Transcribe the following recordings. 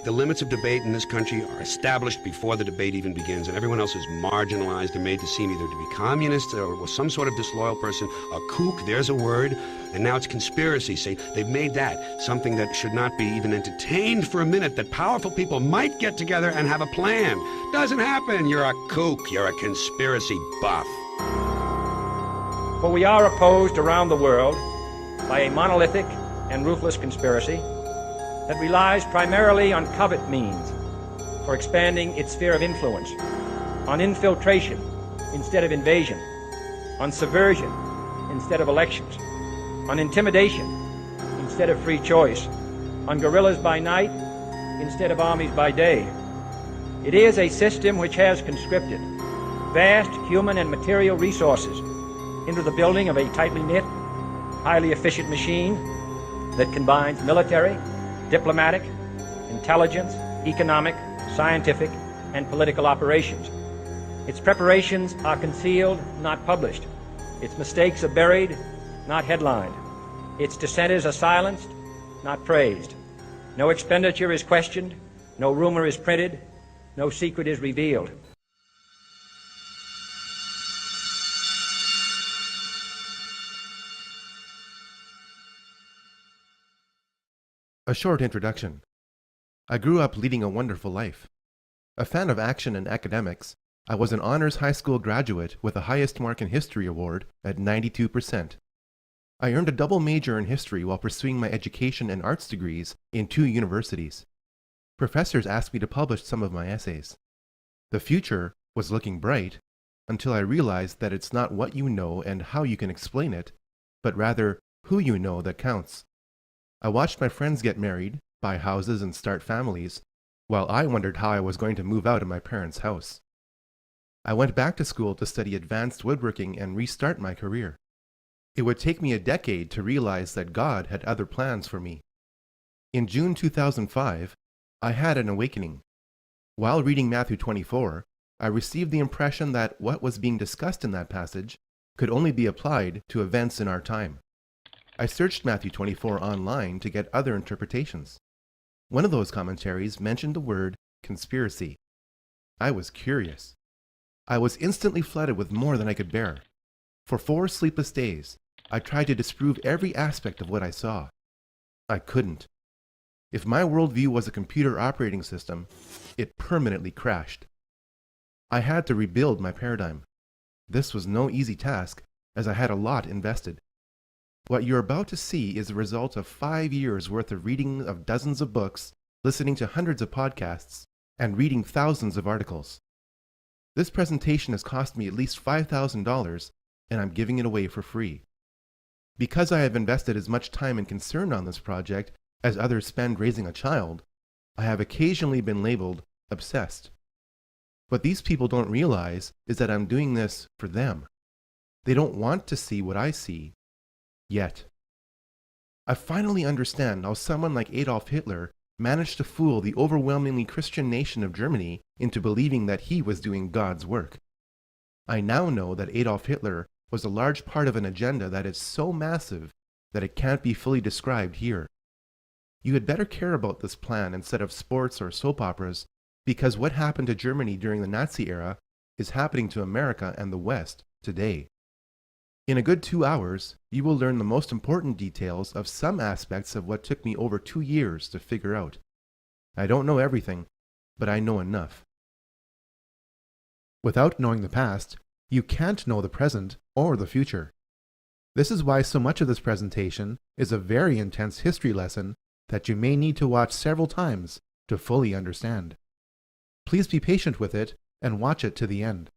The limits of debate in this country are established before the debate even begins, and everyone else is marginalized and made to seem either to be communists or some sort of disloyal person, a kook, there's a word, and now it's conspiracy. See, they've made that something that should not be even entertained for a minute, that powerful people might get together and have a plan. Doesn't happen. You're a kook. You're a conspiracy buff. For we are opposed around the world by a monolithic and ruthless conspiracy that relies primarily on covert means for expanding its sphere of influence, on infiltration instead of invasion, on subversion instead of elections, on intimidation instead of free choice, on guerrillas by night instead of armies by day. It is a system which has conscripted vast human and material resources into the building of a tightly knit, highly efficient machine that combines military, diplomatic, intelligence, economic, scientific, and political operations. Its preparations are concealed, not published. Its mistakes are buried, not headlined. Its dissenters are silenced, not praised. No expenditure is questioned, no rumor is printed, no secret is revealed. A short introduction. I grew up leading a wonderful life. A fan of action and academics, I was an honors high school graduate with the highest mark in history award at 92%. I earned a double major in history while pursuing my education and arts degrees in 2 universities. Professors asked me to publish some of my essays. The future was looking bright until I realized that it's not what you know and how you can explain it, but rather who you know that counts. I watched my friends get married, buy houses, and start families, while I wondered how I was going to move out of my parents' house. I went back to school to study advanced woodworking and restart my career. It would take me a decade to realize that God had other plans for me. In June 2005, I had an awakening. While reading Matthew 24, I received the impression that what was being discussed in that passage could only be applied to events in our time. I searched Matthew 24 online to get other interpretations. One of those commentaries mentioned the word conspiracy. I was curious. I was instantly flooded with more than I could bear. For 4 sleepless days, I tried to disprove every aspect of what I saw. I couldn't. If my worldview was a computer operating system, it permanently crashed. I had to rebuild my paradigm. This was no easy task, as I had a lot invested. What you're about to see is the result of 5 years' worth of reading of dozens of books, listening to hundreds of podcasts, and reading thousands of articles. This presentation has cost me at least $5,000, and I'm giving it away for free. Because I have invested as much time and concern on this project as others spend raising a child, I have occasionally been labeled obsessed. What these people don't realize is that I'm doing this for them. They don't want to see what I see. Yet. I finally understand how someone like Adolf Hitler managed to fool the overwhelmingly Christian nation of Germany into believing that he was doing God's work. I now know that Adolf Hitler was a large part of an agenda that is so massive that it can't be fully described here. You had better care about this plan instead of sports or soap operas, because what happened to Germany during the Nazi era is happening to America and the West today. In a good 2 hours, you will learn the most important details of some aspects of what took me over 2 years to figure out. I don't know everything, but I know enough. Without knowing the past, you can't know the present or the future. This is why so much of this presentation is a very intense history lesson that you may need to watch several times to fully understand. Please be patient with it and watch it to the end.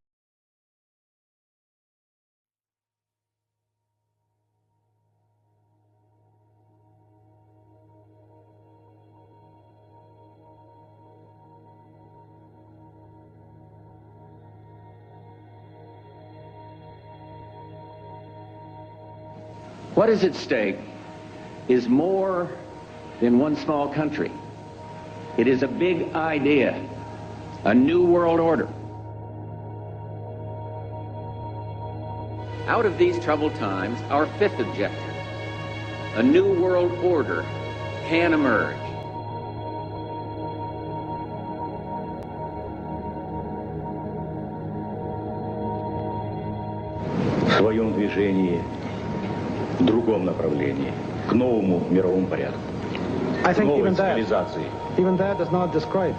What is at stake is more than one small country. It is a big idea, a new world order. Out of these troubled times, our 5th objective, a new world order, can emerge. своем движении в другом направлении, к новому мировому порядку, I к think новой цивилизации. even that does not describe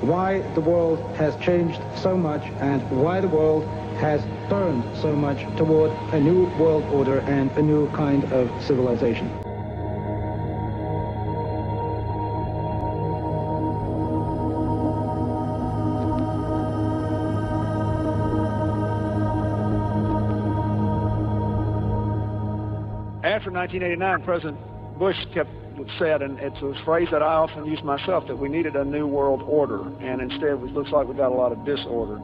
why the world has changed so much and why the world has turned so much toward a new world order and a new kind of civilization. After 1989, President Bush said, and it's a phrase that I often use myself, that we needed a new world order, and instead it looks like we got a lot of disorder.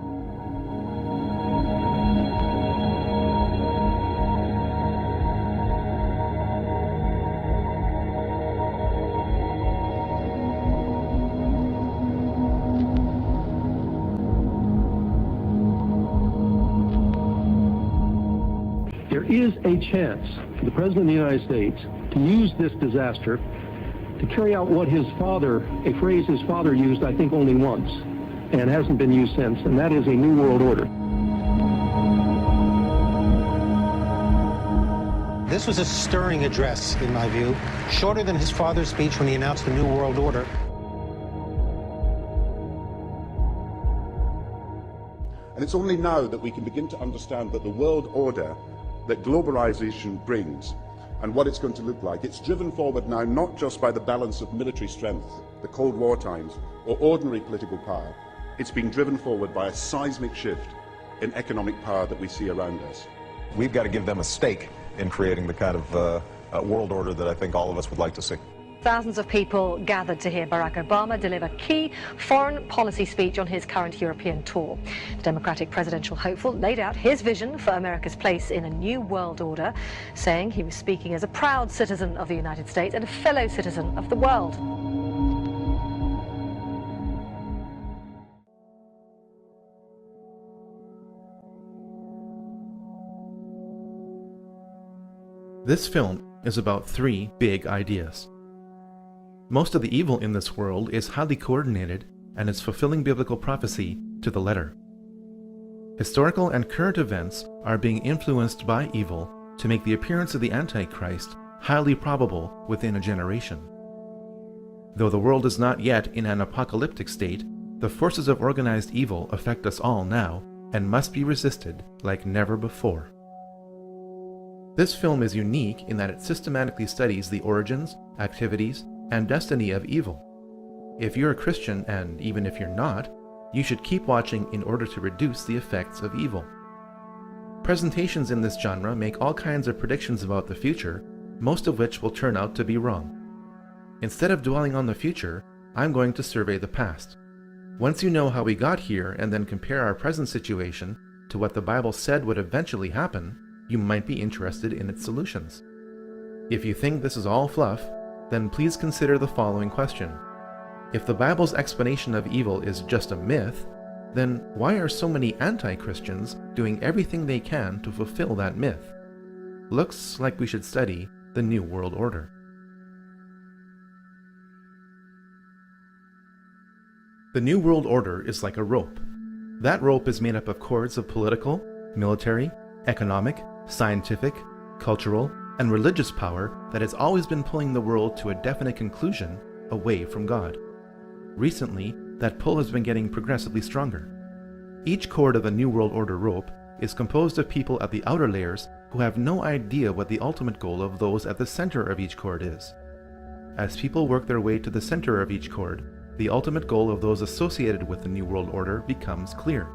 There is a chance for the President of the United States to use this disaster to carry out what his father, a phrase his father used, I think, only once, and hasn't been used since, and that is a new world order. This was a stirring address, in my view, shorter than his father's speech when he announced the New World Order. And it's only now that we can begin to understand that the world order that globalization brings and what it's going to look like, it's driven forward now not just by the balance of military strength, the Cold War times, or ordinary political power. It's being driven forward by a seismic shift in economic power that we see around us. We've got to give them a stake in creating the kind of world order that I think all of us would like to see. Thousands of people gathered to hear Barack Obama deliver key foreign policy speech on his current European tour. The Democratic presidential hopeful laid out his vision for America's place in a new world order, saying he was speaking as a proud citizen of the United States and a fellow citizen of the world. This film is about three big ideas. Most of the evil in this world is highly coordinated and is fulfilling biblical prophecy to the letter. Historical and current events are being influenced by evil to make the appearance of the Antichrist highly probable within a generation. Though the world is not yet in an apocalyptic state, the forces of organized evil affect us all now and must be resisted like never before. This film is unique in that it systematically studies the origins, activities, and destiny of evil. If you're a Christian, and even if you're not, you should keep watching in order to reduce the effects of evil. Presentations in this genre make all kinds of predictions about the future, most of which will turn out to be wrong. Instead of dwelling on the future, I'm going to survey the past. Once you know how we got here and then compare our present situation to what the Bible said would eventually happen, you might be interested in its solutions. If you think this is all fluff, then please consider the following question. If the Bible's explanation of evil is just a myth, then why are so many anti-Christians doing everything they can to fulfill that myth? Looks like we should study the New World Order. The New World Order is like a rope. That rope is made up of cords of political, military, economic, scientific, cultural, and religious power that has always been pulling the world to a definite conclusion away from God. Recently, that pull has been getting progressively stronger. Each cord of the New World Order rope is composed of people at the outer layers who have no idea what the ultimate goal of those at the center of each cord is. As people work their way to the center of each cord, the ultimate goal of those associated with the New World Order becomes clear.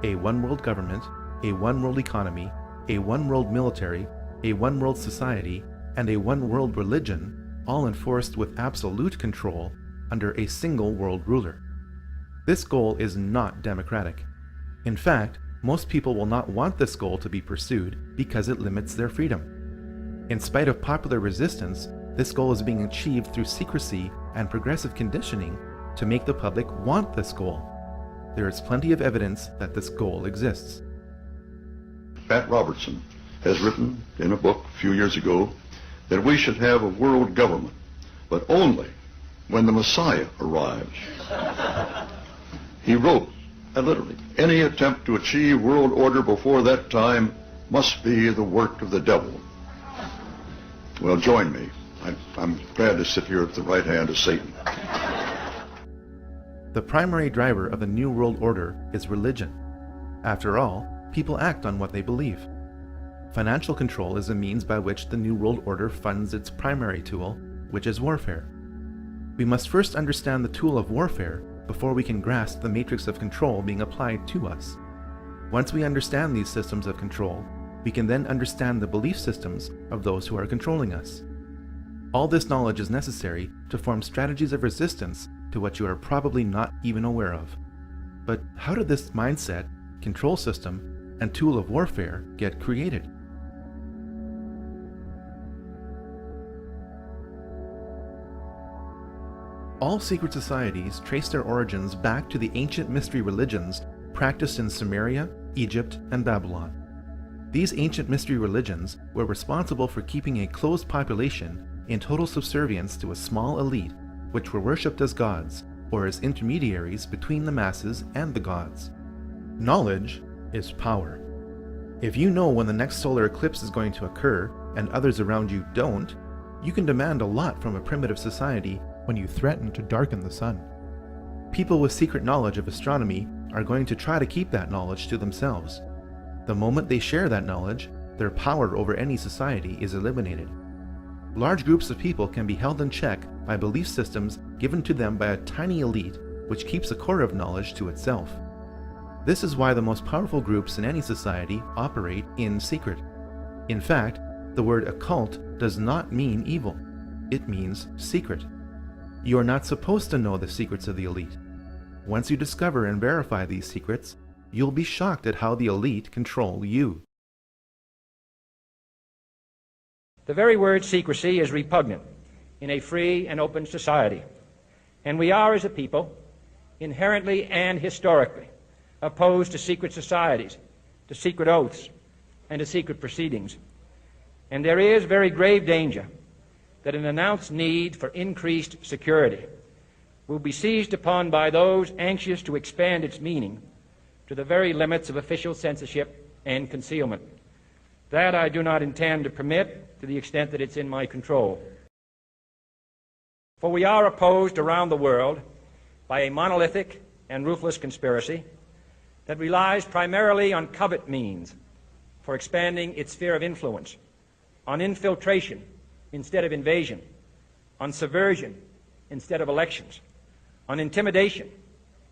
A one-world government, a one-world economy, a one-world military, a one-world society, and a one-world religion, all enforced with absolute control under a single world ruler. This goal is not democratic. In fact, most people will not want this goal to be pursued because it limits their freedom. In spite of popular resistance, this goal is being achieved through secrecy and progressive conditioning to make the public want this goal. There is plenty of evidence that this goal exists. Pat Robertson has written in a book a few years ago that we should have a world government, but only when the Messiah arrives. He wrote, literally, any attempt to achieve world order before that time must be the work of the devil. Well, join me. I'm glad to sit here at the right hand of Satan. The primary driver of the New World Order is religion. After all, people act on what they believe. Financial control is a means by which the New World Order funds its primary tool, which is warfare. We must first understand the tool of warfare before we can grasp the matrix of control being applied to us. Once we understand these systems of control, we can then understand the belief systems of those who are controlling us. All this knowledge is necessary to form strategies of resistance to what you are probably not even aware of. But how did this mindset, control system, and tool of warfare get created? All secret societies trace their origins back to the ancient mystery religions practiced in Sumeria, Egypt, and Babylon. These ancient mystery religions were responsible for keeping a closed population in total subservience to a small elite, which were worshipped as gods, or as intermediaries between the masses and the gods. Knowledge is power. If you know when the next solar eclipse is going to occur, and others around you don't, you can demand a lot from a primitive society when you threaten to darken the sun. People with secret knowledge of astronomy are going to try to keep that knowledge to themselves. The moment they share that knowledge, their power over any society is eliminated. Large groups of people can be held in check by belief systems given to them by a tiny elite which keeps a core of knowledge to itself. This is why the most powerful groups in any society operate in secret. In fact, the word occult does not mean evil. It means secret. You are not supposed to know the secrets of the elite. Once you discover and verify these secrets, you'll be shocked at how the elite control you. The very word secrecy is repugnant in a free and open society, and we are, as a people, inherently and historically opposed to secret societies, to secret oaths, and to secret proceedings. And there is very grave danger that an announced need for increased security will be seized upon by those anxious to expand its meaning to the very limits of official censorship and concealment. That I do not intend to permit to the extent that it's in my control. For we are opposed around the world by a monolithic and ruthless conspiracy that relies primarily on covert means for expanding its sphere of influence, on infiltration instead of invasion, on subversion instead of elections, on intimidation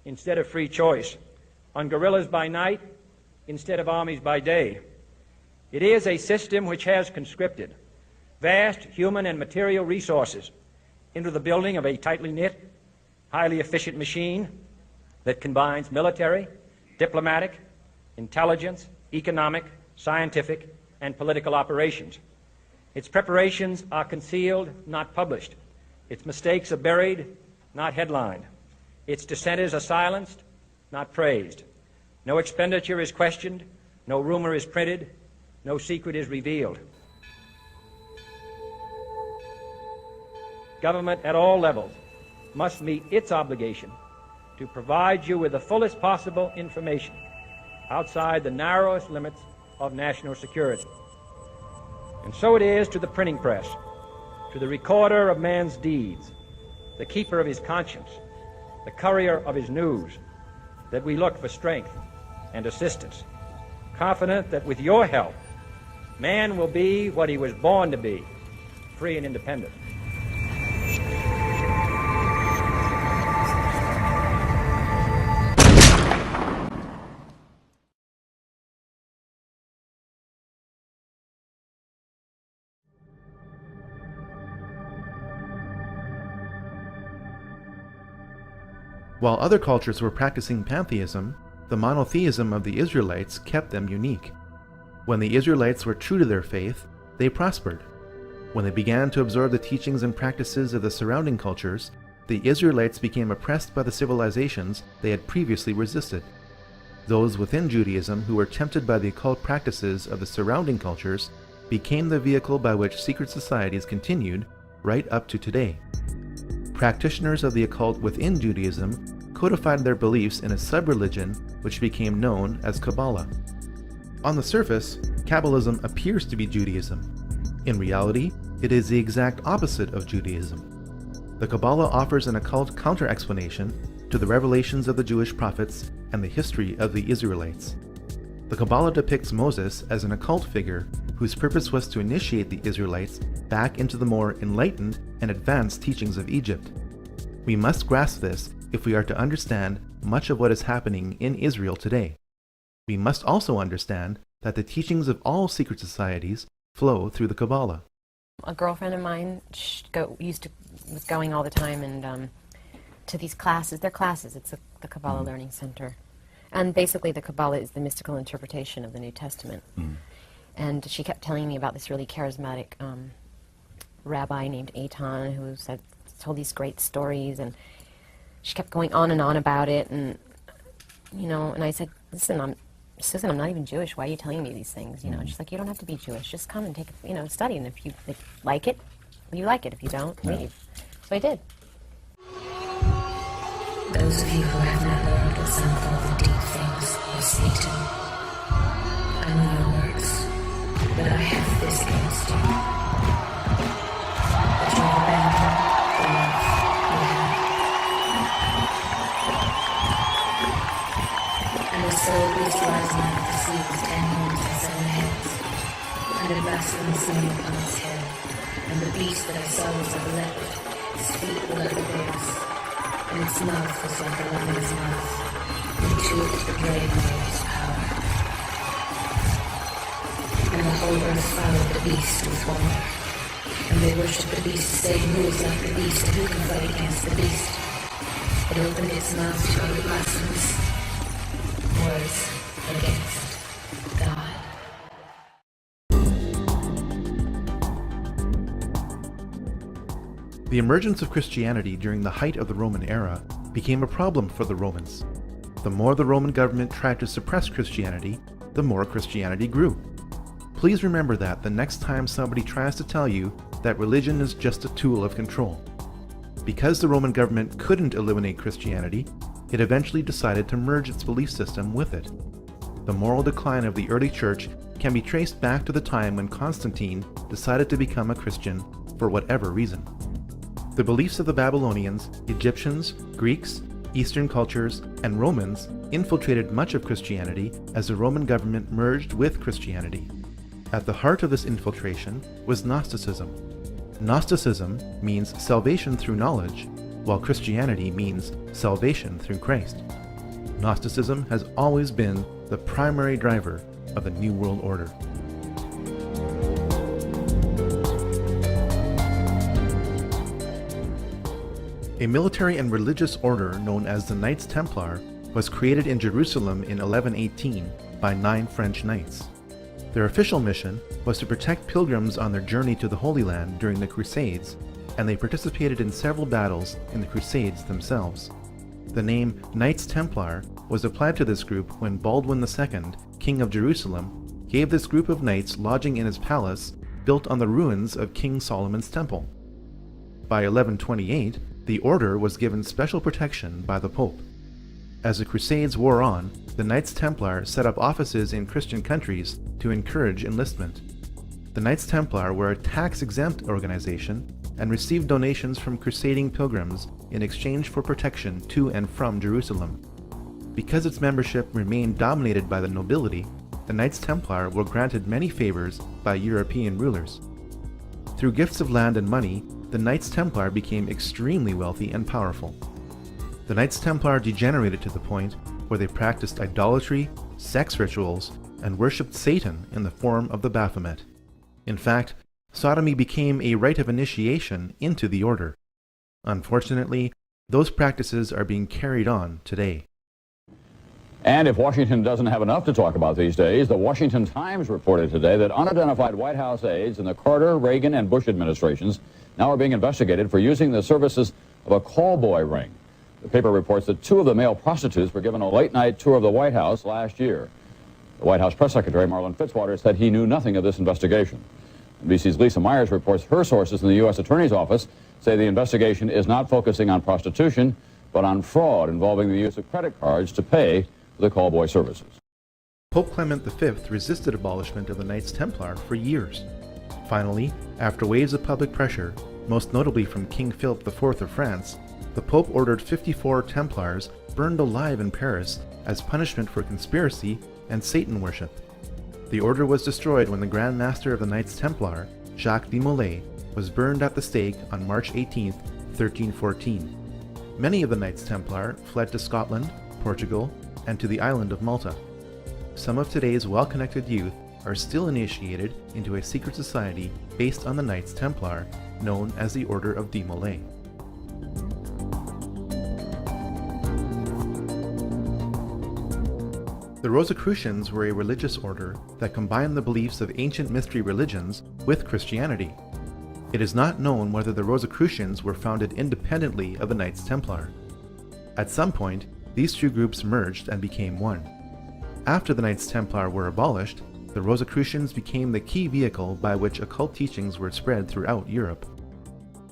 instead of free choice, on guerrillas by night instead of armies by day. It is a system which has conscripted vast human and material resources into the building of a tightly knit, highly efficient machine that combines military, diplomatic, intelligence, economic, scientific, and political operations. Its preparations are concealed, not published. Its mistakes are buried, not headlined. Its dissenters are silenced, not praised. No expenditure is questioned, no rumor is printed, no secret is revealed. Government at all levels must meet its obligation to provide you with the fullest possible information outside the narrowest limits of national security. And so it is to the printing press, to the recorder of man's deeds, the keeper of his conscience, the courier of his news, that we look for strength and assistance, confident that with your help, man will be what he was born to be, free and independent. While other cultures were practicing pantheism, the monotheism of the Israelites kept them unique. When the Israelites were true to their faith, they prospered. When they began to absorb the teachings and practices of the surrounding cultures, the Israelites became oppressed by the civilizations they had previously resisted. Those within Judaism who were tempted by the occult practices of the surrounding cultures became the vehicle by which secret societies continued right up to today. Practitioners of the occult within Judaism codified their beliefs in a sub-religion which became known as Kabbalah. On the surface, Kabbalism appears to be Judaism. In reality, it is the exact opposite of Judaism. The Kabbalah offers an occult counter-explanation to the revelations of the Jewish prophets and the history of the Israelites. The Kabbalah depicts Moses as an occult figure whose purpose was to initiate the Israelites back into the more enlightened and advanced teachings of Egypt. We must grasp this if we are to understand much of what is happening in Israel today. We must also understand that the teachings of all secret societies flow through the Kabbalah. A girlfriend of mine was going all the time and to these classes. They're classes. It's the Kabbalah Learning Center. And basically the Kabbalah is the mystical interpretation of the New Testament. And she kept telling me about this really charismatic rabbi named Eitan who told these great stories, and she kept going on and on about it, and and I said, listen, Susan, I'm not even Jewish. Why are you telling me these things? And she's like, you don't have to be Jewish. Just come and take study, and if you like it, you like it. If you don't, leave. So I did. Those of you who have not learned what some call the deep things of Satan, I know your works, but I have this against you. That you have abandoned the love you had. And the soul beast rises out of the sea with 10 horns and 7 heads, and a blasphemous name upon its head, and the beast that I saw was like a leopard, its feet were like a bear's, and its mouth was like a lion's mouth, and to it the grave of its power. And the whole earth followed the beast with wonder, and they worshipped the beast, saying, who is like the beast, and who can fight against the beast? It opened its mouth to utter blasphemous words against God. The emergence of Christianity during the height of the Roman era became a problem for the Romans. The more the Roman government tried to suppress Christianity, the more Christianity grew. Please remember that the next time somebody tries to tell you that religion is just a tool of control. Because the Roman government couldn't eliminate Christianity, it eventually decided to merge its belief system with it. The moral decline of the early church can be traced back to the time when Constantine decided to become a Christian for whatever reason. The beliefs of the Babylonians, Egyptians, Greeks, Eastern cultures, and Romans infiltrated much of Christianity as the Roman government merged with Christianity. At the heart of this infiltration was Gnosticism. Gnosticism means salvation through knowledge, while Christianity means salvation through Christ. Gnosticism has always been the primary driver of the New World Order. A military and religious order known as the Knights Templar was created in Jerusalem in 1118 by 9 French knights. Their official mission was to protect pilgrims on their journey to the Holy Land during the Crusades, and they participated in several battles in the Crusades themselves. The name Knights Templar was applied to this group when Baldwin II, King of Jerusalem, gave this group of knights lodging in his palace built on the ruins of King Solomon's Temple. By 1128, the order was given special protection by the Pope. As the Crusades wore on, the Knights Templar set up offices in Christian countries to encourage enlistment. The Knights Templar were a tax-exempt organization and received donations from crusading pilgrims in exchange for protection to and from Jerusalem. Because its membership remained dominated by the nobility, the Knights Templar were granted many favors by European rulers. Through gifts of land and money, the Knights Templar became extremely wealthy and powerful. The Knights Templar degenerated to the point where they practiced idolatry, sex rituals, and worshipped Satan in the form of the Baphomet. In fact, sodomy became a rite of initiation into the order. Unfortunately, those practices are being carried on today. And if Washington doesn't have enough to talk about these days, the Washington Times reported today that unidentified White House aides in the Carter, Reagan, and Bush administrations now are being investigated for using the services of a call boy ring. The paper reports that 2 of the male prostitutes were given a late-night tour of the White House last year. The White House press secretary, Marlin Fitzwater, said he knew nothing of this investigation. NBC's Lisa Myers reports her sources in the U.S. Attorney's Office say the investigation is not focusing on prostitution, but on fraud involving the use of credit cards to pay for the call boy services. Pope Clement V resisted abolishment of the Knights Templar for years. Finally, after waves of public pressure, most notably from King Philip IV of France, the Pope ordered 54 Templars burned alive in Paris as punishment for conspiracy and Satan worship. The order was destroyed when the Grand Master of the Knights Templar, Jacques de Molay, was burned at the stake on March 18, 1314. Many of the Knights Templar fled to Scotland, Portugal, and to the island of Malta. Some of today's well-connected youth are still initiated into a secret society based on the Knights Templar, known as the Order of de Molay. The Rosicrucians were a religious order that combined the beliefs of ancient mystery religions with Christianity. It is not known whether the Rosicrucians were founded independently of the Knights Templar. At some point, these two groups merged and became one. After the Knights Templar were abolished, the Rosicrucians became the key vehicle by which occult teachings were spread throughout Europe.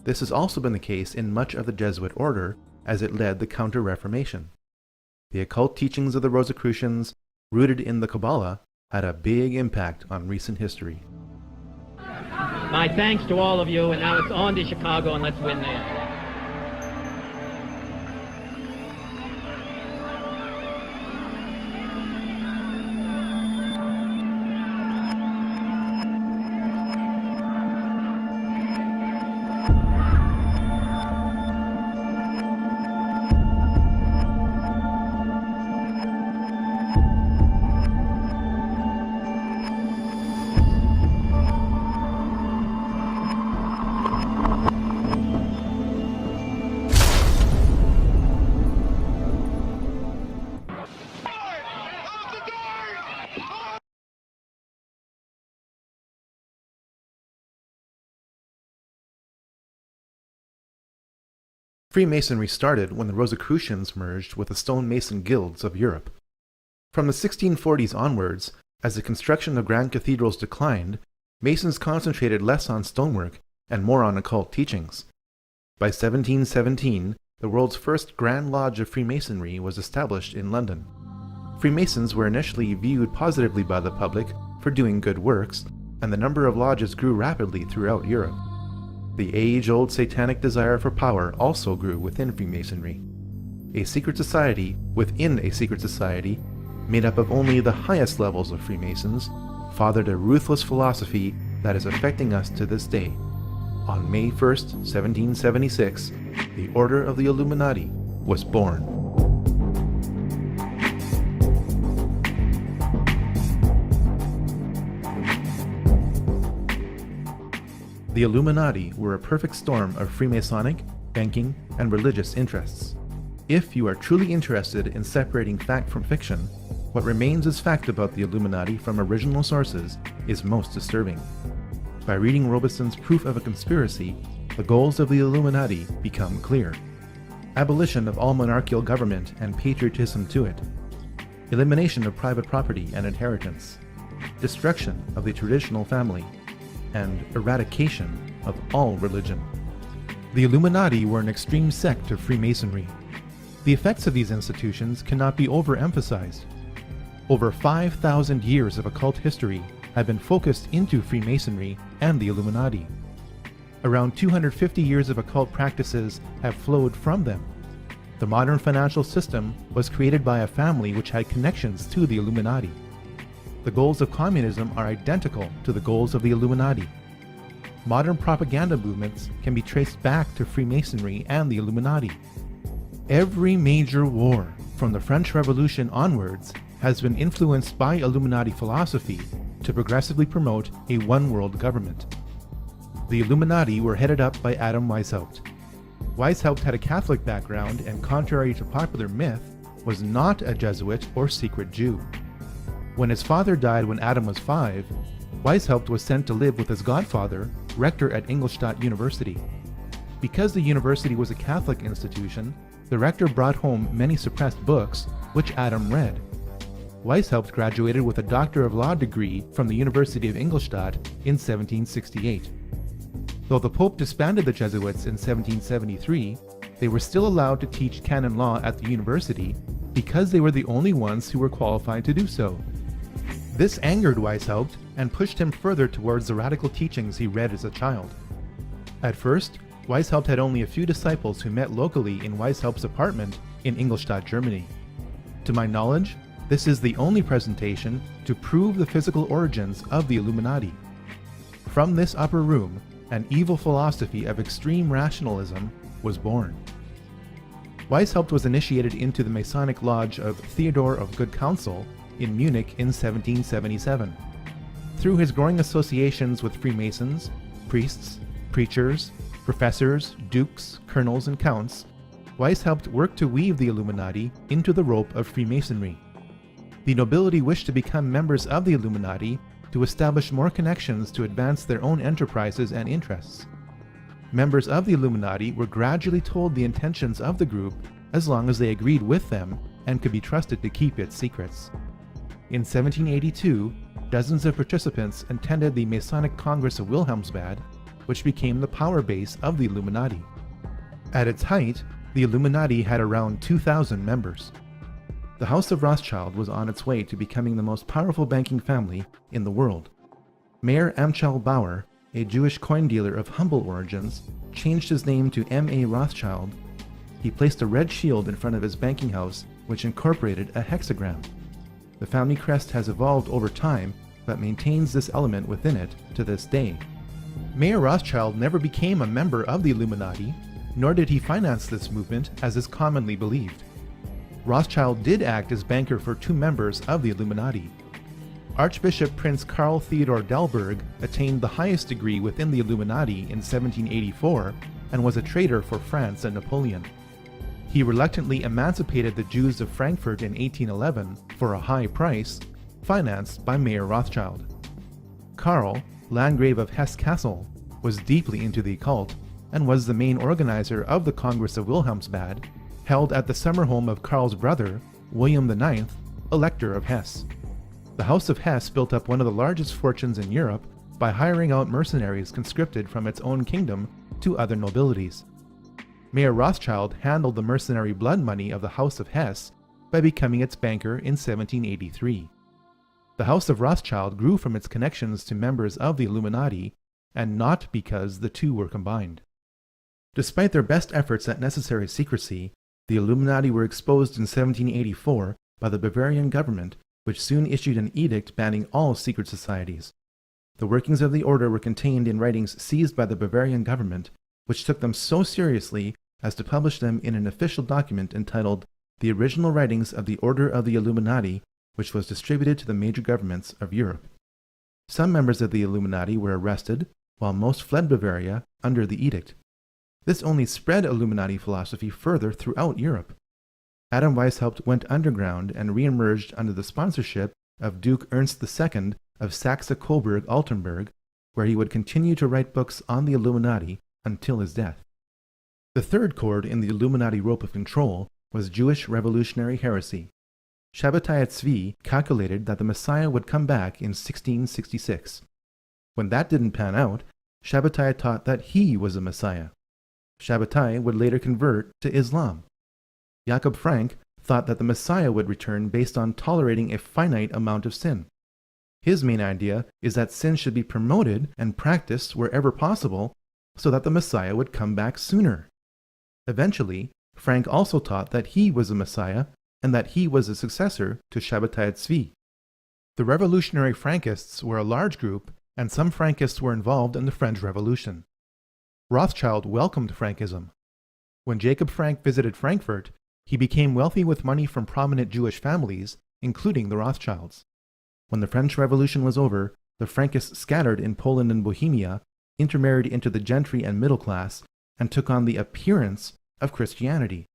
This has also been the case in much of the Jesuit order, as it led the Counter-Reformation. The occult teachings of the Rosicrucians, rooted in the Kabbalah, had a big impact on recent history. My thanks to all of you, and now it's on to Chicago, and let's win there. Freemasonry started when the Rosicrucians merged with the stonemason guilds of Europe. From the 1640s onwards, as the construction of grand cathedrals declined, Masons concentrated less on stonework and more on occult teachings. By 1717, the world's first Grand Lodge of Freemasonry was established in London. Freemasons were initially viewed positively by the public for doing good works, and the number of lodges grew rapidly throughout Europe. The age-old satanic desire for power also grew within Freemasonry. A secret society within a secret society, made up of only the highest levels of Freemasons, fathered a ruthless philosophy that is affecting us to this day. On May 1st, 1776, the Order of the Illuminati was born. The Illuminati were a perfect storm of Freemasonic, banking, and religious interests. If you are truly interested in separating fact from fiction, what remains as fact about the Illuminati from original sources is most disturbing. By reading Robeson's Proof of a Conspiracy, the goals of the Illuminati become clear. Abolition of all monarchical government and patriotism to it. Elimination of private property and inheritance. Destruction of the traditional family. And eradication of all religion. The Illuminati were an extreme sect of Freemasonry. The effects of these institutions cannot be overemphasized. Over 5,000 years of occult history have been focused into Freemasonry and the Illuminati. Around 250 years of occult practices have flowed from them. The modern financial system was created by a family which had connections to the Illuminati. The goals of communism are identical to the goals of the Illuminati. Modern propaganda movements can be traced back to Freemasonry and the Illuminati. Every major war, from the French Revolution onwards, has been influenced by Illuminati philosophy to progressively promote a one-world government. The Illuminati were headed up by Adam Weishaupt. Weishaupt had a Catholic background and, contrary to popular myth, was not a Jesuit or secret Jew. When his father died when Adam was 5, Weishaupt was sent to live with his godfather, rector at Ingolstadt University. Because the university was a Catholic institution, the rector brought home many suppressed books, which Adam read. Weishaupt graduated with a Doctor of Law degree from the University of Ingolstadt in 1768. Though the Pope disbanded the Jesuits in 1773, they were still allowed to teach canon law at the university because they were the only ones who were qualified to do so. This angered Weishaupt and pushed him further towards the radical teachings he read as a child. At first, Weishaupt had only a few disciples who met locally in Weishaupt's apartment in Ingolstadt, Germany. To my knowledge, this is the only presentation to prove the physical origins of the Illuminati. From this upper room, an evil philosophy of extreme rationalism was born. Weishaupt was initiated into the Masonic Lodge of Theodore of Good Counsel in Munich in 1777. Through his growing associations with Freemasons, priests, preachers, professors, dukes, colonels, and counts, Weishaupt worked to weave the Illuminati into the rope of Freemasonry. The nobility wished to become members of the Illuminati to establish more connections to advance their own enterprises and interests. Members of the Illuminati were gradually told the intentions of the group as long as they agreed with them and could be trusted to keep its secrets. In 1782, dozens of participants attended the Masonic Congress of Wilhelmsbad, which became the power base of the Illuminati. At its height, the Illuminati had around 2,000 members. The House of Rothschild was on its way to becoming the most powerful banking family in the world. Mayer Amschel Bauer, a Jewish coin dealer of humble origins, changed his name to M.A. Rothschild. He placed a red shield in front of his banking house, which incorporated a hexagram. The family crest has evolved over time, but maintains this element within it to this day. Mayer Rothschild never became a member of the Illuminati, nor did he finance this movement as is commonly believed. Rothschild did act as banker for two members of the Illuminati. Archbishop Prince Karl Theodor Delberg attained the highest degree within the Illuminati in 1784 and was a traitor for France and Napoleon. He reluctantly emancipated the Jews of Frankfurt in 1811 for a high price, financed by Mayer Rothschild. Karl, Landgrave of Hesse-Kassel, was deeply into the occult and was the main organizer of the Congress of Wilhelmsbad, held at the summer home of Karl's brother, William IX, Elector of Hesse. The House of Hesse built up one of the largest fortunes in Europe by hiring out mercenaries conscripted from its own kingdom to other nobilities. Mayer Rothschild handled the mercenary blood money of the House of Hesse by becoming its banker in 1783. The House of Rothschild grew from its connections to members of the Illuminati, and not because the two were combined. Despite their best efforts at necessary secrecy, the Illuminati were exposed in 1784 by the Bavarian government, which soon issued an edict banning all secret societies. The workings of the order were contained in writings seized by the Bavarian government, which took them so seriously as to publish them in an official document entitled The Original Writings of the Order of the Illuminati, which was distributed to the major governments of Europe. Some members of the Illuminati were arrested, while most fled Bavaria under the edict. This only spread Illuminati philosophy further throughout Europe. Adam Weishaupt went underground and re-emerged under the sponsorship of Duke Ernst II of Saxe-Coburg-Altenburg, where he would continue to write books on the Illuminati until his death. The third cord in the Illuminati rope of control was Jewish revolutionary heresy. Shabbatai Tzvi calculated that the Messiah would come back in 1666. When that didn't pan out, Shabbatai taught that he was a Messiah. Shabbatai would later convert to Islam. Jakob Frank thought that the Messiah would return based on tolerating a finite amount of sin. His main idea is that sin should be promoted and practiced wherever possible so that the Messiah would come back sooner. Eventually, Frank also taught that he was a Messiah and that he was a successor to Shabbatai Tzvi. The revolutionary Frankists were a large group, and some Frankists were involved in the French Revolution. Rothschild welcomed Frankism. When Jacob Frank visited Frankfurt, he became wealthy with money from prominent Jewish families, including the Rothschilds. When the French Revolution was over, the Frankists scattered in Poland and Bohemia, intermarried into the gentry and middle class, and took on the appearance of Christianity.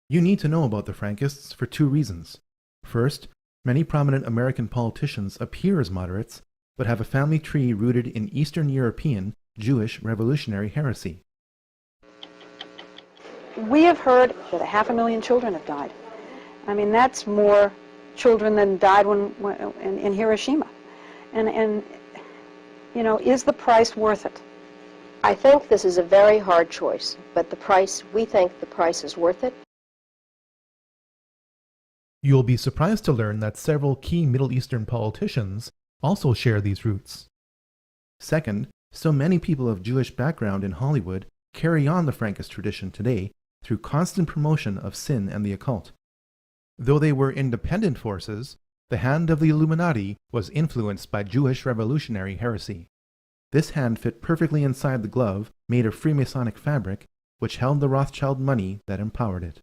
You need to know about the Frankists for two reasons. First, many prominent American politicians appear as moderates, but have a family tree rooted in Eastern European Jewish revolutionary heresy. We have heard that 500,000 children have died. I mean, that's more children than died in Hiroshima. And you know, is the price worth it? I think this is a very hard choice, but we think the price is worth it. You will be surprised to learn that several key Middle Eastern politicians also share these roots. Second, so many people of Jewish background in Hollywood carry on the Frankist tradition today through constant promotion of sin and the occult. Though they were independent forces, the hand of the Illuminati was influenced by Jewish revolutionary heresy. This hand fit perfectly inside the glove made of Freemasonic fabric, which held the Rothschild money that empowered it.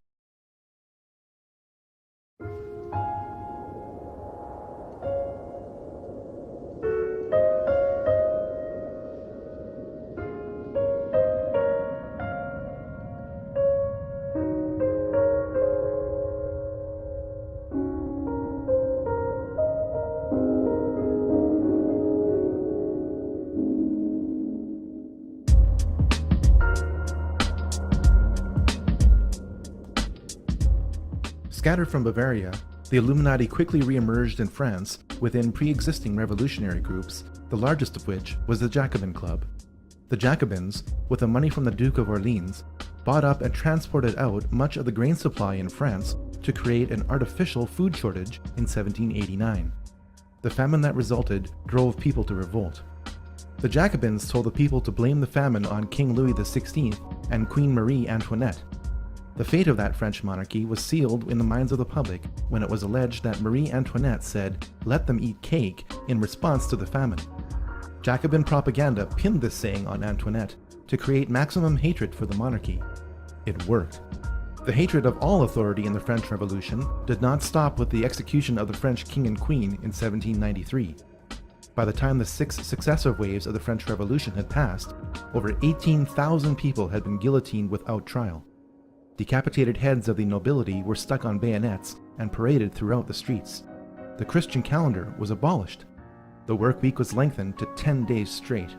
Scattered from Bavaria, the Illuminati quickly re-emerged in France within pre-existing revolutionary groups, the largest of which was the Jacobin Club. The Jacobins, with the money from the Duke of Orleans, bought up and transported out much of the grain supply in France to create an artificial food shortage in 1789. The famine that resulted drove people to revolt. The Jacobins told the people to blame the famine on King Louis XVI and Queen Marie Antoinette. The fate of that French monarchy was sealed in the minds of the public when it was alleged that Marie Antoinette said, "Let them eat cake," in response to the famine. Jacobin propaganda pinned this saying on Antoinette to create maximum hatred for the monarchy. It worked. The hatred of all authority in the French Revolution did not stop with the execution of the French king and queen in 1793. By the time the 6 successive waves of the French Revolution had passed, over 18,000 people had been guillotined without trial. Decapitated heads of the nobility were stuck on bayonets and paraded throughout the streets. The Christian calendar was abolished. The work week was lengthened to 10 days straight.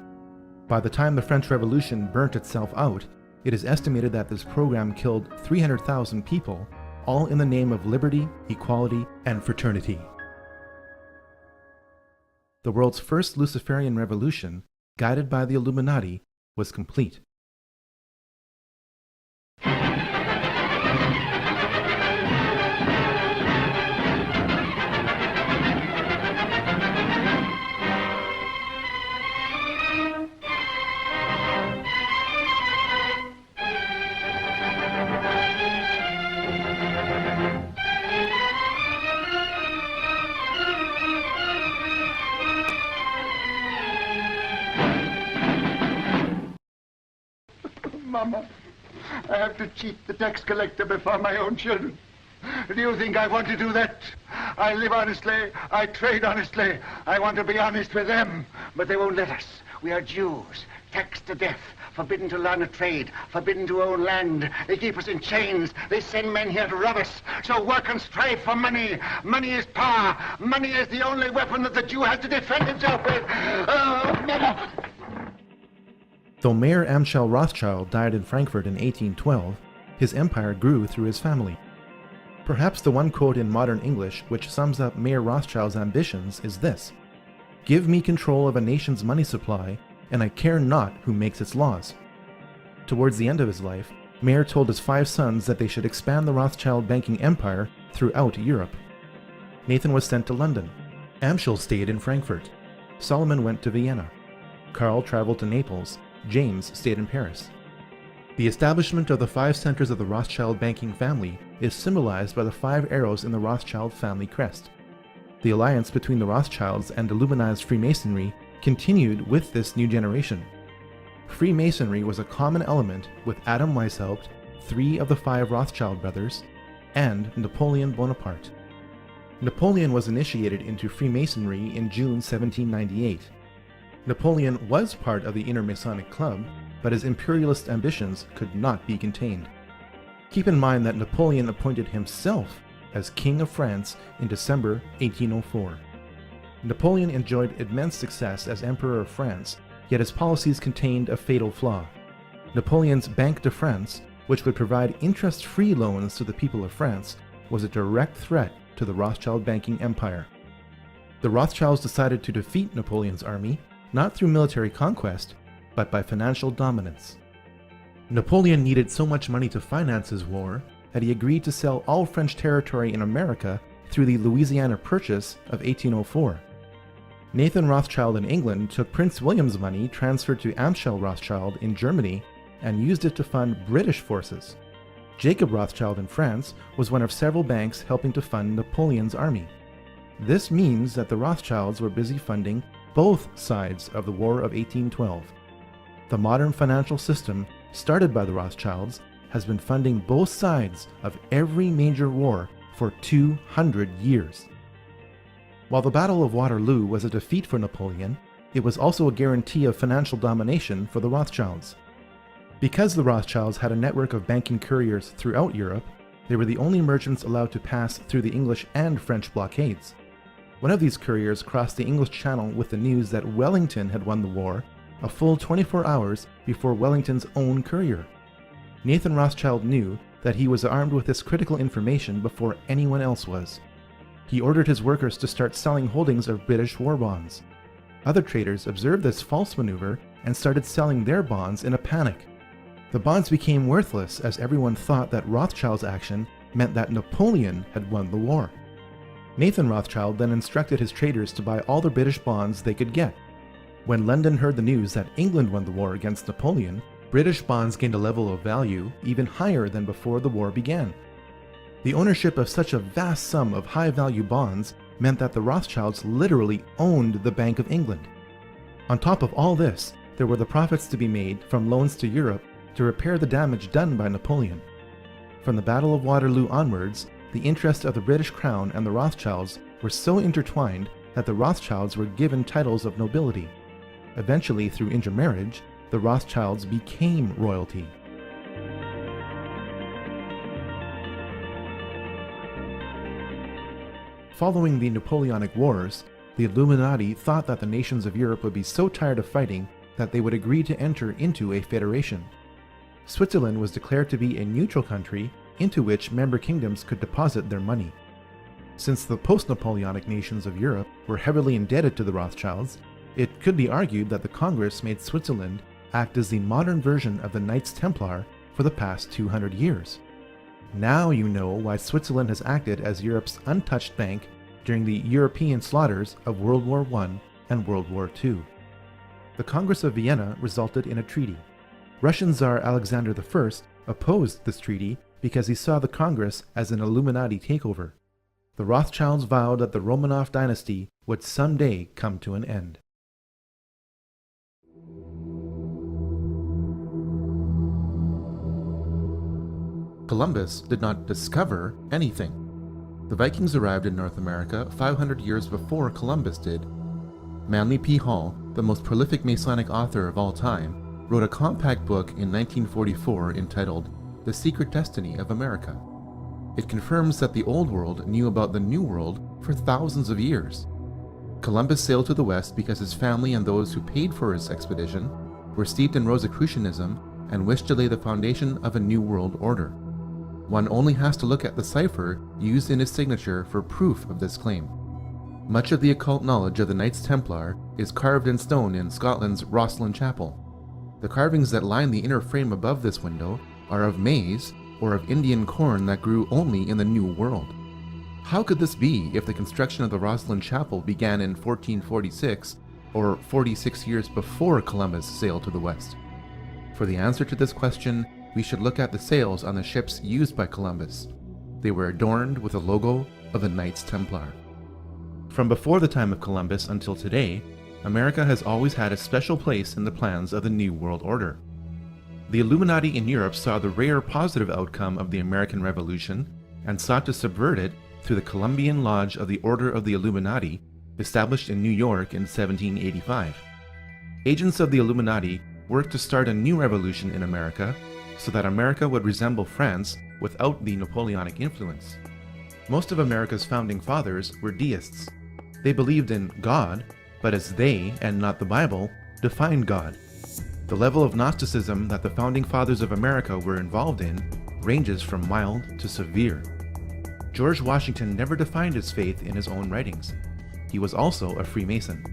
By the time the French Revolution burnt itself out, it is estimated that this program killed 300,000 people, all in the name of liberty, equality, and fraternity. The world's first Luciferian revolution, guided by the Illuminati, was complete. Mama, I have to cheat the tax collector before my own children. Do you think I want to do that? I live honestly, I trade honestly, I want to be honest with them, but they won't let us. We are Jews, taxed to death, forbidden to learn a trade, forbidden to own land. They keep us in chains, they send men here to rob us. So work and strive for money. Money is power. Money is the only weapon that the Jew has to defend himself with. Oh, Mama! Though Mayer Amschel Rothschild died in Frankfurt in 1812, his empire grew through his family. Perhaps the one quote in modern English which sums up Mayer Rothschild's ambitions is this: "Give me control of a nation's money supply, and I care not who makes its laws." Towards the end of his life, Mayer told his 5 sons that they should expand the Rothschild banking empire throughout Europe. Nathan was sent to London. Amschel stayed in Frankfurt. Solomon went to Vienna. Karl traveled to Naples. James stayed in Paris. The establishment of the 5 centers of the Rothschild banking family is symbolized by the 5 arrows in the Rothschild family crest. The alliance between the Rothschilds and Illuminized Freemasonry continued with this new generation. Freemasonry was a common element with Adam Weishaupt, 3 of the 5 Rothschild brothers, and Napoleon Bonaparte. Napoleon was initiated into Freemasonry in June 1798. Napoleon was part of the Inner Masonic Club, but his imperialist ambitions could not be contained. Keep in mind that Napoleon appointed himself as King of France in December 1804. Napoleon enjoyed immense success as Emperor of France, yet his policies contained a fatal flaw. Napoleon's Banque de France, which would provide interest-free loans to the people of France, was a direct threat to the Rothschild banking empire. The Rothschilds decided to defeat Napoleon's army, not through military conquest, but by financial dominance. Napoleon needed so much money to finance his war that he agreed to sell all French territory in America through the Louisiana Purchase of 1804. Nathan Rothschild in England took Prince William's money transferred to Amschel Rothschild in Germany and used it to fund British forces. Jacob Rothschild in France was one of several banks helping to fund Napoleon's army. This means that the Rothschilds were busy funding both sides of the War of 1812. The modern financial system, started by the Rothschilds, has been funding both sides of every major war for 200 years. While the Battle of Waterloo was a defeat for Napoleon, it was also a guarantee of financial domination for the Rothschilds. Because the Rothschilds had a network of banking couriers throughout Europe, they were the only merchants allowed to pass through the English and French blockades. One of these couriers crossed the English Channel with the news that Wellington had won the war a full 24 hours before Wellington's own courier. Nathan Rothschild knew that he was armed with this critical information before anyone else was. He ordered his workers to start selling holdings of British war bonds. Other traders observed this false maneuver and started selling their bonds in a panic. The bonds became worthless as everyone thought that Rothschild's action meant that Napoleon had won the war. Nathan Rothschild then instructed his traders to buy all the British bonds they could get. When London heard the news that England won the war against Napoleon, British bonds gained a level of value even higher than before the war began. The ownership of such a vast sum of high-value bonds meant that the Rothschilds literally owned the Bank of England. On top of all this, there were the profits to be made from loans to Europe to repair the damage done by Napoleon. From the Battle of Waterloo onwards, the interests of the British Crown and the Rothschilds were so intertwined that the Rothschilds were given titles of nobility. Eventually, through intermarriage, the Rothschilds became royalty. Following the Napoleonic Wars, the Illuminati thought that the nations of Europe would be so tired of fighting that they would agree to enter into a federation. Switzerland was declared to be a neutral country into which member kingdoms could deposit their money. Since the post-Napoleonic nations of Europe were heavily indebted to the Rothschilds, it could be argued that the Congress made Switzerland act as the modern version of the Knights Templar for the past 200 years. Now you know why Switzerland has acted as Europe's untouched bank during the European slaughters of World War I and World War II. The Congress of Vienna resulted in a treaty. Russian Tsar Alexander I opposed this treaty because he saw the Congress as an Illuminati takeover. The Rothschilds vowed that the Romanov dynasty would someday come to an end. Columbus did not discover anything. The Vikings arrived in North America 500 years before Columbus did. Manly P. Hall, the most prolific Masonic author of all time, wrote a compact book in 1944 entitled The Secret Destiny of America. It confirms that the Old World knew about the New World for thousands of years. Columbus sailed to the West because his family and those who paid for his expedition were steeped in Rosicrucianism and wished to lay the foundation of a new world order. One only has to look at the cipher used in his signature for proof of this claim. Much of the occult knowledge of the Knights Templar is carved in stone in Scotland's Rosslyn Chapel. The carvings that line the inner frame above this window are of maize or of Indian corn that grew only in the New World. How could this be if the construction of the Rosslyn Chapel began in 1446 or 46 years before Columbus sailed to the West? For the answer to this question, we should look at the sails on the ships used by Columbus. They were adorned with a logo of the Knights Templar. From before the time of Columbus until today, America has always had a special place in the plans of the New World Order. The Illuminati in Europe saw the rare positive outcome of the American Revolution and sought to subvert it through the Columbian Lodge of the Order of the Illuminati, established in New York in 1785. Agents of the Illuminati worked to start a new revolution in America so that America would resemble France without the Napoleonic influence. Most of America's founding fathers were deists. They believed in God, but as they, and not the Bible, defined God. The level of Gnosticism that the founding fathers of America were involved in ranges from mild to severe. George Washington never defined his faith in his own writings. He was also a Freemason.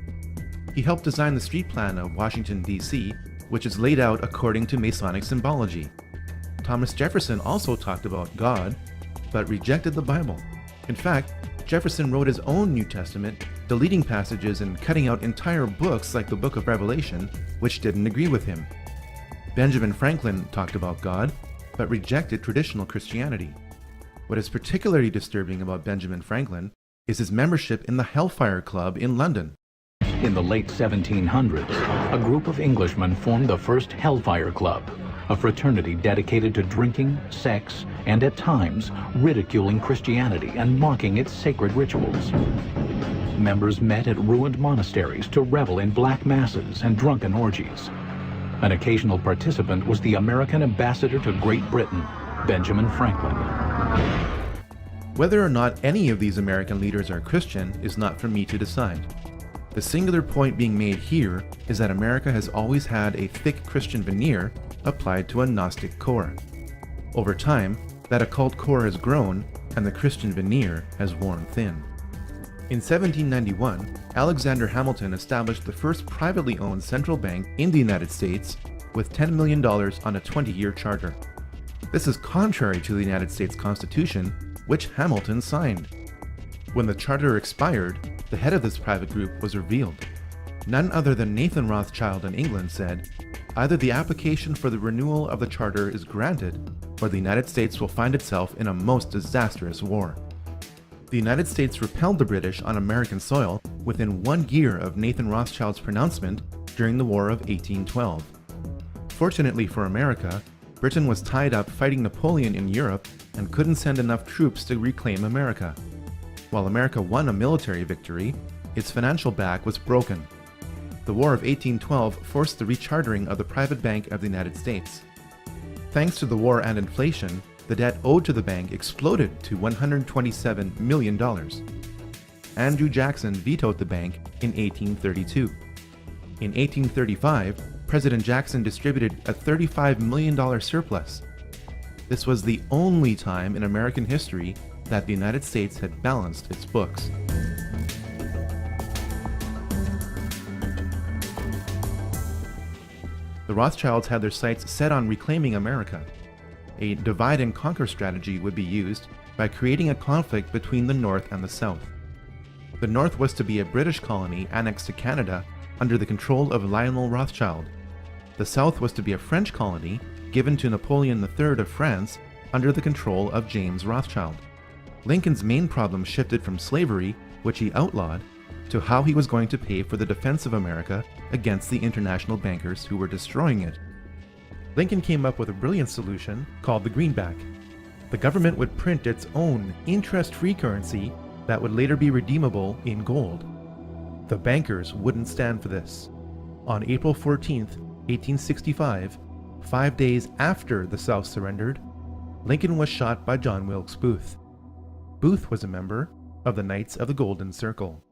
He helped design the street plan of Washington, D.C., which is laid out according to Masonic symbology. Thomas Jefferson also talked about God, but rejected the Bible. In fact, Jefferson wrote his own New Testament, deleting passages and cutting out entire books like the Book of Revelation, which didn't agree with him. Benjamin Franklin talked about God, but rejected traditional Christianity. What is particularly disturbing about Benjamin Franklin is his membership in the Hellfire Club in London. In the late 1700s, a group of Englishmen formed the first Hellfire Club, a fraternity dedicated to drinking, sex, and at times ridiculing Christianity and mocking its sacred rituals. Members met at ruined monasteries to revel in black masses and drunken orgies. An occasional participant was the American ambassador to Great Britain, Benjamin Franklin. Whether or not any of these American leaders are Christian is not for me to decide. The singular point being made here is that America has always had a thick Christian veneer applied to a Gnostic core. Over time, that occult core has grown and the Christian veneer has worn thin. In 1791, Alexander Hamilton established the first privately owned central bank in the United States with $10 million on a 20-year charter. This is contrary to the United States Constitution, which Hamilton signed. When the charter expired, the head of this private group was revealed. None other than Nathan Rothschild in England said, "Either the application for the renewal of the charter is granted, or the United States will find itself in a most disastrous war." The United States repelled the British on American soil within 1 year of Nathan Rothschild's pronouncement during the War of 1812. Fortunately for America, Britain was tied up fighting Napoleon in Europe and couldn't send enough troops to reclaim America. While America won a military victory, its financial back was broken. The War of 1812 forced the rechartering of the private bank of the United States. Thanks to the war and inflation, the debt owed to the bank exploded to $127 million. Andrew Jackson vetoed the bank in 1832. In 1835, President Jackson distributed a $35 million surplus. This was the only time in American history that the United States had balanced its books. The Rothschilds had their sights set on reclaiming America. A divide and conquer strategy would be used by creating a conflict between the North and the South. The North was to be a British colony annexed to Canada under the control of Lionel Rothschild. The South was to be a French colony given to Napoleon III of France under the control of James Rothschild. Lincoln's main problem shifted from slavery, which he outlawed, to how he was going to pay for the defense of America against the international bankers who were destroying it. Lincoln came up with a brilliant solution called the greenback. The government would print its own interest-free currency that would later be redeemable in gold. The bankers wouldn't stand for this. On April 14th, 1865, 5 days after the South surrendered, Lincoln was shot by John Wilkes Booth. Booth was a member of the Knights of the Golden Circle.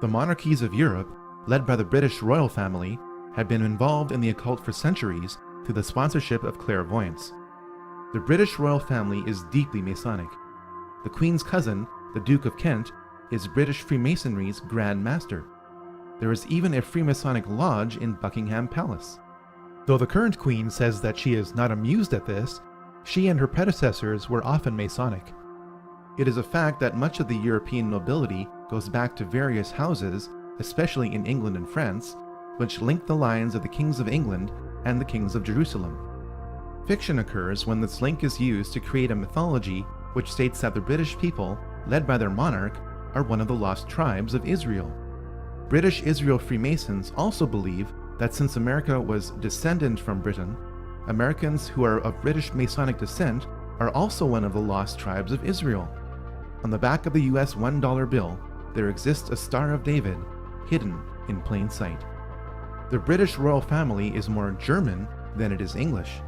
The monarchies of Europe, led by the British royal family, had been involved in the occult for centuries through the sponsorship of clairvoyants. The British royal family is deeply Masonic. The Queen's cousin, the Duke of Kent, is British Freemasonry's Grand Master. There is even a Freemasonic lodge in Buckingham Palace. Though the current Queen says that she is not amused at this, she and her predecessors were often Masonic. It is a fact that much of the European nobility goes back to various houses, especially in England and France, which link the lines of the kings of England and the kings of Jerusalem. Fiction occurs when this link is used to create a mythology which states that the British people, led by their monarch, are one of the lost tribes of Israel. British Israel Freemasons also believe that since America was descendant from Britain, Americans who are of British Masonic descent are also one of the lost tribes of Israel. On the back of the US $1 bill, there exists a Star of David, hidden in plain sight. The British royal family is more German than it is English.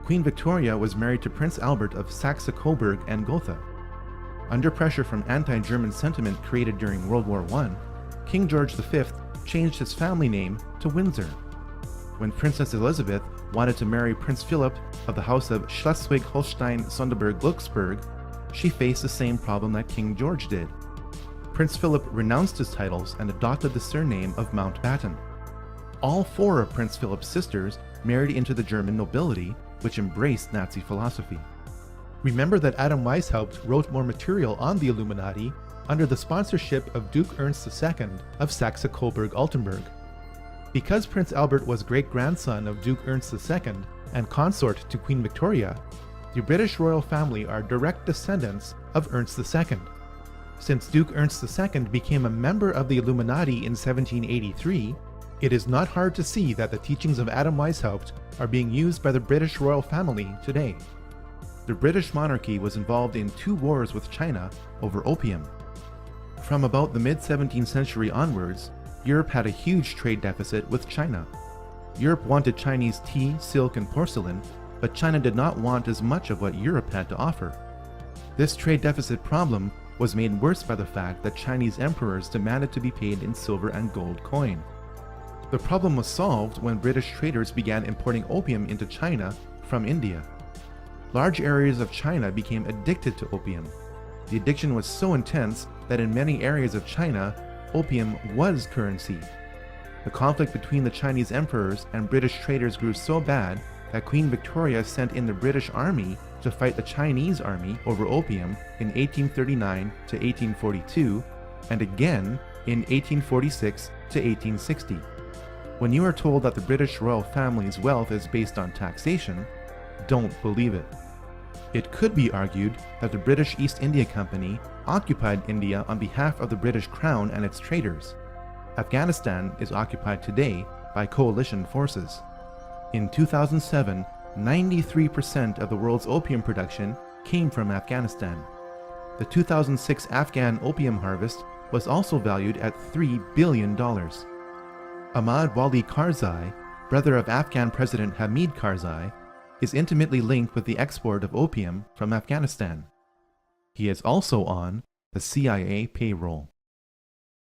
Queen Victoria was married to Prince Albert of Saxe-Coburg and Gotha. Under pressure from anti-German sentiment created during World War I, King George V changed his family name to Windsor. When Princess Elizabeth wanted to marry Prince Philip of the House of Schleswig-Holstein-Sonderburg-Glücksburg, she faced the same problem that King George did. Prince Philip renounced his titles and adopted the surname of Mountbatten. All 4 of Prince Philip's sisters married into the German nobility, which embraced Nazi philosophy. Remember that Adam Weishaupt wrote more material on the Illuminati under the sponsorship of Duke Ernst II of Saxe-Coburg-Altenburg. Because Prince Albert was great-grandson of Duke Ernst II and consort to Queen Victoria, the British royal family are direct descendants of Ernst II. Since Duke Ernst II became a member of the Illuminati in 1783, it is not hard to see that the teachings of Adam Weishaupt are being used by the British royal family today. The British monarchy was involved in 2 wars with China over opium. From about the mid-17th century onwards, Europe had a huge trade deficit with China. Europe wanted Chinese tea, silk, and porcelain, but China did not want as much of what Europe had to offer. This trade deficit problem was made worse by the fact that Chinese emperors demanded to be paid in silver and gold coin. The problem was solved when British traders began importing opium into China from India. Large areas of China became addicted to opium. The addiction was so intense that in many areas of China, opium was currency. The conflict between the Chinese emperors and British traders grew so bad that Queen Victoria sent in the British army to fight the Chinese army over opium in 1839 to 1842, and again in 1846 to 1860. When you are told that the British royal family's wealth is based on taxation, don't believe it. It could be argued that the British East India Company occupied India on behalf of the British Crown and its traders. Afghanistan is occupied today by coalition forces. In 2007, 93% of the world's opium production came from Afghanistan. The 2006 Afghan opium harvest was also valued at $3 billion. Ahmad Wali Karzai, brother of Afghan President Hamid Karzai, is intimately linked with the export of opium from Afghanistan. He is also on the CIA payroll.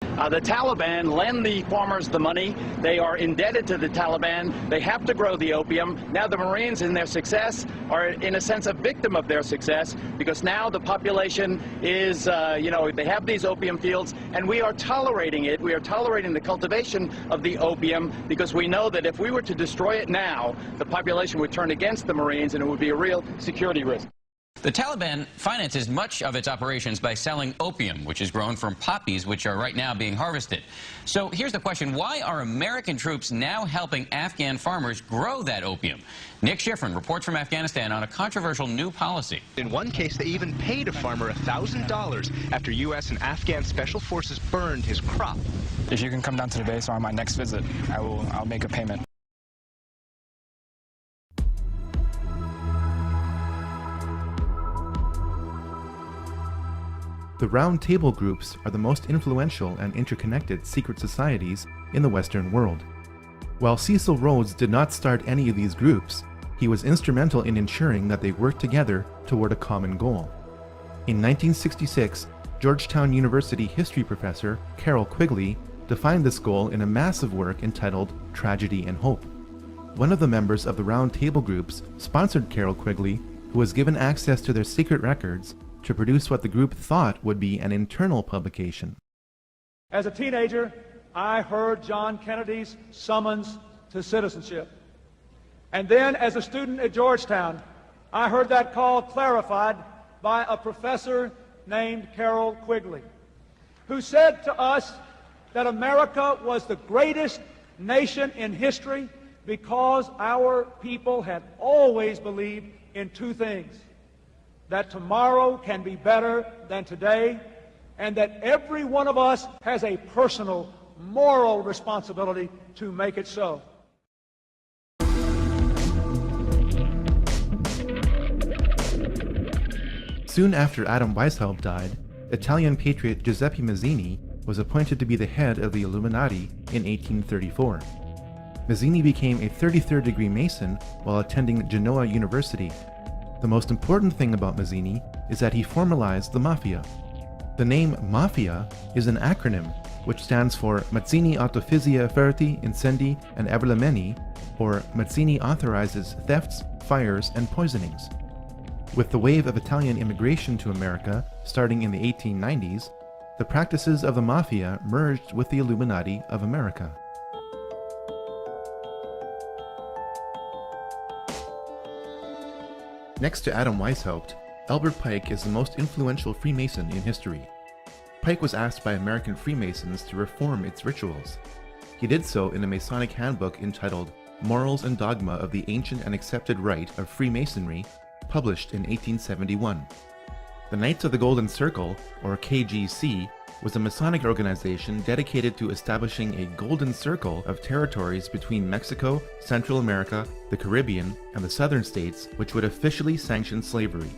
The Taliban lend the farmers the money. They are indebted to the Taliban. They have to grow the opium. Now the Marines, in their success, are in a sense a victim of their success, because now the population is, they have these opium fields, and we are tolerating it. We are tolerating the cultivation of the opium because we know that if we were to destroy it now, the population would turn against the Marines, and it would be a real security risk. The Taliban finances much of its operations by selling opium, which is grown from poppies, which are right now being harvested. So here's the question: why are American troops now helping Afghan farmers grow that opium? Nick Schifrin reports from Afghanistan on a controversial new policy. In one case, they even paid a farmer $1,000 after U.S. and Afghan special forces burned his crop. If you can come down to the base or on my next visit, I'll make a payment. The Round Table groups are the most influential and interconnected secret societies in the Western world. While Cecil Rhodes did not start any of these groups, he was instrumental in ensuring that they worked together toward a common goal. In 1966, Georgetown University history professor Carroll Quigley defined this goal in a massive work entitled Tragedy and Hope. One of the members of the Round Table groups sponsored Carroll Quigley, who was given access to their secret records, to produce what the group thought would be an internal publication. As a teenager, I heard John Kennedy's summons to citizenship. And then, as a student at Georgetown, I heard that call clarified by a professor named Carroll Quigley, who said to us that America was the greatest nation in history because our people had always believed in 2 things: that tomorrow can be better than today, and that every one of us has a personal, moral responsibility to make it so. Soon after Adam Weishaupt died, Italian patriot Giuseppe Mazzini was appointed to be the head of the Illuminati in 1834. Mazzini became a 33rd degree Mason while attending Genoa University. The most important thing about Mazzini is that he formalized the Mafia. The name Mafia is an acronym which stands for Mazzini Autofizia Ferti, Incendi, and Averlameni, or Mazzini authorizes thefts, fires, and poisonings. With the wave of Italian immigration to America starting in the 1890s, the practices of the Mafia merged with the Illuminati of America. Next to Adam Weishaupt, Albert Pike is the most influential Freemason in history. Pike was asked by American Freemasons to reform its rituals. He did so in a Masonic handbook entitled Morals and Dogma of the Ancient and Accepted Rite of Freemasonry, published in 1871. The Knights of the Golden Circle, or KGC, was a Masonic organization dedicated to establishing a golden circle of territories between Mexico, Central America, the Caribbean, and the southern states, which would officially sanction slavery.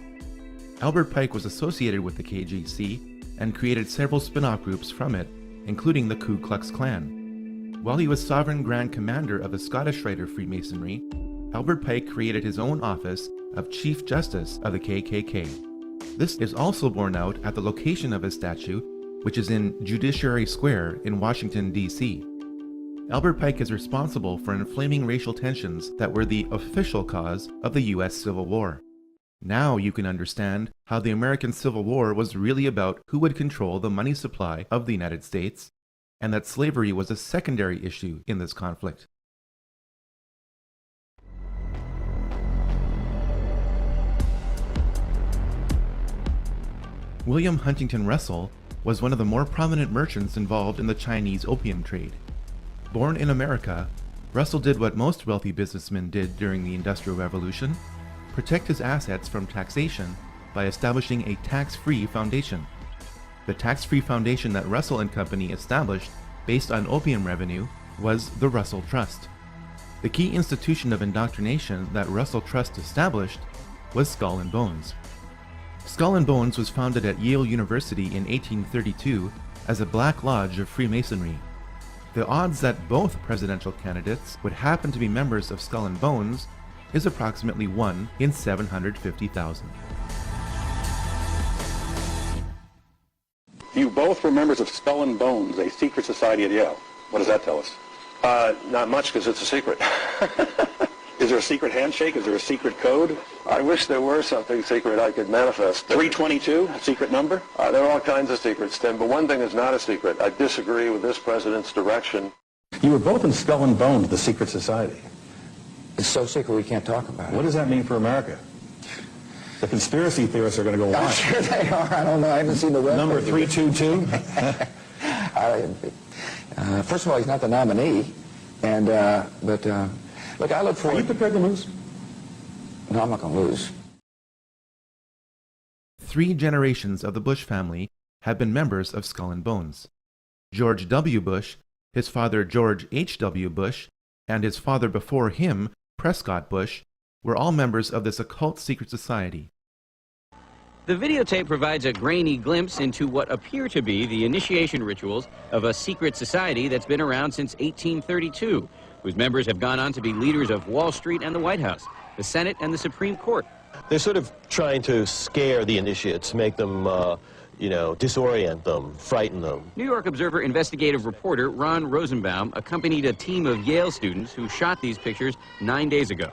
Albert Pike was associated with the KGC and created several spin-off groups from it, including the Ku Klux Klan. While he was Sovereign Grand Commander of the Scottish Rite of Freemasonry, Albert Pike created his own office of Chief Justice of the KKK. This is also borne out at the location of his statue, which is in Judiciary Square in Washington, D.C. Albert Pike is responsible for inflaming racial tensions that were the official cause of the U.S. Civil War. Now you can understand how the American Civil War was really about who would control the money supply of the United States, and that slavery was a secondary issue in this conflict. William Huntington Russell was one of the more prominent merchants involved in the Chinese opium trade. Born in America, Russell did what most wealthy businessmen did during the Industrial Revolution: protect his assets from taxation by establishing a tax-free foundation. The tax-free foundation that Russell and Company established based on opium revenue was the Russell Trust. The key institution of indoctrination that Russell Trust established was Skull and Bones. Skull and Bones was founded at Yale University in 1832 as a Black Lodge of Freemasonry. The odds that both presidential candidates would happen to be members of Skull and Bones is approximately 1 in 750,000. You both were members of Skull and Bones, a secret society at Yale. What does that tell us? Not much, because it's a secret. Is there a secret handshake? Is there a secret code? I wish there were something secret I could manifest. 322, a secret number? There are all kinds of secrets, Tim, but one thing is not a secret. I disagree with this president's direction. You were both in Skull and Bones, the secret society. It's so secret we can't talk about it. What does that mean for America? The conspiracy theorists are going to go I'm wild. sure they are. I don't know. I haven't seen the website. Number 322? First of all, he's not the nominee. And, look, I look forward... Are you prepared to lose? No, I'm not going to lose. 3 generations of the Bush family have been members of Skull and Bones. George W. Bush, his father George H.W. Bush, and his father before him, Prescott Bush, were all members of this occult secret society. The videotape provides a grainy glimpse into what appear to be the initiation rituals of a secret society that's been around since 1832, whose members have gone on to be leaders of Wall Street and the White House, the Senate and the Supreme Court. They're sort of trying to scare the initiates, make them, disorient them, frighten them. New York Observer investigative reporter Ron Rosenbaum accompanied a team of Yale students who shot these pictures 9 days ago.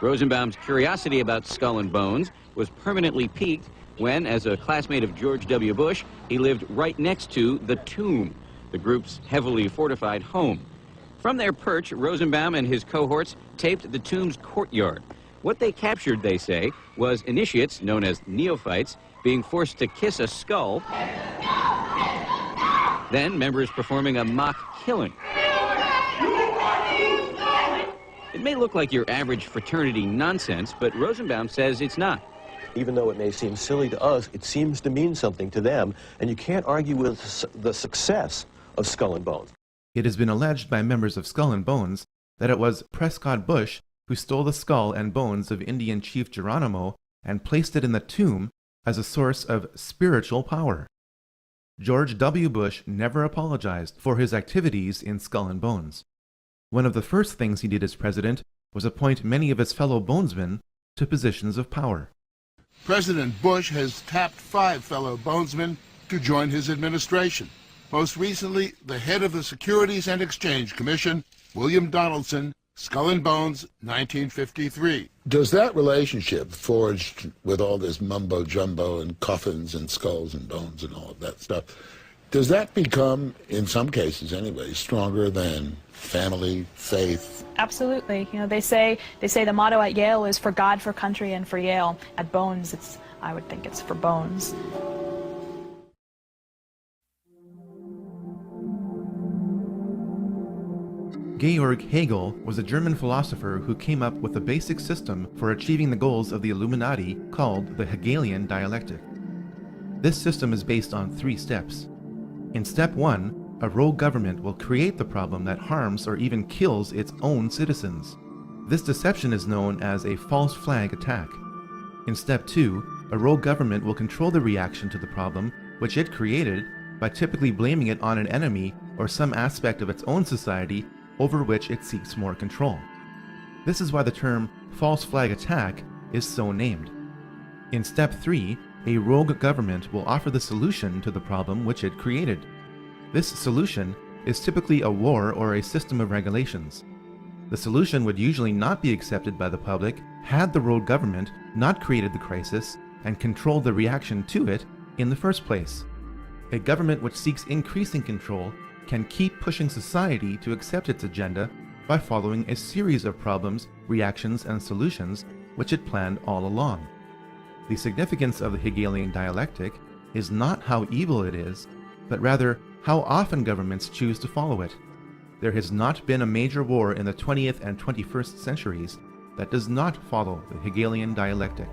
Rosenbaum's curiosity about Skull and Bones was permanently piqued when, as a classmate of George W. Bush, he lived right next to the Tomb, the group's heavily fortified home. From their perch, Rosenbaum and his cohorts taped the Tomb's courtyard. What they captured, they say, was initiates, known as neophytes, being forced to kiss a skull, then members performing a mock killing. It may look like your average fraternity nonsense, but Rosenbaum says it's not. Even though it may seem silly to us, it seems to mean something to them, and you can't argue with the success of Skull and Bones. It has been alleged by members of Skull and Bones that it was Prescott Bush who stole the skull and bones of Indian Chief Geronimo and placed it in the tomb as a source of spiritual power. George W. Bush never apologized for his activities in Skull and Bones. One of the first things he did as president was appoint many of his fellow bonesmen to positions of power. President Bush has tapped 5 fellow bonesmen to join his administration. Most recently, the head of the Securities and Exchange Commission, William Donaldson, Skull and Bones, 1953. Does that relationship forged with all this mumbo-jumbo and coffins and skulls and bones and all of that stuff, Does that become, in some cases anyway, stronger than family, faith? Absolutely. You know, they say the motto at Yale is for God, for country, and for Yale. At Bones, I would think it's for Bones. Georg Hegel was a German philosopher who came up with a basic system for achieving the goals of the Illuminati called the Hegelian dialectic. This system is based on 3 steps. In step 1, a rogue government will create the problem that harms or even kills its own citizens. This deception is known as a false flag attack. In step 2, a rogue government will control the reaction to the problem which it created by typically blaming it on an enemy or some aspect of its own society over which it seeks more control. This is why the term false flag attack is so named. In step 3, a rogue government will offer the solution to the problem which it created. This solution is typically a war or a system of regulations. The solution would usually not be accepted by the public had the rogue government not created the crisis and controlled the reaction to it in the first place. A government which seeks increasing control can keep pushing society to accept its agenda by following a series of problems, reactions, and solutions which it planned all along. The significance of the Hegelian dialectic is not how evil it is, but rather how often governments choose to follow it. There has not been a major war in the 20th and 21st centuries that does not follow the Hegelian dialectic.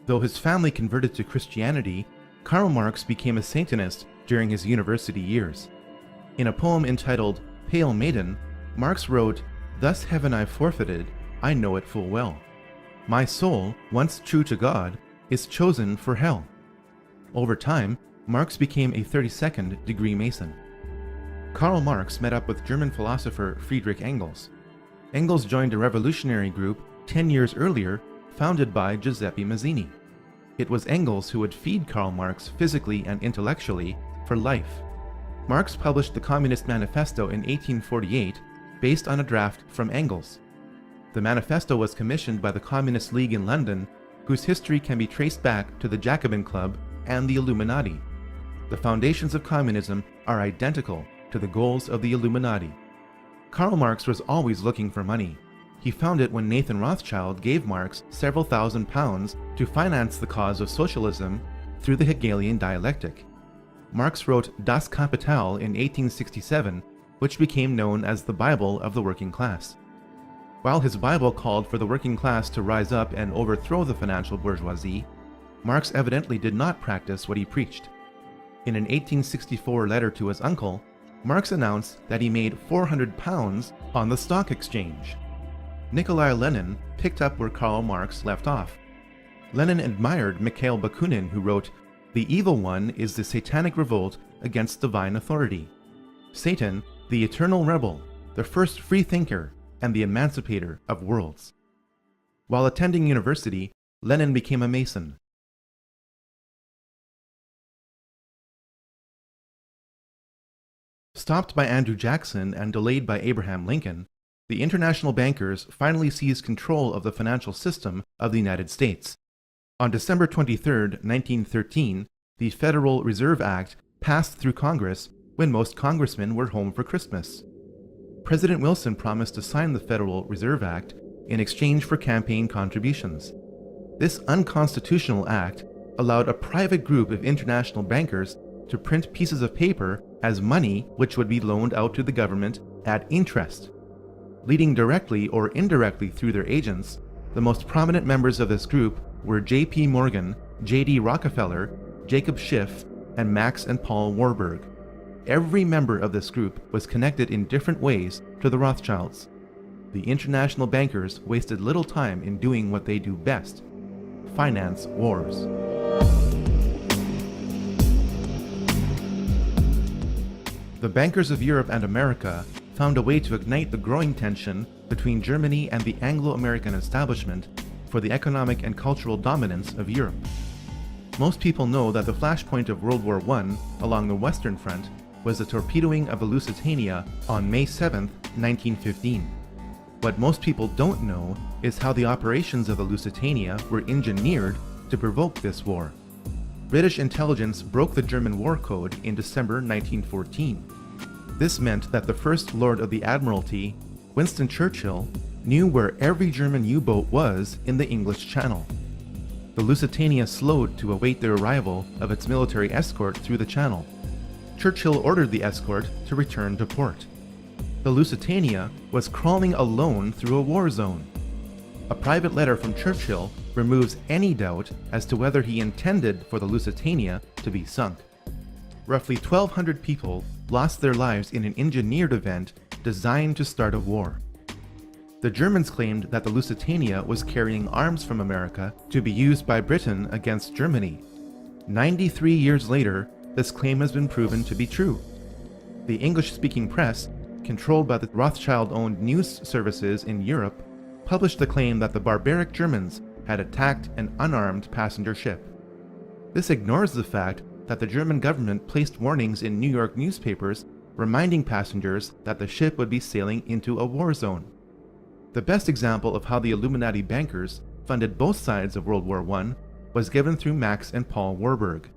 Though his family converted to Christianity, Karl Marx became a Satanist during his university years. In a poem entitled Pale Maiden, Marx wrote, "Thus heaven I forfeited, I know it full well. My soul, once true to God, is chosen for hell." Over time, Marx became a 32nd degree Mason. Karl Marx met up with German philosopher Friedrich Engels. Engels joined a revolutionary group 10 years earlier founded by Giuseppe Mazzini. It was Engels who would feed Karl Marx physically and intellectually for life. Marx published the Communist Manifesto in 1848 based on a draft from Engels. The manifesto was commissioned by the Communist League in London, whose history can be traced back to the Jacobin Club and the Illuminati. The foundations of communism are identical to the goals of the Illuminati. Karl Marx was always looking for money. He found it when Nathan Rothschild gave Marx several £1,000s to finance the cause of socialism through the Hegelian dialectic. Marx wrote Das Kapital in 1867, which became known as the Bible of the working class. While his Bible called for the working class to rise up and overthrow the financial bourgeoisie, Marx evidently did not practice what he preached. In an 1864 letter to his uncle, Marx announced that he made £400 on the stock exchange. Nikolai Lenin picked up where Karl Marx left off. Lenin admired Mikhail Bakunin, who wrote, "The evil one is the satanic revolt against divine authority. Satan, the eternal rebel, the first free thinker, and the emancipator of worlds." While attending university, Lenin became a Mason. Stopped by Andrew Jackson and delayed by Abraham Lincoln, the international bankers finally seized control of the financial system of the United States. On December 23, 1913, the Federal Reserve Act passed through Congress when most congressmen were home for Christmas. President Wilson promised to sign the Federal Reserve Act in exchange for campaign contributions. This unconstitutional act allowed a private group of international bankers to print pieces of paper as money which would be loaned out to the government at interest. Leading directly or indirectly through their agents, the most prominent members of this group were J.P. Morgan, J.D. Rockefeller, Jacob Schiff, and Max and Paul Warburg. Every member of this group was connected in different ways to the Rothschilds. The international bankers wasted little time in doing what they do best: finance wars. The bankers of Europe and America found a way to ignite the growing tension between Germany and the Anglo-American establishment for the economic and cultural dominance of Europe. Most people know that the flashpoint of World War I along the Western Front was the torpedoing of the Lusitania on May 7, 1915. What most people don't know is how the operations of the Lusitania were engineered to provoke this war. British intelligence broke the German war code in December 1914. This meant that the First Lord of the Admiralty, Winston Churchill, knew where every German U-boat was in the English Channel. The Lusitania slowed to await the arrival of its military escort through the channel. Churchill ordered the escort to return to port. The Lusitania was crawling alone through a war zone. A private letter from Churchill removes any doubt as to whether he intended for the Lusitania to be sunk. Roughly 1,200 people lost their lives in an engineered event designed to start a war. The Germans claimed that the Lusitania was carrying arms from America to be used by Britain against Germany. 93 years later, this claim has been proven to be true. The English-speaking press, controlled by the Rothschild-owned news services in Europe, published the claim that the barbaric Germans had attacked an unarmed passenger ship. This ignores the fact that the German government placed warnings in New York newspapers reminding passengers that the ship would be sailing into a war zone. The best example of how the Illuminati bankers funded both sides of World War I was given through Max and Paul Warburg.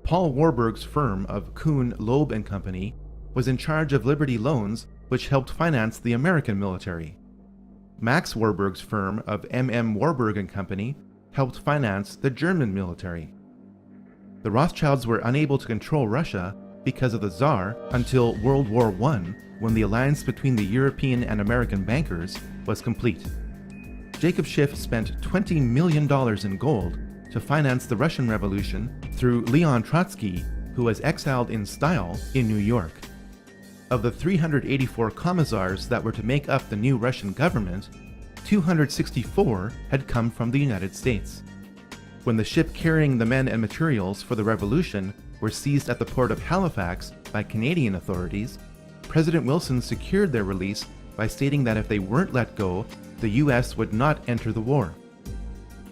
Paul Warburg's firm of Kuhn, Loeb & Company was in charge of Liberty loans, which helped finance the American military. Max Warburg's firm of M.M. Warburg & Company helped finance the German military. The Rothschilds were unable to control Russia because of the Tsar until World War I, when the alliance between the European and American bankers was complete. Jacob Schiff spent $20 million in gold to finance the Russian Revolution through Leon Trotsky, who was exiled in style in New York. Of the 384 commissars that were to make up the new Russian government, 264 had come from the United States. When the ship carrying the men and materials for the revolution were seized at the port of Halifax by Canadian authorities, President Wilson secured their release by stating that if they weren't let go, the US would not enter the war.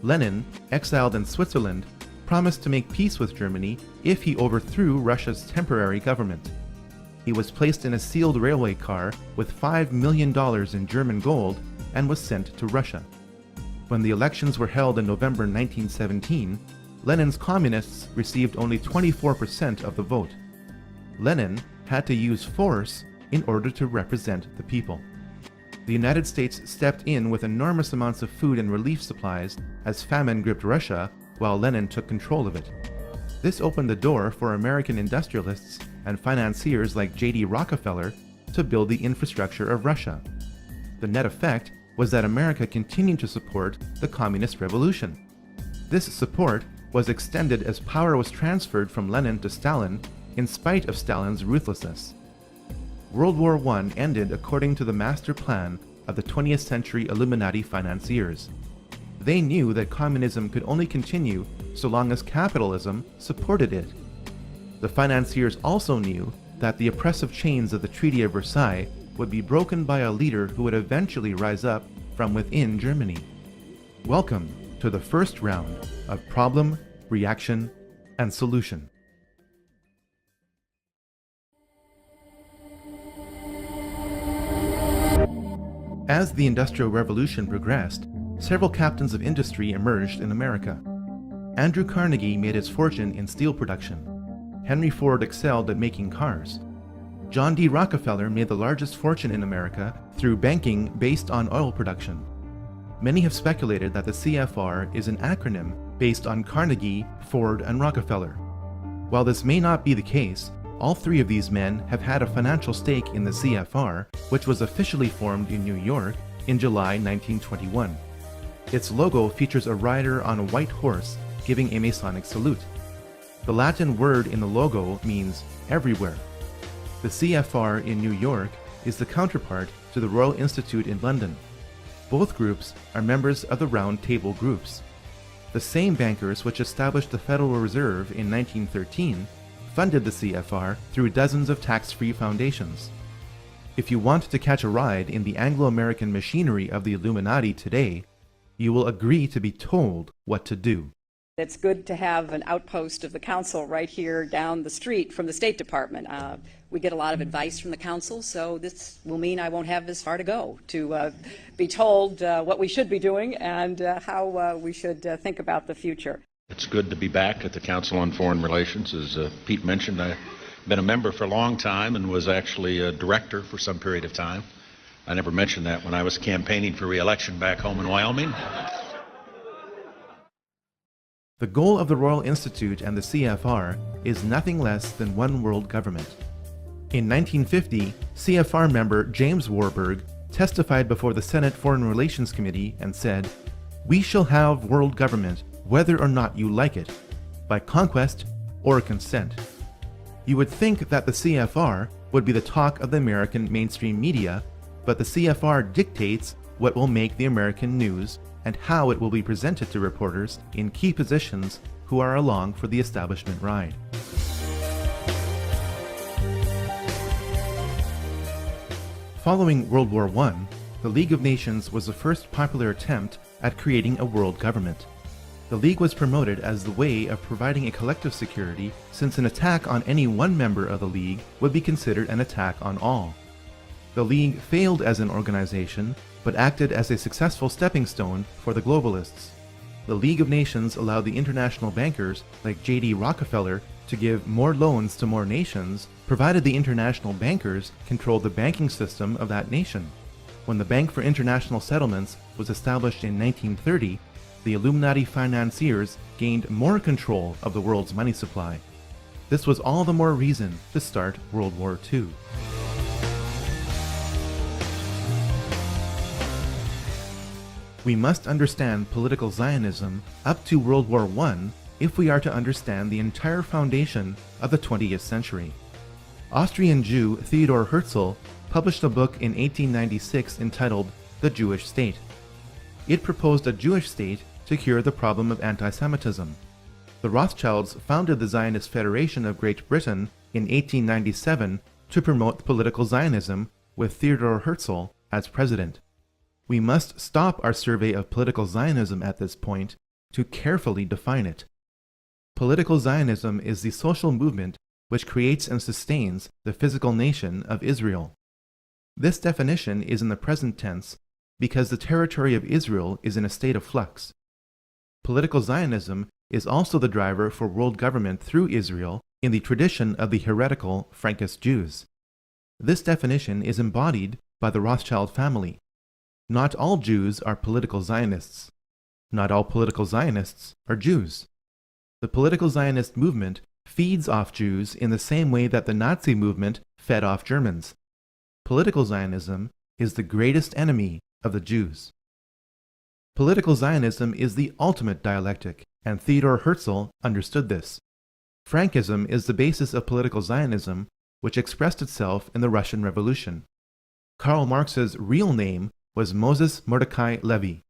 Lenin, exiled in Switzerland, promised to make peace with Germany if he overthrew Russia's temporary government. He was placed in a sealed railway car with $5 million in German gold and was sent to Russia. When the elections were held in November 1917, Lenin's communists received only 24% of the vote. Lenin had to use force in order to represent the people. The United States stepped in with enormous amounts of food and relief supplies as famine gripped Russia while Lenin took control of it. This opened the door for American industrialists and financiers like J.D. Rockefeller to build the infrastructure of Russia. The net effect was that America continued to support the communist revolution. This support was extended as power was transferred from Lenin to Stalin in spite of Stalin's ruthlessness. World War I ended according to the master plan of the 20th century Illuminati financiers. They knew that communism could only continue so long as capitalism supported it. The financiers also knew that the oppressive chains of the Treaty of Versailles would be broken by a leader who would eventually rise up from within Germany. Welcome to the first round of Problem, Reaction, and Solution. As the Industrial Revolution progressed, several captains of industry emerged in America. Andrew Carnegie made his fortune in steel production. Henry Ford excelled at making cars. John D. Rockefeller made the largest fortune in America through banking based on oil production. Many have speculated that the CFR is an acronym based on Carnegie, Ford, and Rockefeller. While this may not be the case, all three of these men have had a financial stake in the CFR, which was officially formed in New York in July 1921. Its logo features a rider on a white horse giving a Masonic salute. The Latin word in the logo means everywhere. The CFR in New York is the counterpart to the Royal Institute in London. Both groups are members of the Round Table groups. The same bankers which established the Federal Reserve in 1913 funded the CFR through dozens of tax-free foundations. If you want to catch a ride in the Anglo-American machinery of the Illuminati today, you will agree to be told what to do. It's good to have an outpost of the council right here down the street from the State Department. We get a lot of advice from the council, so this will mean I won't have as far to go to be told what we should be doing and how we should think about the future. It's good to be back at the Council on Foreign Relations. As Pete mentioned, I've been a member for a long time and was actually a director for some period of time. I never mentioned that when I was campaigning for re-election back home in Wyoming. The goal of the Royal Institute and the CFR is nothing less than one world government. In 1950, CFR member James Warburg testified before the Senate Foreign Relations Committee and said, "We shall have world government whether or not you like it, by conquest or consent." You would think that the CFR would be the talk of the American mainstream media, but the CFR dictates what will make the American news and how it will be presented to reporters in key positions who are along for the establishment ride. Following World War I, the League of Nations was the first popular attempt at creating a world government. The League was promoted as the way of providing a collective security, since an attack on any one member of the League would be considered an attack on all. The League failed as an organization, but acted as a successful stepping stone for the globalists. The League of Nations allowed the international bankers, like J.D. Rockefeller, to give more loans to more nations, provided the international bankers controlled the banking system of that nation. When the Bank for International Settlements was established in 1930, the Illuminati financiers gained more control of the world's money supply. This was all the more reason to start World War II. We must understand political Zionism up to World War I if we are to understand the entire foundation of the 20th century. Austrian Jew Theodor Herzl published a book in 1896 entitled The Jewish State. It proposed a Jewish state to cure the problem of anti-Semitism. The Rothschilds founded the Zionist Federation of Great Britain in 1897 to promote political Zionism with Theodor Herzl as president. We must stop our survey of political Zionism at this point to carefully define it. Political Zionism is the social movement which creates and sustains the physical nation of Israel. This definition is in the present tense because the territory of Israel is in a state of flux. Political Zionism is also the driver for world government through Israel in the tradition of the heretical Frankist Jews. This definition is embodied by the Rothschild family. Not all Jews are political Zionists. Not all political Zionists are Jews. The political Zionist movement feeds off Jews in the same way that the Nazi movement fed off Germans. Political Zionism is the greatest enemy of the Jews. Political Zionism is the ultimate dialectic, and Theodor Herzl understood this. Frankism is the basis of political Zionism, which expressed itself in the Russian Revolution. Karl Marx's real name was Moses Mordecai Levy.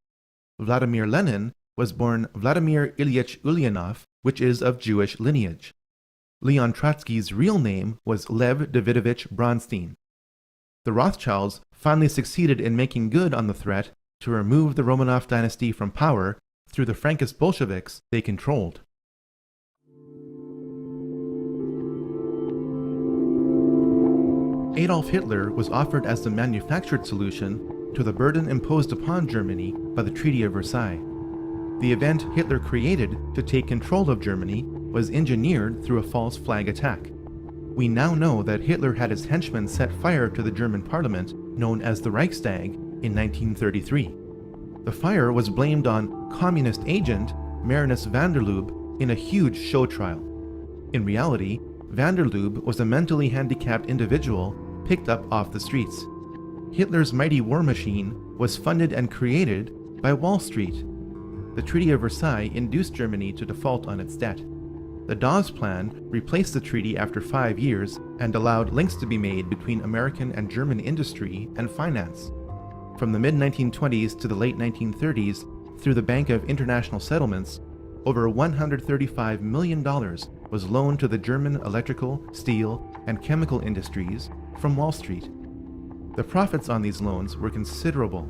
Vladimir Lenin was born Vladimir Ilyich Ulyanov, which is of Jewish lineage. Leon Trotsky's real name was Lev Davidovich Bronstein. The Rothschilds finally succeeded in making good on the threat to remove the Romanov dynasty from power through the Frankist Bolsheviks they controlled. Adolf Hitler was offered as the manufactured solution to the burden imposed upon Germany by the Treaty of Versailles. The event Hitler created to take control of Germany was engineered through a false flag attack. We now know that Hitler had his henchmen set fire to the German parliament, known as the Reichstag, in 1933. The fire was blamed on communist agent Marinus van der Lubbe in a huge show trial. In reality, van der Lubbe was a mentally handicapped individual picked up off the streets. Hitler's mighty war machine was funded and created by Wall Street. The Treaty of Versailles induced Germany to default on its debt. The Dawes Plan replaced the treaty after 5 years and allowed links to be made between American and German industry and finance. From the mid-1920s to the late 1930s, through the Bank of International Settlements, over $135 million was loaned to the German electrical, steel, and chemical industries from Wall Street. The profits on these loans were considerable.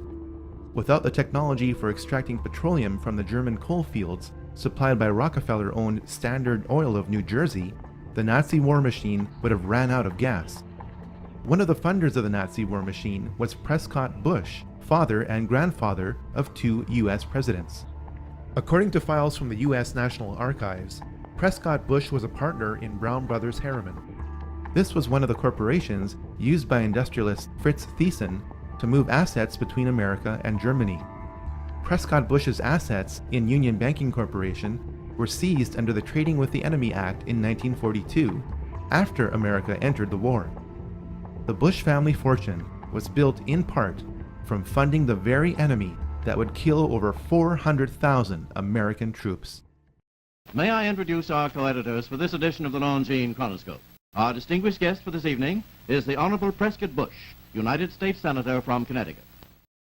Without the technology for extracting petroleum from the German coal fields supplied by Rockefeller-owned Standard Oil of New Jersey, the Nazi war machine would have ran out of gas. One of the funders of the Nazi war machine was Prescott Bush, father and grandfather of 2 U.S. presidents. According to files from the U.S. National Archives, Prescott Bush was a partner in Brown Brothers Harriman. This was one of the corporations used by industrialist Fritz Thyssen to move assets between America and Germany. Prescott Bush's assets in Union Banking Corporation were seized under the Trading with the Enemy Act in 1942, after America entered the war. The Bush family fortune was built in part from funding the very enemy that would kill over 400,000 American troops. May I introduce our co-editors for this edition of the Longines Chronoscope. Our distinguished guest for this evening is the Honorable Prescott Bush, United States Senator from Connecticut.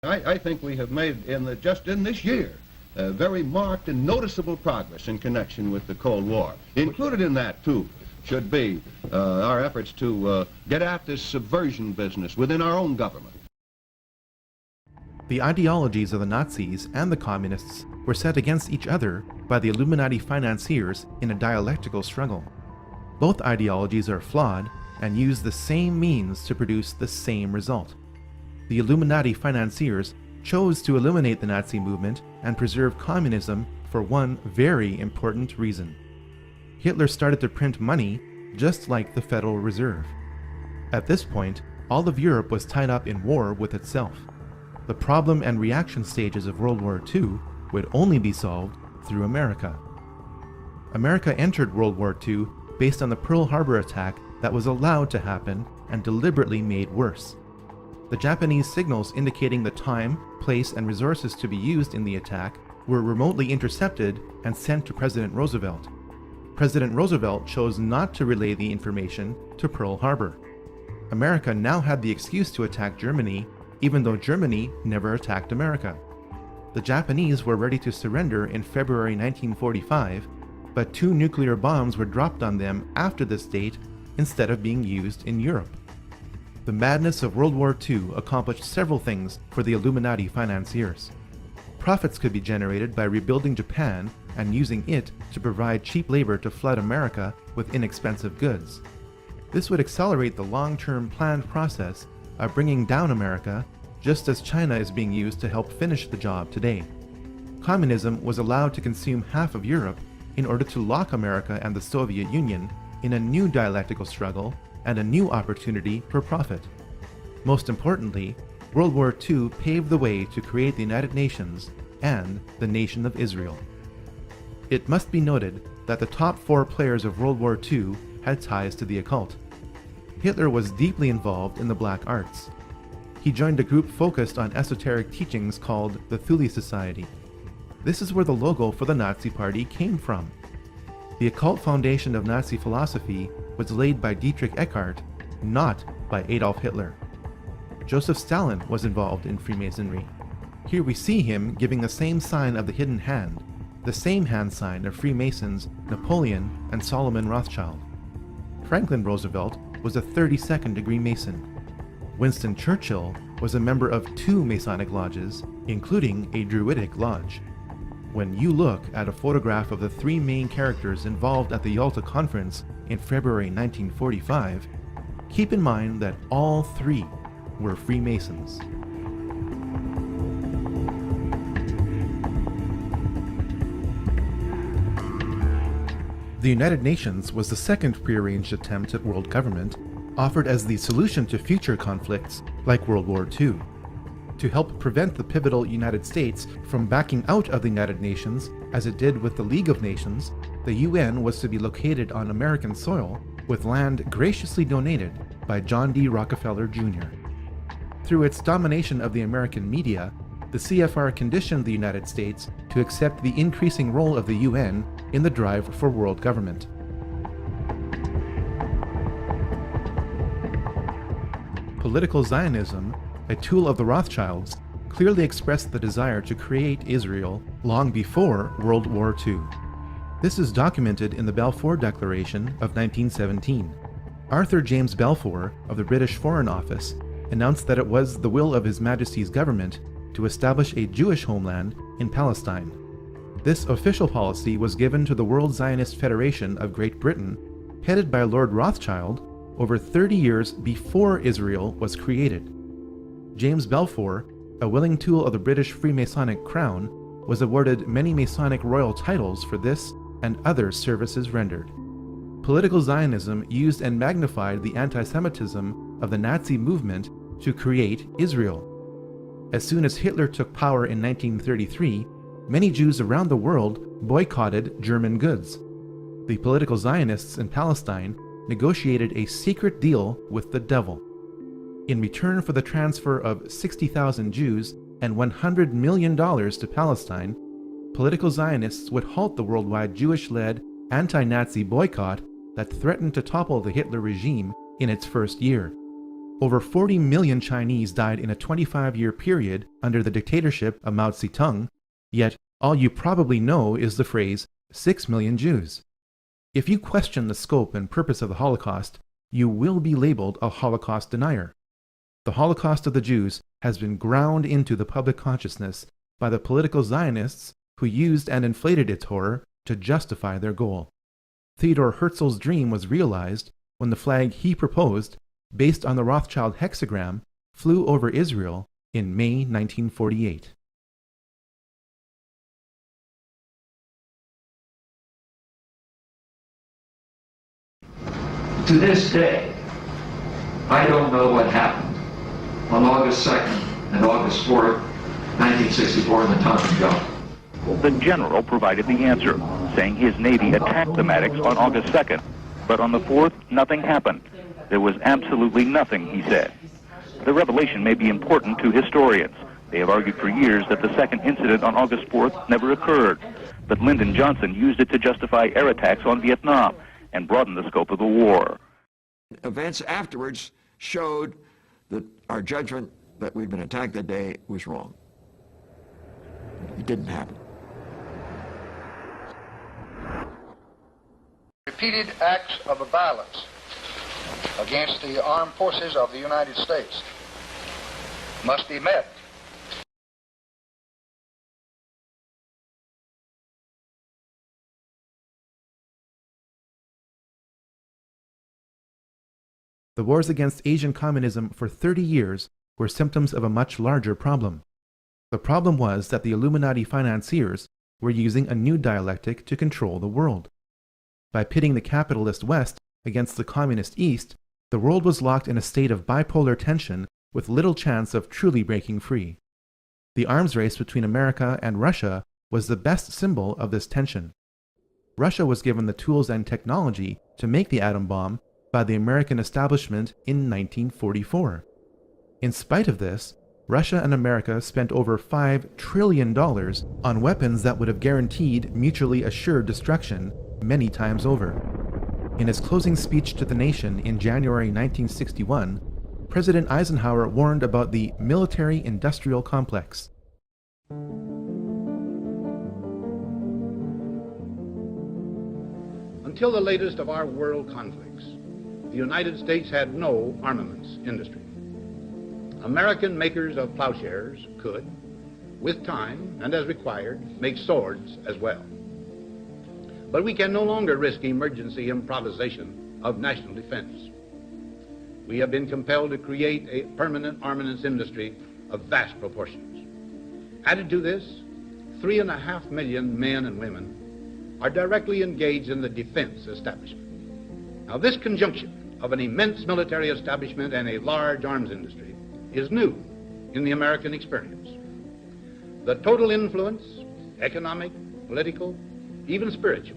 I think we have made, just in this year, very marked and noticeable progress in connection with the Cold War. Included in that, too, should be our efforts to get at this subversion business within our own government. The ideologies of the Nazis and the Communists were set against each other by the Illuminati financiers in a dialectical struggle. Both ideologies are flawed and use the same means to produce the same result. The Illuminati financiers chose to eliminate the Nazi movement and preserve communism for one very important reason. Hitler started to print money just like the Federal Reserve. At this point, all of Europe was tied up in war with itself. The problem and reaction stages of World War II would only be solved through America. America entered World War II based on the Pearl Harbor attack that was allowed to happen and deliberately made worse. The Japanese signals indicating the time, place, and resources to be used in the attack were remotely intercepted and sent to President Roosevelt. President Roosevelt chose not to relay the information to Pearl Harbor. America now had the excuse to attack Germany, even though Germany never attacked America. The Japanese were ready to surrender in February 1945, but 2 nuclear bombs were dropped on them after this date instead of being used in Europe. The madness of World War II accomplished several things for the Illuminati financiers. Profits could be generated by rebuilding Japan and using it to provide cheap labor to flood America with inexpensive goods. This would accelerate the long-term planned process of bringing down America, just as China is being used to help finish the job today. Communism was allowed to consume half of Europe in order to lock America and the Soviet Union in a new dialectical struggle and a new opportunity for profit. Most importantly, World War II paved the way to create the United Nations and the Nation of Israel. It must be noted that the top 4 players of World War II had ties to the occult. Hitler was deeply involved in the black arts. He joined a group focused on esoteric teachings called the Thule Society. This is where the logo for the Nazi Party came from. The occult foundation of Nazi philosophy was laid by Dietrich Eckart, not by Adolf Hitler. Joseph Stalin was involved in Freemasonry. Here we see him giving the same sign of the hidden hand, the same hand sign of Freemasons Napoleon and Solomon Rothschild. Franklin Roosevelt was a 32nd degree Mason. Winston Churchill was a member of 2 Masonic lodges, including a Druidic lodge. When you look at a photograph of the 3 main characters involved at the Yalta Conference in February 1945, keep in mind that all 3 were Freemasons. The United Nations was the second prearranged attempt at world government, offered as the solution to future conflicts like World War II. To help prevent the pivotal United States from backing out of the United Nations, as it did with the League of Nations, the UN was to be located on American soil with land graciously donated by John D. Rockefeller Jr. Through its domination of the American media, the CFR conditioned the United States to accept the increasing role of the UN in the drive for world government. Political Zionism, a tool of the Rothschilds, clearly expressed the desire to create Israel long before World War II. This is documented in the Balfour Declaration of 1917. Arthur James Balfour of the British Foreign Office announced that it was the will of His Majesty's government to establish a Jewish homeland in Palestine. This official policy was given to the World Zionist Federation of Great Britain, headed by Lord Rothschild, over 30 years before Israel was created. James Balfour, a willing tool of the British Freemasonic crown, was awarded many Masonic royal titles for this and other services rendered. Political Zionism used and magnified the anti-Semitism of the Nazi movement to create Israel. As soon as Hitler took power in 1933, many Jews around the world boycotted German goods. The political Zionists in Palestine negotiated a secret deal with the devil. In return for the transfer of 60,000 Jews and $100 million to Palestine, political Zionists would halt the worldwide Jewish-led anti-Nazi boycott that threatened to topple the Hitler regime in its first year. Over 40 million Chinese died in a 25-year period under the dictatorship of Mao Zedong, yet all you probably know is the phrase 6 million Jews. If you question the scope and purpose of the Holocaust, you will be labeled a Holocaust denier. The Holocaust of the Jews has been ground into the public consciousness by the political Zionists who used and inflated its horror to justify their goal. Theodor Herzl's dream was realized when the flag he proposed, based on the Rothschild hexagram, flew over Israel in May 1948. To this day, I don't know what happened on August 2nd and August 4th, 1964 in the Tonkin Gulf. The general provided the answer, saying his Navy attacked the Maddox on August 2nd, but on the 4th, nothing happened. There was absolutely nothing, he said. The revelation may be important to historians. They have argued for years that the second incident on August 4th never occurred, but Lyndon Johnson used it to justify air attacks on Vietnam and broaden the scope of the war. Events afterwards showed that our judgment that we'd been attacked that day was wrong. It didn't happen. Repeated acts of violence against the armed forces of the United States must be met. The wars against Asian communism for 30 years were symptoms of a much larger problem. The problem was that the Illuminati financiers were using a new dialectic to control the world. By pitting the capitalist West against the communist East, the world was locked in a state of bipolar tension with little chance of truly breaking free. The arms race between America and Russia was the best symbol of this tension. Russia was given the tools and technology to make the atom bomb by the American establishment in 1944. In spite of this, Russia and America spent over $5 trillion on weapons that would have guaranteed mutually assured destruction many times over. In his closing speech to the nation in January 1961, President Eisenhower warned about the military-industrial complex. Until the latest of our world conflicts, the United States had no armaments industry. American makers of plowshares could, with time and as required, make swords as well. But we can no longer risk emergency improvisation of national defense. We have been compelled to create a permanent armaments industry of vast proportions. Added to this, 3.5 million men and women are directly engaged in the defense establishment. Now, this conjunction of an immense military establishment and a large arms industry is new in the American experience. The total influence, economic, political, even spiritual,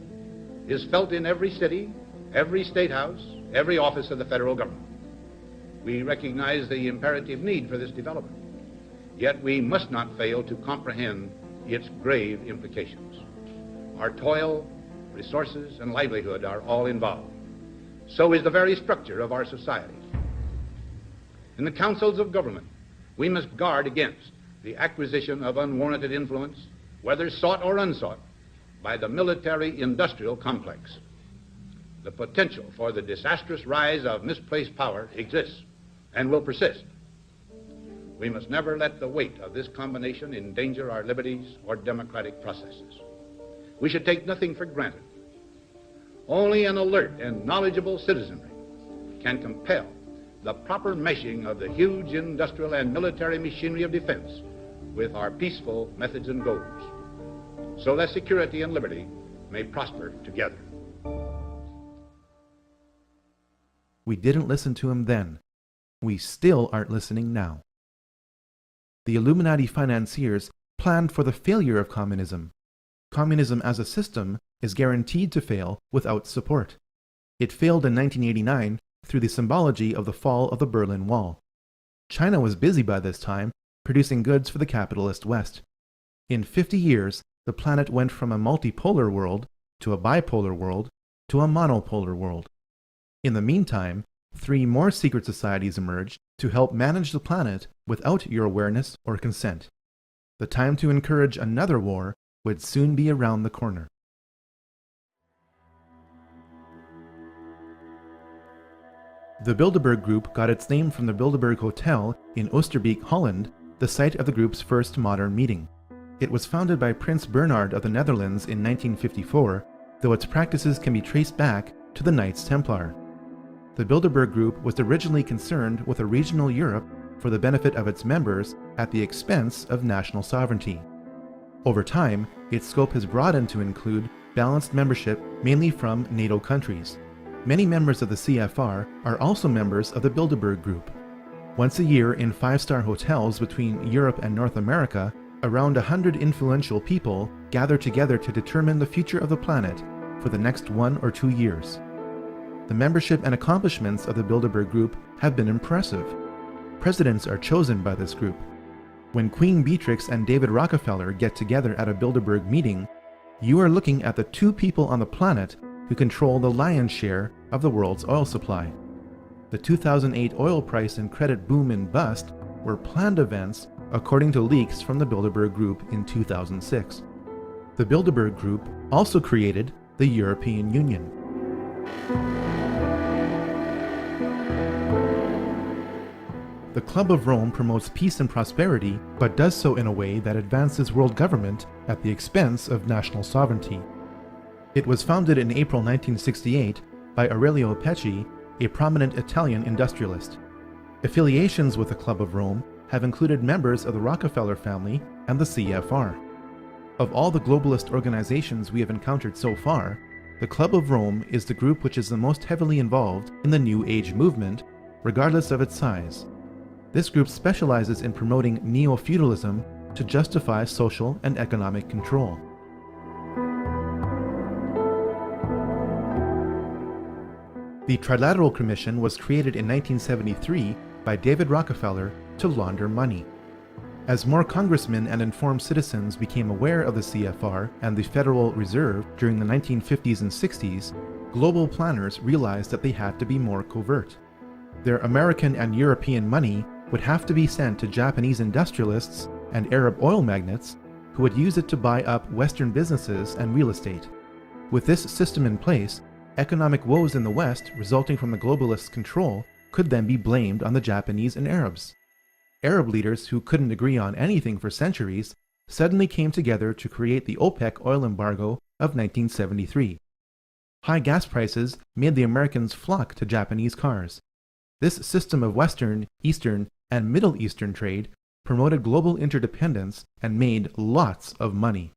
is felt in every city, every state house, every office of the federal government. We recognize the imperative need for this development, yet we must not fail to comprehend its grave implications. Our toil, resources, and livelihood are all involved. So is the very structure of our society. In the councils of government, we must guard against the acquisition of unwarranted influence, whether sought or unsought, by the military-industrial complex. The potential for the disastrous rise of misplaced power exists and will persist. We must never let the weight of this combination endanger our liberties or democratic processes. We should take nothing for granted. Only an alert and knowledgeable citizenry can compel the proper meshing of the huge industrial and military machinery of defense with our peaceful methods and goals. so that security and liberty may prosper together. We didn't listen to him then. We still aren't listening now. The Illuminati financiers planned for the failure of communism. Communism as a system is guaranteed to fail without support. It failed in 1989 through the symbology of the fall of the Berlin Wall. China was busy by this time producing goods for the capitalist West. In 50 years, the planet went from a multipolar world to a bipolar world to a monopolar world. In the meantime, 3 more secret societies emerged to help manage the planet without your awareness or consent. The time to encourage another war would soon be around the corner. The Bilderberg Group got its name from the Bilderberg Hotel in Oosterbeek, Holland, the site of the group's first modern meeting. It was founded by Prince Bernhard of the Netherlands in 1954, though its practices can be traced back to the Knights Templar. The Bilderberg Group was originally concerned with a regional Europe for the benefit of its members at the expense of national sovereignty. Over time, its scope has broadened to include balanced membership mainly from NATO countries. Many members of the CFR are also members of the Bilderberg Group. Once a year in 5-star hotels between Europe and North America, around 100 influential people gather together to determine the future of the planet for the next 1 or 2 years. The membership and accomplishments of the Bilderberg Group have been impressive. Presidents are chosen by this group. When Queen Beatrix and David Rockefeller get together at a Bilderberg meeting, you are looking at the 2 people on the planet who control the lion's share of the world's oil supply. The 2008 oil price and credit boom and bust were planned events according to leaks from the Bilderberg Group in 2006. The Bilderberg Group also created the European Union. The Club of Rome promotes peace and prosperity, but does so in a way that advances world government at the expense of national sovereignty. It was founded in April 1968 by Aurelio Pecci, a prominent Italian industrialist. Affiliations with the Club of Rome have included members of the Rockefeller family and the CFR. Of all the globalist organizations we have encountered so far, the Club of Rome is the group which is the most heavily involved in the New Age movement, regardless of its size. This group specializes in promoting neo-feudalism to justify social and economic control. The Trilateral Commission was created in 1973 by David Rockefeller to launder money. As more congressmen and informed citizens became aware of the CFR and the Federal Reserve during the 1950s and 60s, global planners realized that they had to be more covert. Their American and European money would have to be sent to Japanese industrialists and Arab oil magnates who would use it to buy up Western businesses and real estate. With this system in place, economic woes in the West resulting from the globalists' control could then be blamed on the Japanese and Arabs. Arab leaders who couldn't agree on anything for centuries suddenly came together to create the OPEC oil embargo of 1973. High gas prices made the Americans flock to Japanese cars. This system of Western, Eastern, and Middle Eastern trade promoted global interdependence and made lots of money.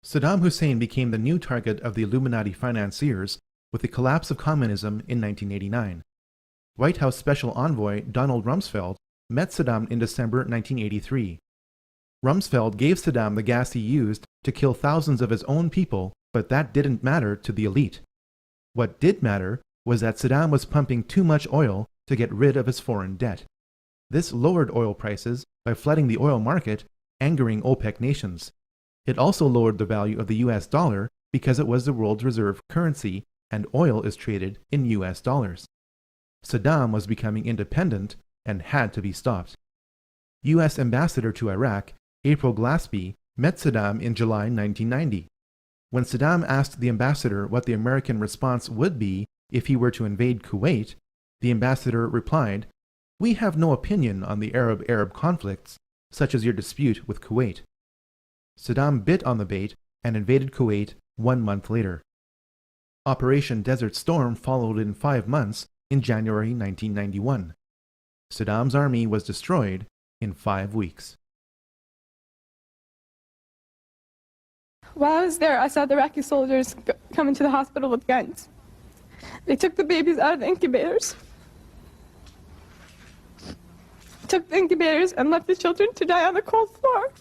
Saddam Hussein became the new target of the Illuminati financiers with the collapse of communism in 1989. White House Special Envoy Donald Rumsfeld met Saddam in December 1983. Rumsfeld gave Saddam the gas he used to kill thousands of his own people, but that didn't matter to the elite. What did matter was that Saddam was pumping too much oil to get rid of his foreign debt. This lowered oil prices by flooding the oil market, angering OPEC nations. It also lowered the value of the US dollar because it was the world's reserve currency and oil is traded in US dollars. Saddam was becoming independent and had to be stopped. US Ambassador to Iraq, April Glaspie, met Saddam in July 1990. When Saddam asked the ambassador what the American response would be if he were to invade Kuwait, the ambassador replied, "We have no opinion on the Arab-Arab conflicts, such as your dispute with Kuwait." Saddam bit on the bait and invaded Kuwait 1 month later. Operation Desert Storm followed in 5 months in January 1991. Saddam's army was destroyed, in 5 weeks. While I was there, I saw the Iraqi soldiers come into the hospital with guns. They took the babies out of the incubators. Took the incubators and left the children to die on the cold floor.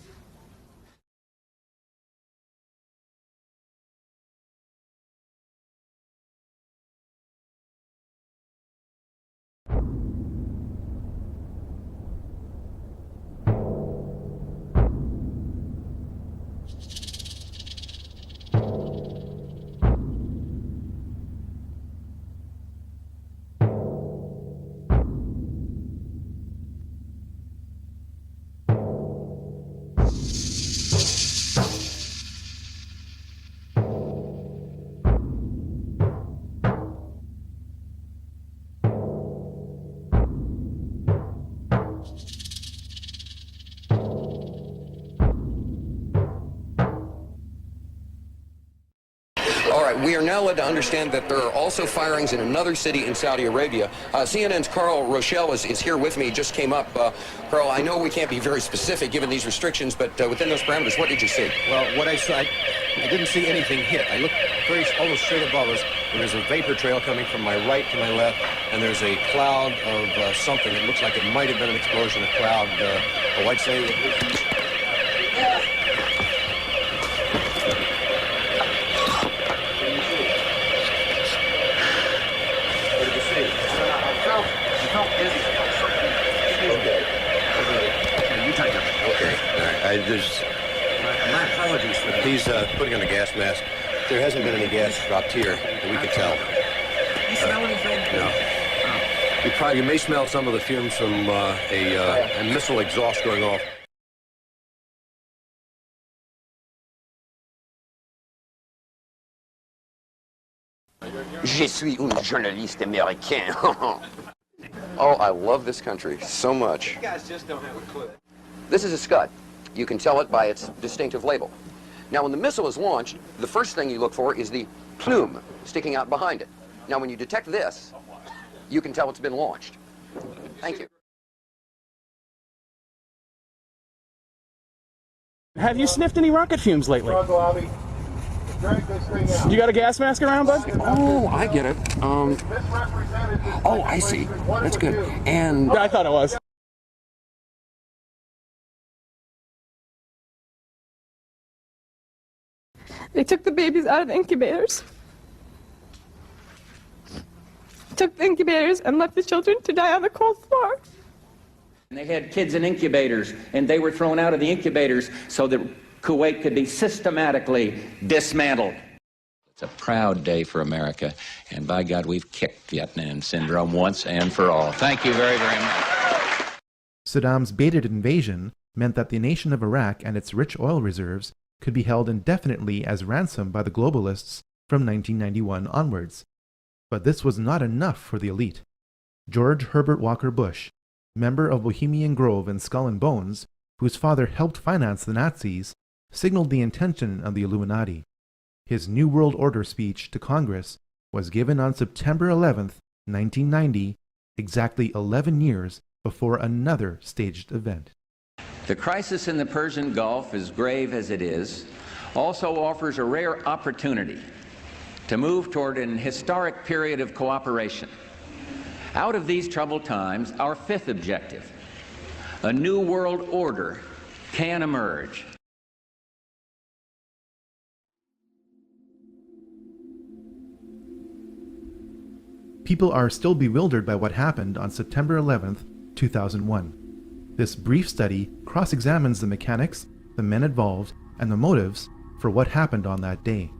We are now led to understand that there are also firings in another city in Saudi Arabia. CNN's Carl Rochelle is here with me, just came up. Carl, I know we can't be very specific given these restrictions, but within those parameters, what did you see? Well, what I saw, I didn't see anything hit. I looked almost straight above us, and there's a vapor trail coming from my right to my left, and there's a cloud of something. It looks like it might have been an explosion, a cloud. I'd say... My apologies for these putting on a gas mask. There hasn't been any gas dropped here that we could tell. You smell anything? No. You may smell some of the fumes from a missile exhaust going off. Je suis un journaliste américain. Oh, I love this country so much. You guys just don't have a clue. This is a Scud. You can tell it by its distinctive label. Now, when the missile is launched, the first thing you look for is the plume sticking out behind it. Now, when you detect this, you can tell it's been launched. Thank you. Have you sniffed any rocket fumes lately? You got a gas mask around, bud? Oh, I get it. Oh, I see. That's good. And I thought it was. They took the babies out of the incubators. Took the incubators and left the children to die on the cold floor. And they had kids in incubators, and they were thrown out of the incubators so that Kuwait could be systematically dismantled. It's a proud day for America, and by God, we've kicked Vietnam syndrome once and for all. Thank you very, very much. Saddam's baited invasion meant that the nation of Iraq and its rich oil reserves could be held indefinitely as ransom by the globalists from 1991 onwards. But this was not enough for the elite. George Herbert Walker Bush, member of Bohemian Grove and Skull and Bones, whose father helped finance the Nazis, signaled the intention of the Illuminati. His New World Order speech to Congress was given on September 11, 1990, exactly 11 years before another staged event. The crisis in the Persian Gulf, as grave as it is, also offers a rare opportunity to move toward an historic period of cooperation. Out of these troubled times, our fifth objective, a new world order, can emerge. People are still bewildered by what happened on September 11, 2001. This brief study cross-examines the mechanics, the men involved, and the motives for what happened on that day.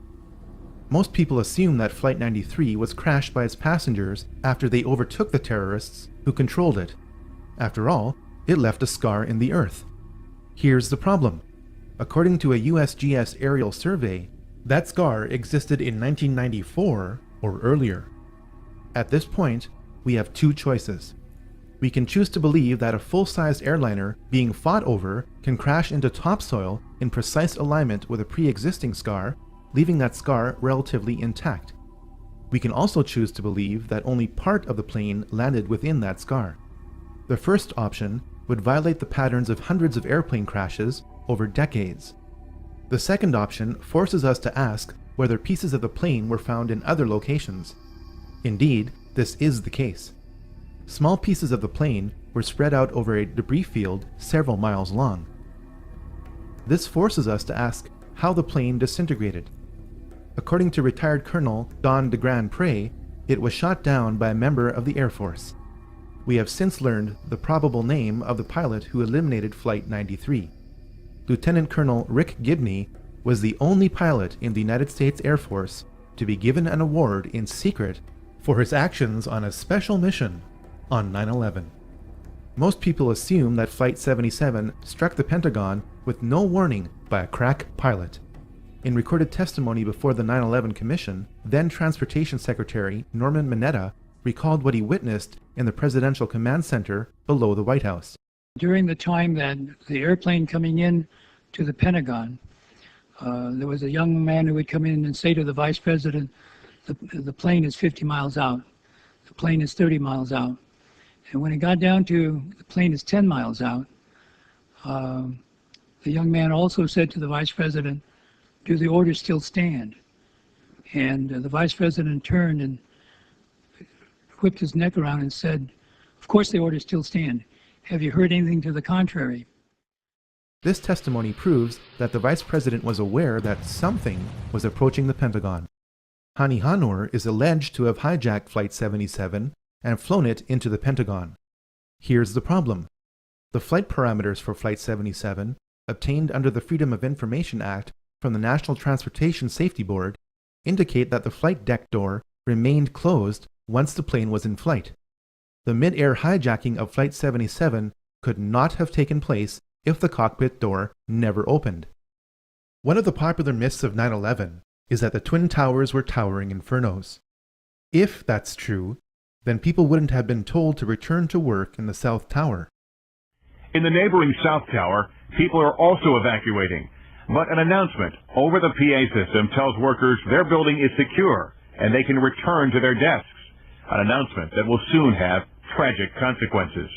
Most people assume that Flight 93 was crashed by its passengers after they overtook the terrorists who controlled it. After all, it left a scar in the earth. Here's the problem. According to a USGS aerial survey, that scar existed in 1994 or earlier. At this point, we have two choices. We can choose to believe that a full-sized airliner being fought over can crash into topsoil in precise alignment with a pre-existing scar, leaving that scar relatively intact. We can also choose to believe that only part of the plane landed within that scar. The first option would violate the patterns of hundreds of airplane crashes over decades. The second option forces us to ask whether pieces of the plane were found in other locations. Indeed, this is the case. Small pieces of the plane were spread out over a debris field several miles long. This forces us to ask how the plane disintegrated. According to retired Colonel Don de Grand Pré, it was shot down by a member of the Air Force. We have since learned the probable name of the pilot who eliminated Flight 93. Lieutenant Colonel Rick Gibney was the only pilot in the United States Air Force to be given an award in secret for his actions on a special mission on 9/11. Most people assume that Flight 77 struck the Pentagon with no warning by a crack pilot. In recorded testimony before the 9/11 Commission, then Transportation Secretary Norman Mineta recalled what he witnessed in the Presidential Command Center below the White House. During the time that the airplane coming in to the Pentagon, there was a young man who would come in and say to the Vice President, the plane is 50 miles out, the plane is 30 miles out. And when it got down to the plane is 10 miles out, the young man also said to the Vice President, do the orders still stand? And the Vice President turned and whipped his neck around and said, of course the orders still stand. Have you heard anything to the contrary? This testimony proves that the Vice President was aware that something was approaching the Pentagon. Hani Hannour is alleged to have hijacked Flight 77 and flown it into the Pentagon. Here's the problem. The flight parameters for Flight 77, obtained under the Freedom of Information Act from the National Transportation Safety Board, indicate that the flight deck door remained closed once the plane was in flight. The mid-air hijacking of Flight 77 could not have taken place if the cockpit door never opened. One of the popular myths of 9/11 is that the Twin Towers were towering infernos. If that's true, then people wouldn't have been told to return to work in the South Tower. In the neighboring South Tower, people are also evacuating. But an announcement over the PA system tells workers their building is secure and they can return to their desks. An announcement that will soon have tragic consequences.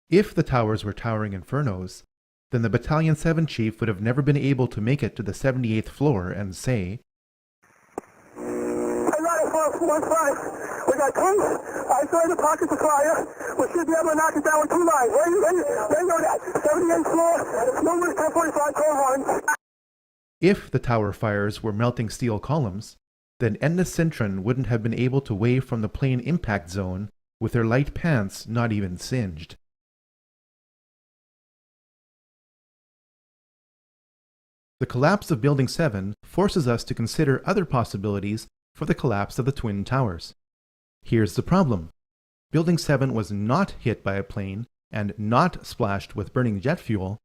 If the towers were towering infernos, then the Battalion 7 chief would have never been able to make it to the 78th floor and say, We got tanks, isolated pockets of fire. We should be able to knock it down with 2 lines. Where you know that? 78th floor, numbers 1045, call 1. if the tower fires were melting steel columns, then Edna Sintron wouldn't have been able to wave from the plane impact zone with her light pants not even singed. The collapse of Building 7 forces us to consider other possibilities for the collapse of the Twin Towers. Here's the problem. Building 7 was not hit by a plane and not splashed with burning jet fuel,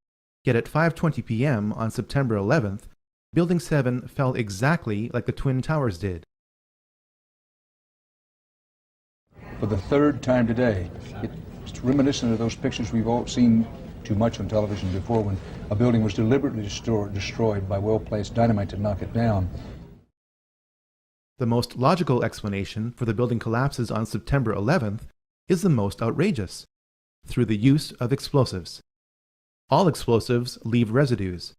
yet at 5:20 p.m. on September 11th, Building 7 fell exactly like the Twin Towers did. For the third time today, it's reminiscent of those pictures we've all seen too much on television before, when a building was deliberately destroyed by well-placed dynamite to knock it down. The most logical explanation for the building collapses on September 11th is the most outrageous, through the use of explosives. All explosives leave residues.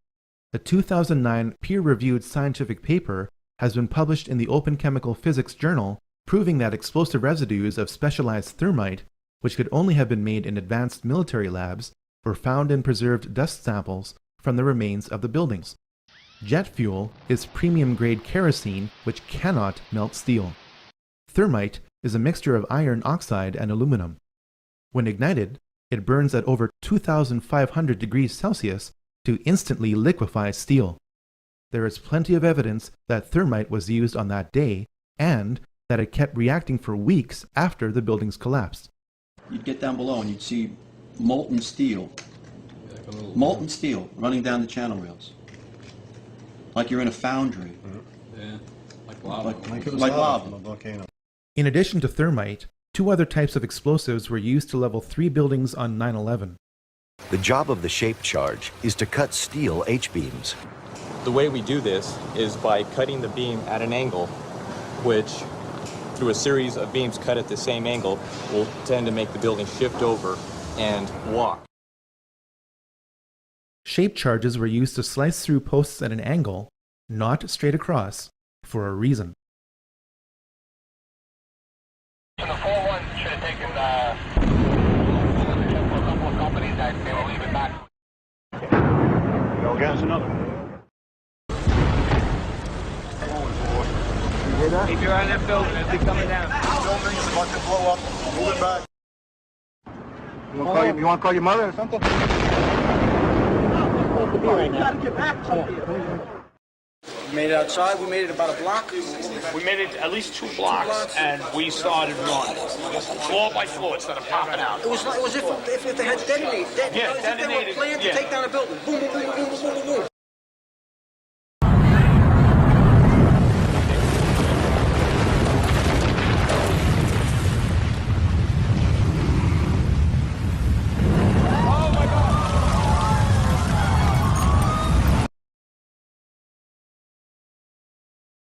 A 2009 peer-reviewed scientific paper has been published in the Open Chemical Physics Journal proving that explosive residues of specialized thermite, which could only have been made in advanced military labs, were found in preserved dust samples from the remains of the buildings. Jet fuel is premium-grade kerosene which cannot melt steel. Thermite is a mixture of iron oxide and aluminum. When ignited, it burns at over 2,500 degrees Celsius to instantly liquefy steel. There is plenty of evidence that thermite was used on that day and that it kept reacting for weeks after the buildings collapsed. You'd get down below and you'd see molten steel running down the channel rails. Like you're in a foundry. Yeah, like lava. Like it was Like lava lava. from a volcano. In addition to thermite, 2 other types of explosives were used to level 3 buildings on 9/11. The job of the shape charge is to cut steel H-beams. The way we do this is by cutting the beam at an angle, which, through a series of beams cut at the same angle, will tend to make the building shift over and walk. Shape charges were used to slice through posts at an angle, not straight across, for a reason. The 4-1 should have taken a couple of companies that they were leaving back. Go against another. Keep your eye on that building as they coming down. Building's about to blow up. Move it back. You want to call your mother or something? You gotta get back to here. We made it outside. We made it about a block. We made it at least 2 blocks, and we started running. Floor by floor instead of popping out. It was if they had detonated. Yeah, if they were planned to take down a building. Boom, boom, boom, boom, boom, boom, boom.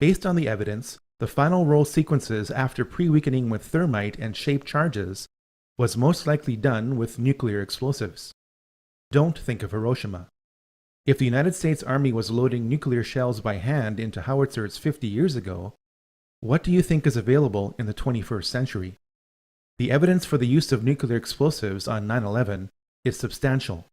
Based on the evidence, the final roll sequences after pre-weakening with thermite and shape charges was most likely done with nuclear explosives. Don't think of Hiroshima. If the United States Army was loading nuclear shells by hand into howitzers 50 years ago, what do you think is available in the 21st century? The evidence for the use of nuclear explosives on 9/11 is substantial.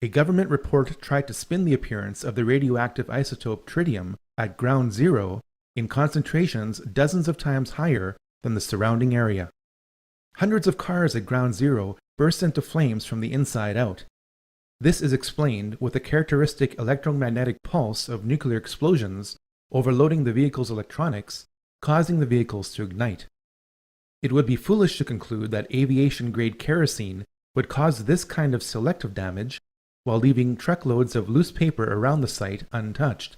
A government report tried to spin the appearance of the radioactive isotope tritium at ground zero in concentrations dozens of times higher than the surrounding area. Hundreds of cars at ground zero burst into flames from the inside out. This is explained with the characteristic electromagnetic pulse of nuclear explosions overloading the vehicle's electronics, causing the vehicles to ignite. It would be foolish to conclude that aviation-grade kerosene would cause this kind of selective damage while leaving truckloads of loose paper around the site untouched.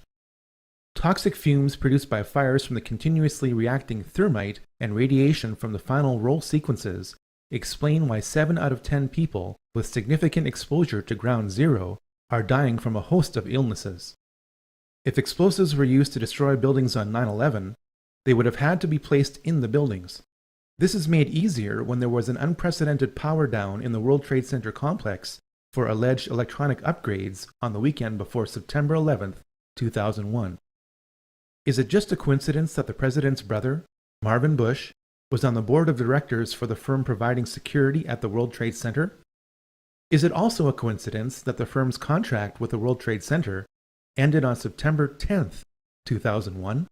Toxic fumes produced by fires from the continuously reacting thermite and radiation from the final roll sequences explain why 7 out of 10 people with significant exposure to ground zero are dying from a host of illnesses. If explosives were used to destroy buildings on 9/11, they would have had to be placed in the buildings. This is made easier when there was an unprecedented power down in the World Trade Center complex for alleged electronic upgrades on the weekend before September 11, 2001. Is it just a coincidence that the president's brother, Marvin Bush, was on the board of directors for the firm providing security at the World Trade Center? Is it also a coincidence that the firm's contract with the World Trade Center ended on September 10, 2001?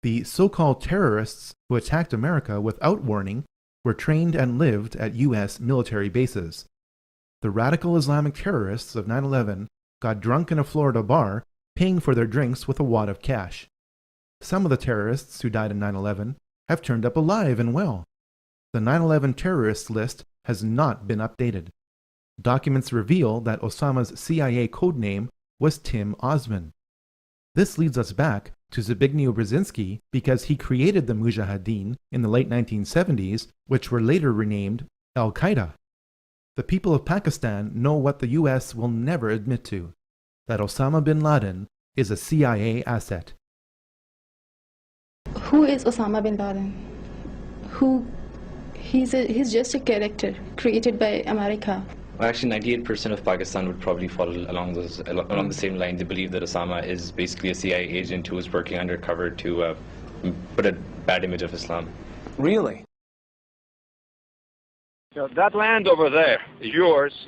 The so-called terrorists who attacked America without warning were trained and lived at U.S. military bases. The radical Islamic terrorists of 9/11 got drunk in a Florida bar, paying for their drinks with a wad of cash. Some of the terrorists who died in 9/11 have turned up alive and well. The 9/11 terrorists list has not been updated. Documents reveal that Osama's CIA codename was Tim Osman. This leads us back to Zbigniew Brzezinski because he created the Mujahideen in the late 1970s, which were later renamed Al-Qaeda. The people of Pakistan know what the US will never admit to, that Osama bin Laden is a CIA asset. Who is Osama bin Laden? He's just a character created by America. Well, actually, 98% of Pakistan would probably follow along the same line. They believe that Osama is basically a CIA agent who is working undercover to put a bad image of Islam. Really? You know, that land over there is yours.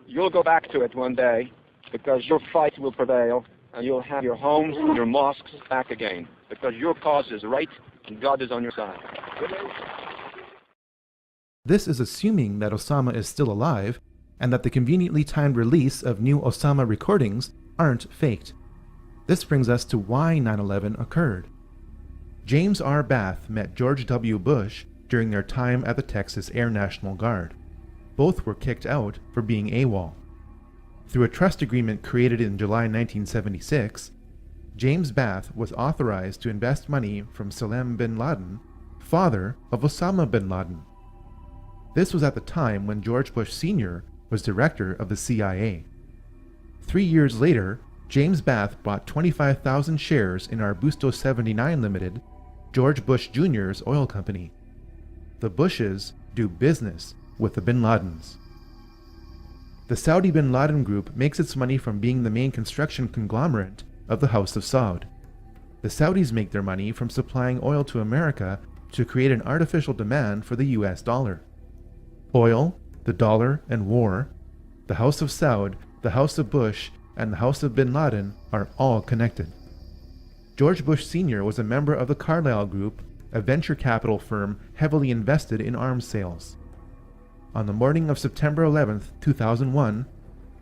You'll go back to it one day because your fight will prevail and you'll have your homes and your mosques back again because your cause is right and God is on your side. This is assuming that Osama is still alive and that the conveniently timed release of new Osama recordings aren't faked. This brings us to why 9/11 occurred. James R. Bath met George W. Bush during their time at the Texas Air National Guard. Both were kicked out for being AWOL. Through a trust agreement created in July 1976, James Bath was authorized to invest money from Salem bin Laden, father of Osama bin Laden. This was at the time when George Bush Sr. was director of the CIA. 3 years later, James Bath bought 25,000 shares in Arbusto 79 Limited George Bush Jr.'s oil company. The Bushes do business with the Bin Ladens. The Saudi Bin Laden Group makes its money from being the main construction conglomerate of the House of Saud. The Saudis make their money from supplying oil to America to create an artificial demand for the US dollar. Oil, the dollar, and war, the House of Saud, the House of Bush, and the House of Bin Laden are all connected. George Bush Sr. was a member of the Carlyle Group, a venture capital firm heavily invested in arms sales. On the morning of September 11, 2001,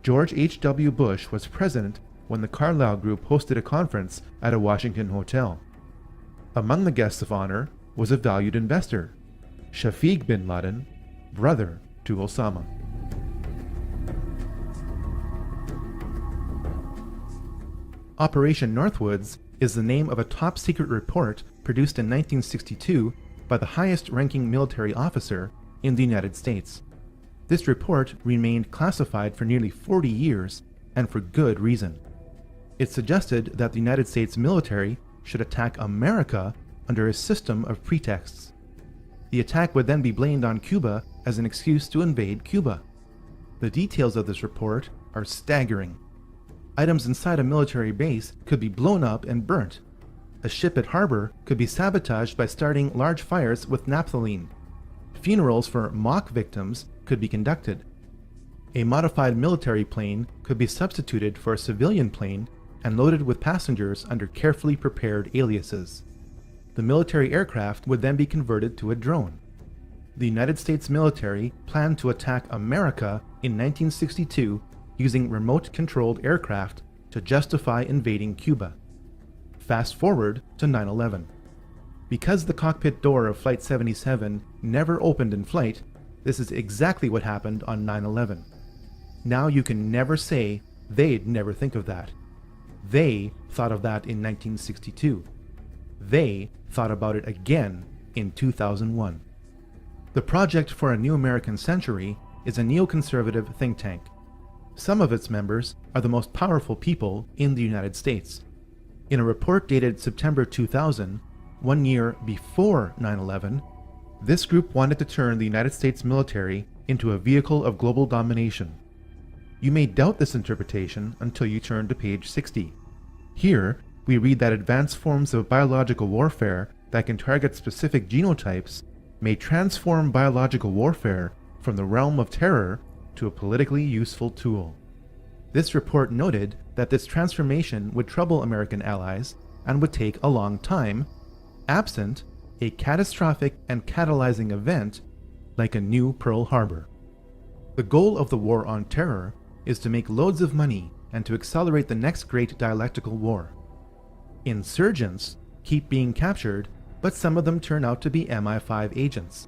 George H.W. Bush was president when the Carlyle Group hosted a conference at a Washington hotel. Among the guests of honor was a valued investor, Shafiq bin Laden, brother to Osama. Operation Northwoods is the name of a top-secret report produced in 1962 by the highest-ranking military officer in the United States. This report remained classified for nearly 40 years, and for good reason. It suggested that the United States military should attack America under a system of pretexts. The attack would then be blamed on Cuba as an excuse to invade Cuba. The details of this report are staggering. Items inside a military base could be blown up and burnt. A ship at harbor could be sabotaged by starting large fires with naphthalene. Funerals for mock victims could be conducted. A modified military plane could be substituted for a civilian plane and loaded with passengers under carefully prepared aliases. The military aircraft would then be converted to a drone. The United States military planned to attack America in 1962 using remote-controlled aircraft to justify invading Cuba. Fast forward to 9/11. Because the cockpit door of Flight 77 never opened in flight, this is exactly what happened on 9/11. Now you can never say they'd never think of that. They thought of that in 1962. They thought about it again in 2001. The Project for a New American Century is a neoconservative think tank. Some of its members are the most powerful people in the United States. In a report dated September 2000, 1 year before 9/11, this group wanted to turn the United States military into a vehicle of global domination. You may doubt this interpretation until you turn to page 60. Here, we read that advanced forms of biological warfare that can target specific genotypes may transform biological warfare from the realm of terror to a politically useful tool. This report noted that this transformation would trouble American allies and would take a long time, absent a catastrophic and catalyzing event like a new Pearl Harbor. The goal of the war on terror is to make loads of money and to accelerate the next great dialectical war. Insurgents keep being captured, but some of them turn out to be MI5 agents.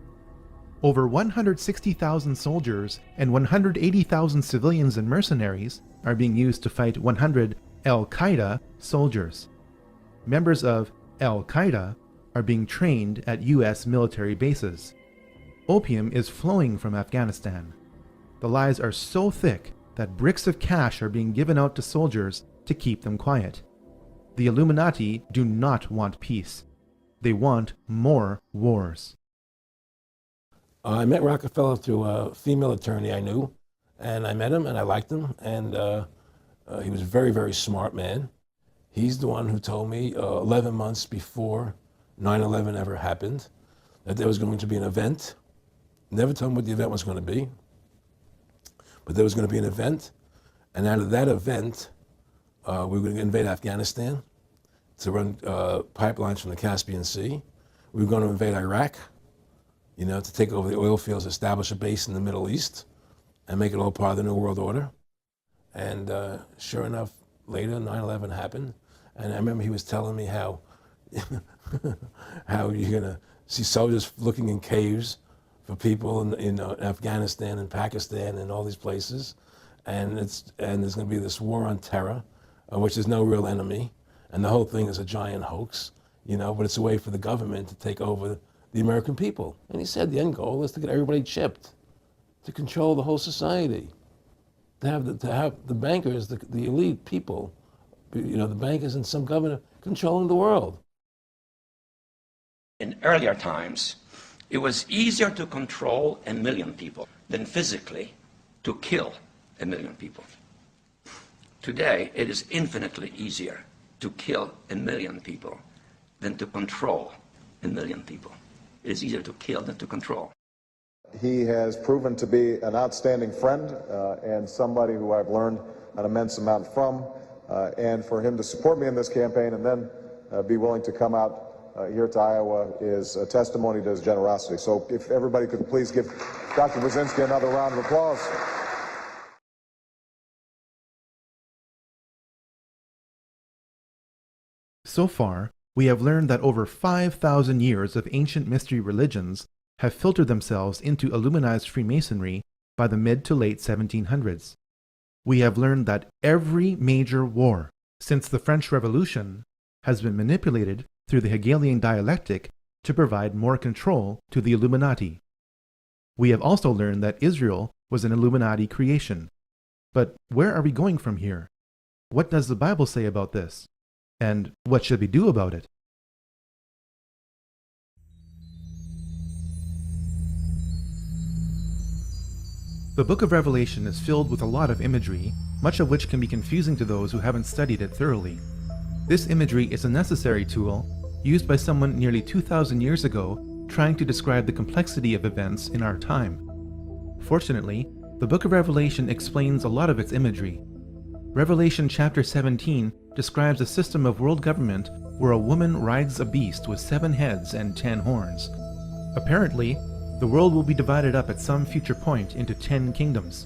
Over 160,000 soldiers and 180,000 civilians and mercenaries are being used to fight 100 Al-Qaeda soldiers. Members of Al-Qaeda are being trained at US military bases. Opium is flowing from Afghanistan. The lies are so thick that bricks of cash are being given out to soldiers to keep them quiet. The Illuminati do not want peace. They want more wars. I met Rockefeller through a female attorney I knew, and I met him and I liked him, and he was a very, very smart man. He's the one who told me 11 months before 9/11 ever happened that there was going to be an event. Never told him what the event was going to be, but there was going to be an event, and out of that event, we were going to invade Afghanistan to run pipelines from the Caspian Sea. We were going to invade Iraq, to take over the oil fields, establish a base in the Middle East, and make it all part of the New World Order. And sure enough, later 9/11 happened, and I remember he was telling me how you're going to see soldiers looking in caves for people in Afghanistan and Pakistan and all these places, and there's going to be this war on terror, which is no real enemy, and the whole thing is a giant hoax, but it's a way for the government to take over the American people. And he said the end goal is to get everybody chipped, to control the whole society, to have the bankers, the elite people, the bankers and some governor controlling the world. In earlier times, it was easier to control 1 million people than physically to kill 1 million people. Today, it is infinitely easier to kill 1 million people than to control 1 million people. It is easier to kill than to control. He has proven to be an outstanding friend and somebody who I've learned an immense amount from. And for him to support me in this campaign and then be willing to come out here to Iowa is a testimony to his generosity. So if everybody could please give Dr. Brzezinski another round of applause. So far, we have learned that over 5,000 years of ancient mystery religions have filtered themselves into Illuminized Freemasonry by the mid to late 1700s. We have learned that every major war since the French Revolution has been manipulated through the Hegelian dialectic to provide more control to the Illuminati. We have also learned that Israel was an Illuminati creation. But where are we going from here? What does the Bible say about this? And what should we do about it? The book of Revelation is filled with a lot of imagery, much of which can be confusing to those who haven't studied it thoroughly. This imagery is a necessary tool used by someone nearly 2,000 years ago trying to describe the complexity of events in our time. Fortunately, the book of Revelation explains a lot of its imagery. Revelation chapter 17 describes a system of world government where a woman rides a beast with 7 heads and 10 horns. Apparently, the world will be divided up at some future point into 10 kingdoms.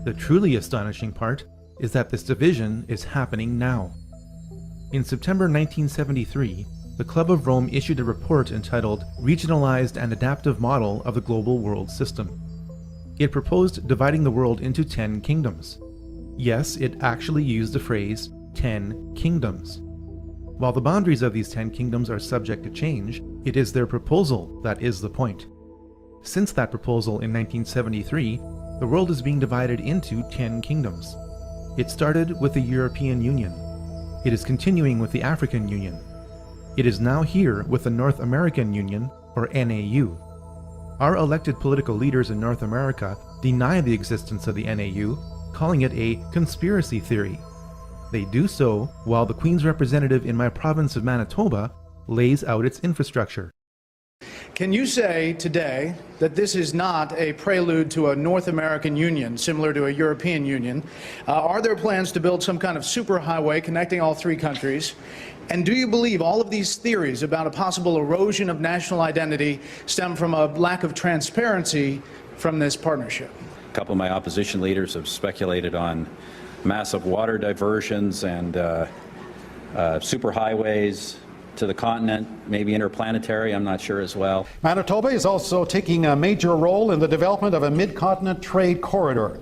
The truly astonishing part is that this division is happening now. In September 1973, the Club of Rome issued a report entitled Regionalized and Adaptive Model of the Global World System. It proposed dividing the world into 10 kingdoms. Yes, it actually used the phrase 10 kingdoms. While the boundaries of these 10 kingdoms are subject to change, it is their proposal that is the point. Since that proposal in 1973, the world is being divided into 10 kingdoms. It started with the European Union. It is continuing with the African Union. It is now here with the North American Union, or NAU. Our elected political leaders in North America deny the existence of the NAU, calling it a conspiracy theory. They do so while the Queen's representative in my province of Manitoba lays out its infrastructure. Can you say today that this is not a prelude to a North American Union similar to a European Union? Are there plans to build some kind of superhighway connecting all 3 countries? And do you believe all of these theories about a possible erosion of national identity stem from a lack of transparency from this partnership? A couple of my opposition leaders have speculated on massive water diversions and superhighways to the continent, maybe interplanetary, I'm not sure as well. Manitoba is also taking a major role in the development of a mid-continent trade corridor,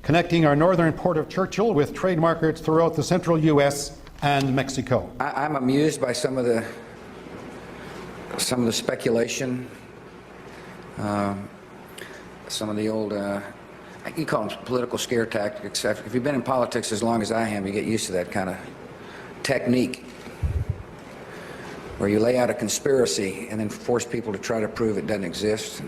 connecting our northern port of Churchill with trade markets throughout the central U.S. and Mexico. I'm amused by some of the speculation, some of the old, you call them political scare tactics. If you've been in politics as long as I have, you get used to that kind of technique, where you lay out a conspiracy and then force people to try to prove it doesn't exist.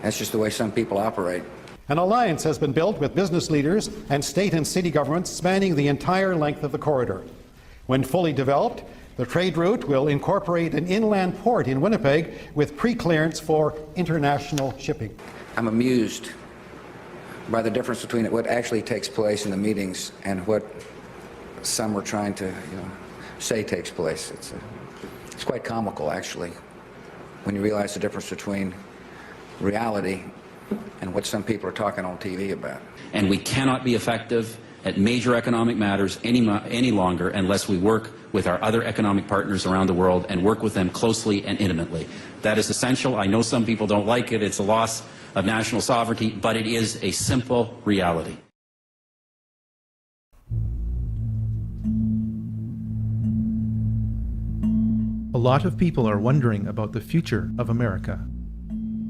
That's just the way some people operate. An alliance has been built with business leaders and state and city governments spanning the entire length of the corridor. When fully developed, the trade route will incorporate an inland port in Winnipeg with pre-clearance for international shipping. I'm amused by the difference between what actually takes place in the meetings and what some are trying to say takes place. It's quite comical, actually, when you realize the difference between reality and what some people are talking on TV about. And we cannot be effective at major economic matters any longer unless we work with our other economic partners around the world and work with them closely and intimately. That is essential. I know some people don't like it. It's a loss of national sovereignty, but it is a simple reality. A lot of people are wondering about the future of America.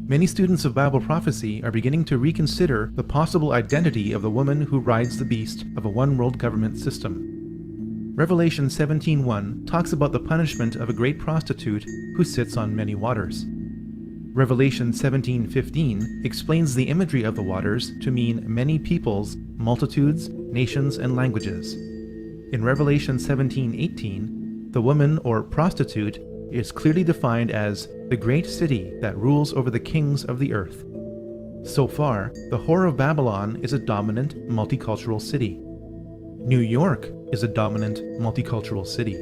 Many students of Bible prophecy are beginning to reconsider the possible identity of the woman who rides the beast of a one-world government system. Revelation 17:1 talks about the punishment of a great prostitute who sits on many waters. Revelation 17:15 explains the imagery of the waters to mean many peoples, multitudes, nations, and languages. In Revelation 17:18, the woman or prostitute is clearly defined as the great city that rules over the kings of the earth. So far, the Whore of Babylon is a dominant multicultural city. New York is a dominant multicultural city.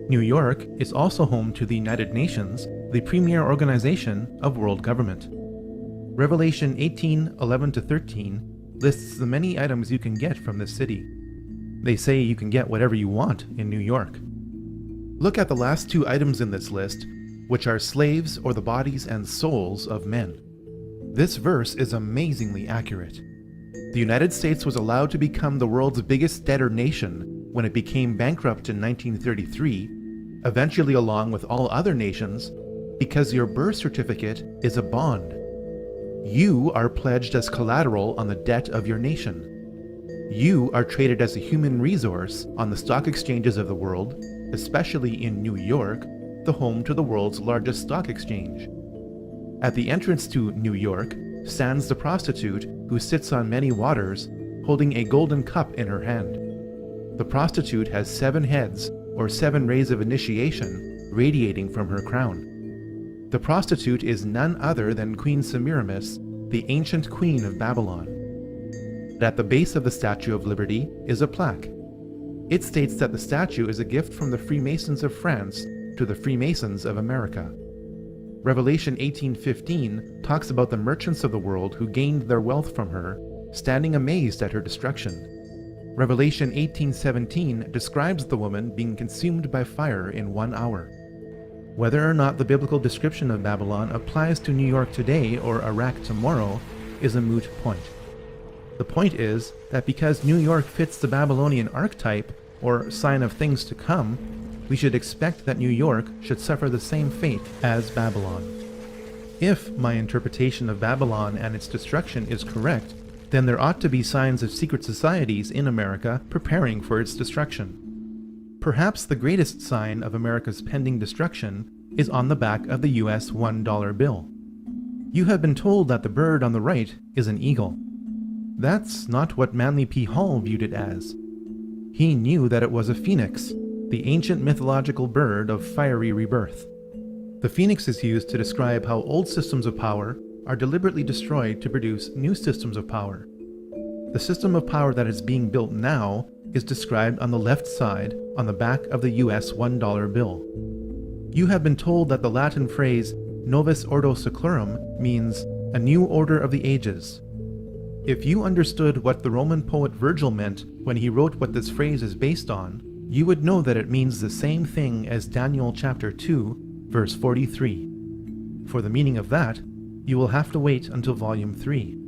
New York is also home to the United Nations, the premier organization of world government. Revelation 18:11-13 lists the many items you can get from this city. They say you can get whatever you want in New York. Look at the last two items in this list, which are slaves or the bodies and souls of men. This verse is amazingly accurate. The United States was allowed to become the world's biggest debtor nation when it became bankrupt in 1933, eventually along with all other nations, because your birth certificate is a bond. You are pledged as collateral on the debt of your nation. You are traded as a human resource on the stock exchanges of the world, especially in New York, the home to the world's largest stock exchange. At the entrance to New York stands the prostitute who sits on many waters, holding a golden cup in her hand. The prostitute has 7 heads, or 7 rays of initiation, radiating from her crown. The prostitute is none other than Queen Semiramis, the ancient queen of Babylon. At the base of the Statue of Liberty is a plaque. It states that the statue is a gift from the Freemasons of France to the Freemasons of America. Revelation 18:15 talks about the merchants of the world who gained their wealth from her, standing amazed at her destruction. Revelation 18:17 describes the woman being consumed by fire in 1 hour. Whether or not the biblical description of Babylon applies to New York today or Iraq tomorrow is a moot point. The point is that because New York fits the Babylonian archetype, or sign of things to come, we should expect that New York should suffer the same fate as Babylon. If my interpretation of Babylon and its destruction is correct, then there ought to be signs of secret societies in America preparing for its destruction. Perhaps the greatest sign of America's pending destruction is on the back of the US $1 bill. You have been told that the bird on the right is an eagle. That's not what Manly P. Hall viewed it as. He knew that it was a phoenix, the ancient mythological bird of fiery rebirth. The phoenix is used to describe how old systems of power are deliberately destroyed to produce new systems of power. The system of power that is being built now is described on the left side on the back of the US $1 bill. You have been told that the Latin phrase Novus Ordo Seclorum means a new order of the ages. If you understood what the Roman poet Virgil meant when he wrote what this phrase is based on, you would know that it means the same thing as Daniel chapter 2, verse 43. For the meaning of that, you will have to wait until volume 3.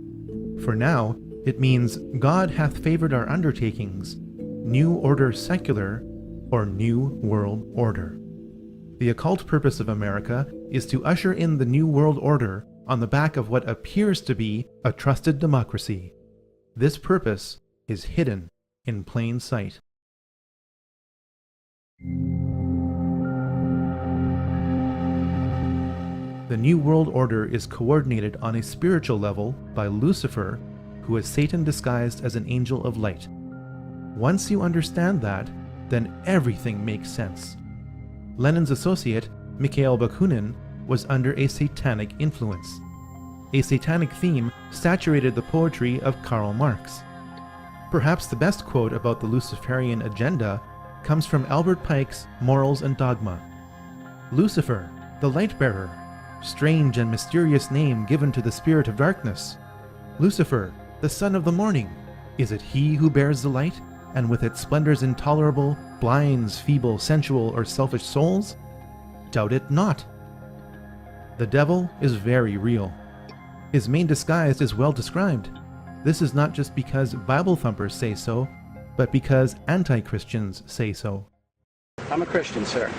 For now, it means God hath favored our undertakings, new order secular, or new world order. The occult purpose of America is to usher in the new world order on the back of what appears to be a trusted democracy. This purpose is hidden in plain sight. The New World Order is coordinated on a spiritual level by Lucifer, who is Satan disguised as an angel of light. Once you understand that, then everything makes sense. Lenin's associate, Mikhail Bakunin, was under a satanic influence. A satanic theme saturated the poetry of Karl Marx. Perhaps the best quote about the Luciferian agenda comes from Albert Pike's Morals and Dogma. Lucifer, the light-bearer, strange and mysterious name given to the spirit of darkness. Lucifer, the son of the morning, is it he who bears the light, and with its splendors intolerable, blinds feeble, sensual, or selfish souls? Doubt it not. The devil is very real. His main disguise is well described. This is not just because Bible thumpers say so, but because anti-Christians say so. I'm a Christian, sir.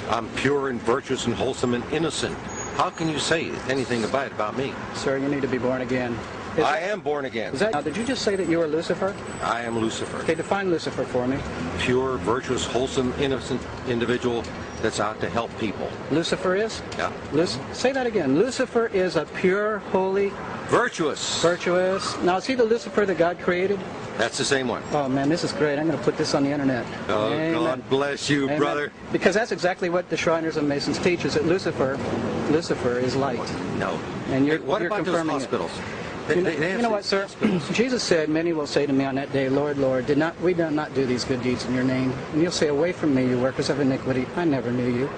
I'm pure and virtuous and wholesome and innocent. How can you say anything bad about me? Sir, you need to be born again. I am born again. Now, did you just say that you are Lucifer? I am Lucifer. Okay, define Lucifer for me. Pure, virtuous, wholesome, innocent individual that's out to help people. Lucifer is? Yeah. Say that again. Lucifer is a pure, holy... Virtuous. Virtuous. Now, is he the Lucifer that God created? That's the same one. Oh, man, this is great. I'm going to put this on the internet. Oh, Amen. God bless you, Amen. brother. Because that's exactly what the Shriners and Masons teach, is that Lucifer is light. No. And you're, what you're about those confirming hospitals? it. You know what, sir? Jesus said, many will say to me on that day, Lord, Lord, we did not do these good deeds in your name. And you'll say, away from me, you workers of iniquity. I never knew you.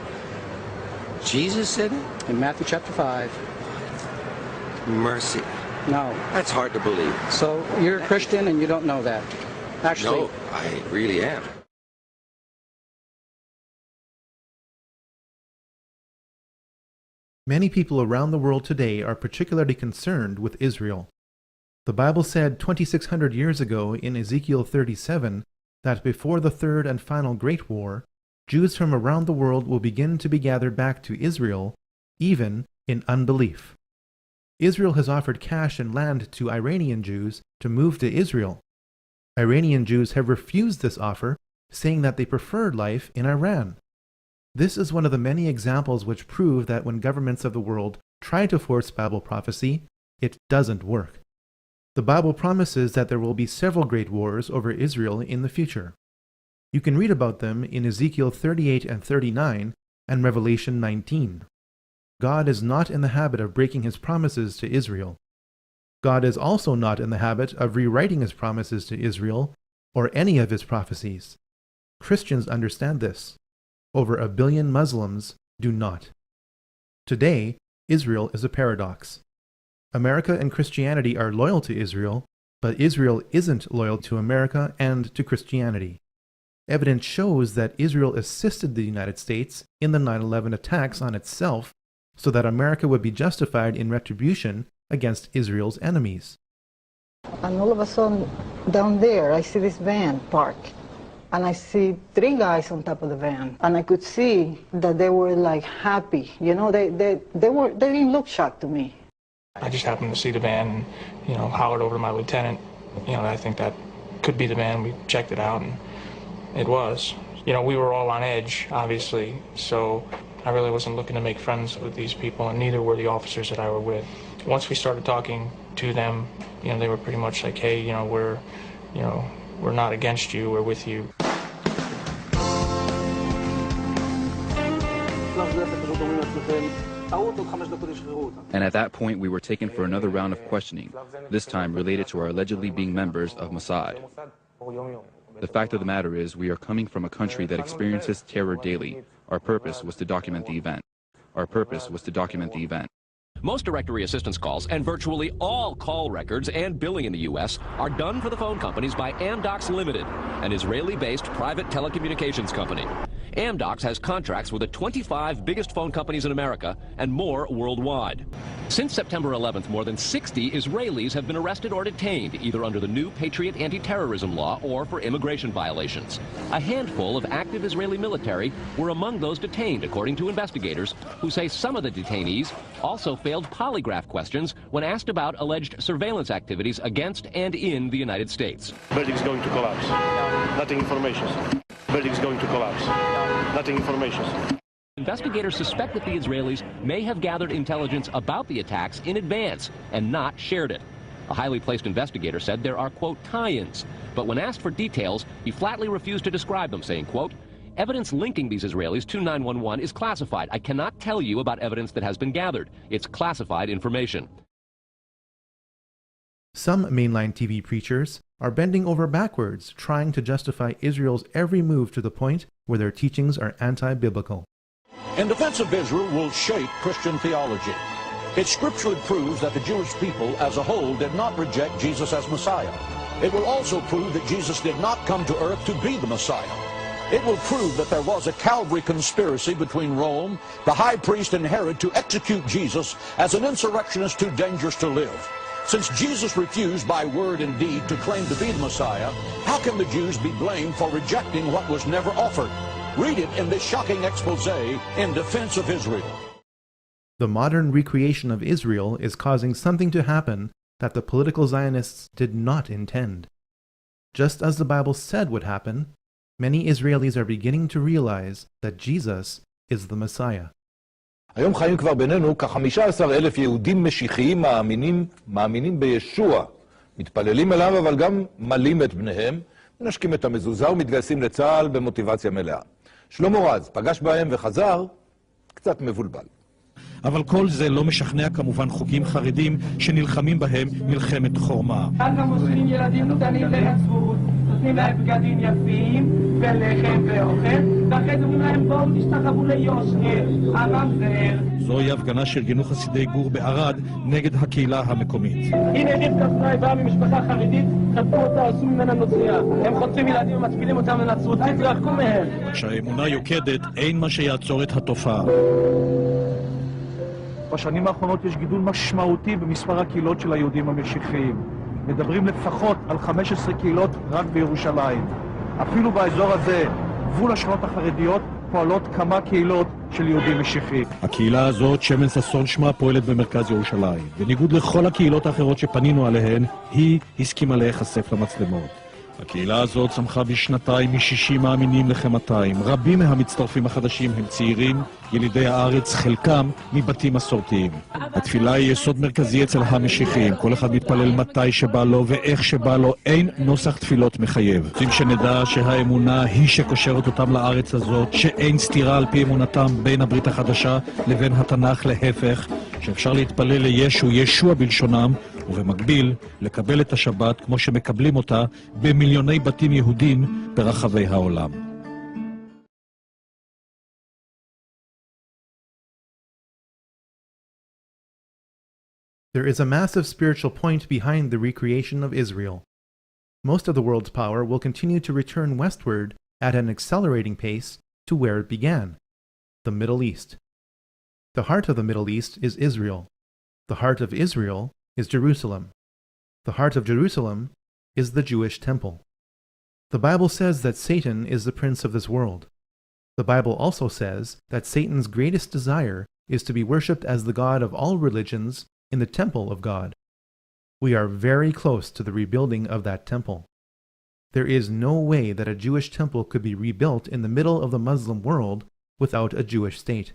Jesus said it? In Matthew chapter 5. Mercy. No. That's hard to believe. So you're a Christian and you don't know that. Actually, no, I really am. Many people around the world today are particularly concerned with Israel. The Bible said 2,600 years ago in Ezekiel 37 that before the third and final Great War, Jews from around the world will begin to be gathered back to Israel, even in unbelief. Israel has offered cash and land to Iranian Jews to move to Israel. Iranian Jews have refused this offer, saying that they prefer life in Iran. This is one of the many examples which prove that when governments of the world try to force Bible prophecy, it doesn't work. The Bible promises that there will be several great wars over Israel in the future. You can read about them in Ezekiel 38 and 39 and Revelation 19. God is not in the habit of breaking his promises to Israel. God is also not in the habit of rewriting his promises to Israel or any of his prophecies. Christians understand this. Over 1 billion Muslims do not. Today, Israel is a paradox. America and Christianity are loyal to Israel, but Israel isn't loyal to America and to Christianity. Evidence shows that Israel assisted the United States in the 9/11 attacks on itself so that America would be justified in retribution against Israel's enemies. And all of a sudden, down there, I see this van parked. And I see 3 guys on top of the van. And I could see that they were like happy. You know, they didn't look shocked to me. I just happened to see the van and, hollered over to my lieutenant. I think that could be the van. We checked it out and it was. We were all on edge, obviously. So I really wasn't looking to make friends with these people, and neither were the officers that I were with. Once we started talking to them, they were pretty much like, hey, we're not against you, we're with you. And at that point, we were taken for another round of questioning, this time related to our allegedly being members of Mossad. The fact of the matter is, we are coming from a country that experiences terror daily. Our purpose was to document the event. Most directory assistance calls and virtually all call records and billing in the U.S. are done for the phone companies by Amdocs Limited, an Israeli-based private telecommunications company. Amdocs has contracts with the 25 biggest phone companies in America and more worldwide. Since September 11th, more than 60 Israelis have been arrested or detained, either under the new Patriot anti-terrorism law or for immigration violations. A handful of active Israeli military were among those detained, according to investigators, who say some of the detainees also failed polygraph questions when asked about alleged surveillance activities against and in the United States. Building's going to collapse. Nothing information. Building's going to collapse. Nothing information. Investigators suspect that the Israelis may have gathered intelligence about the attacks in advance and not shared it. A highly placed investigator said there are, quote, tie-ins. But when asked for details, he flatly refused to describe them, saying, quote, evidence linking these Israelis to 911 is classified. I cannot tell you about evidence that has been gathered. It's classified information. Some mainline TV preachers are bending over backwards trying to justify Israel's every move to the point where their teachings are anti-biblical. In defense of Israel will shape Christian theology. It scripturally proves that the Jewish people as a whole did not reject Jesus as Messiah. It will also prove that Jesus did not come to earth to be the Messiah. It will prove that there was a Calvary conspiracy between Rome, the high priest, and Herod to execute Jesus as an insurrectionist too dangerous to live. Since Jesus refused by word and deed to claim to be the Messiah, how can the Jews be blamed for rejecting what was never offered? Read it in this shocking expose in defense of Israel. The modern recreation of Israel is causing something to happen that the political Zionists did not intend. Just as the Bible said would happen, many Israelis are beginning to realize that Jesus is the Messiah. היום חיים כבר בינינו כ-15,000 יהודים משיחיים מאמינים בישוע. מתפללים אליו, אבל גם מלים את בניהם, מנשקים את המזוזה ומתגייסים לצה"ל במוטיבציה מלאה. שלמה רז פגש בהם וחזר קצת מבולבל. אבל כל זה לא משכנע כמובן חוגים חרדים שנלחמים בהם מלחמת חורמה. כאן גם מוסרים ילדים קטנים לנצרות, נותנים להם בגדים יפים ולחם ואוכל, ואחרי זה אומרים להם בואו תשתחוו ליושקר, הרב זר. זוהי הפגנה שארגנו חסידי גור בערד נגד הקהילה המקומית. הנה רבקה סנאי באה ממשפחה חרדית, חטפו אותה, עשו ממנה נוצריה. הם חוטפים ילדים ומצפילים אותם לנצרות, תתרחקו מהם. כשהאמונה יוקדת, אין מה שיעצור את התופעה. בשנים האחרונות יש גידול משמעותי במספר הקהילות של היהודים המשיחיים. מדברים לפחות על 15 קהילות רק בירושלים. אפילו באזור הזה, גבול השכונות החרדיות, פועלות כמה קהילות של יהודים משיחיים. הקהילה הזאת, שמן ששון שמה, פועלת במרכז ירושלים. בניגוד לכל הקהילות האחרות שפנינו עליהן, היא הסכימה להיחשף למצלמות. הקהילה הזאת צמחה בשנתיים מ-60 מאמינים לכ-200. רבים מהמצטרפים החדשים הם צעירים, ילידי הארץ, חלקם מבתים מסורתיים. התפילה היא יסוד מרכזי אצל המשיחיים. כל אחד מתפלל מתי שבא לו ואיך שבא לו. אין נוסח תפילות מחייב. רוצים שנדע שהאמונה היא שקושרת אותם לארץ הזאת, שאין סתירה על פי אמונתם בין הברית החדשה לבין התנ"ך, להפך, שאפשר להתפלל לישו, ישוע בלשונם, ובמקביל לקבל את השבת כמו שמקבלים אותה במיליוני בתים יהודים ברחבי העולם. There is a massive spiritual point behind the recreation of Israel. Most of the world's power will continue to return westward at an accelerating pace to where it began, the Middle East. The heart of the Middle East is Israel. The heart of Israel is Jerusalem. The heart of Jerusalem is the Jewish temple. The Bible says that Satan is the prince of this world. The Bible also says that Satan's greatest desire is to be worshipped as the God of all religions in the temple of God. We are very close to the rebuilding of that temple. There is no way that a Jewish temple could be rebuilt in the middle of the Muslim world without a Jewish state.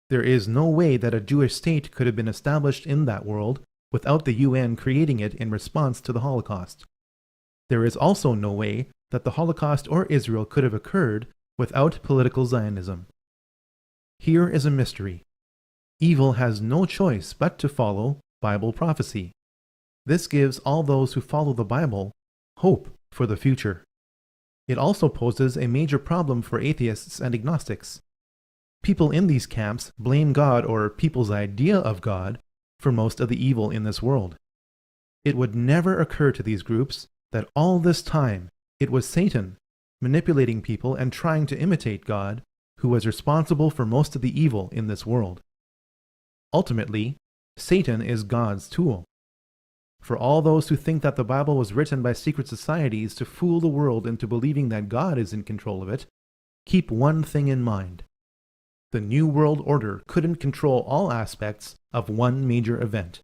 There is no way that a Jewish state could have been established in that world without the UN creating it in response to the Holocaust. There is also no way that the Holocaust or Israel could have occurred without political Zionism. Here is a mystery. Evil has no choice but to follow Bible prophecy. This gives all those who follow the Bible hope for the future. It also poses a major problem for atheists and agnostics. People in these camps blame God or people's idea of God for most of the evil in this world. It would never occur to these groups that all this time it was Satan manipulating people and trying to imitate God who was responsible for most of the evil in this world. Ultimately, Satan is God's tool. For all those who think that the Bible was written by secret societies to fool the world into believing that God is in control of it, keep one thing in mind. The New World Order couldn't control all aspects of one major event.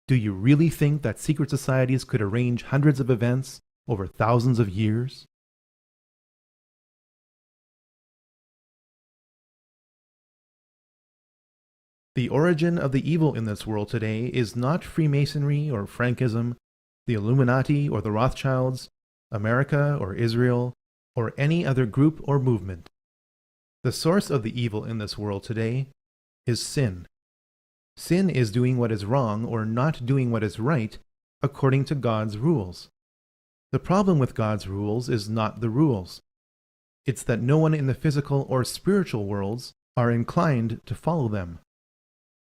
Do you really think that secret societies could arrange hundreds of events over thousands of years? The origin of the evil in this world today is not Freemasonry or Frankism, the Illuminati or the Rothschilds, America or Israel, or any other group or movement. The source of the evil in this world today is sin. Sin is doing what is wrong or not doing what is right according to God's rules. The problem with God's rules is not the rules. It's that no one in the physical or spiritual worlds are inclined to follow them.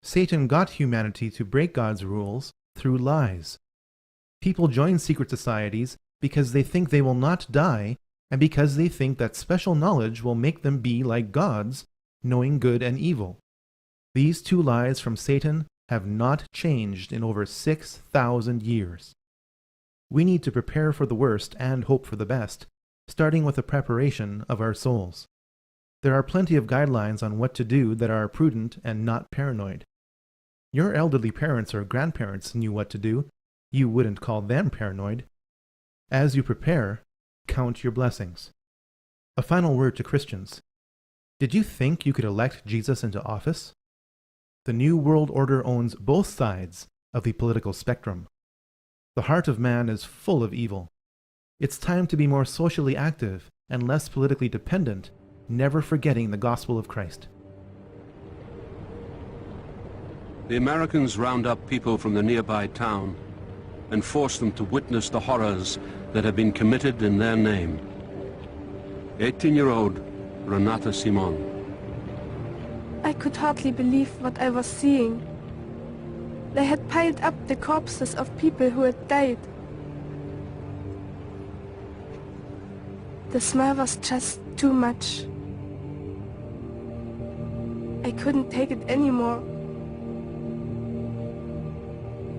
Satan got humanity to break God's rules through lies. People join secret societies because they think they will not die and because they think that special knowledge will make them be like gods, knowing good and evil. These two lies from Satan have not changed in over 6,000 years. We need to prepare for the worst and hope for the best, starting with the preparation of our souls. There are plenty of guidelines on what to do that are prudent and not paranoid. Your elderly parents or grandparents knew what to do, You wouldn't call them paranoid. As you prepare, count your blessings. A final word to Christians. Did you think you could elect Jesus into office? The New World Order owns both sides of the political spectrum. The heart of man is full of evil. It's time to be more socially active and less politically dependent, never forgetting the gospel of Christ. The Americans round up people from the nearby town and force them to witness the horrors that have been committed in their name. 18-year-old Renata Simon. I could hardly believe what I was seeing. They had piled up the corpses of people who had died. The smell was just too much. I couldn't take it anymore.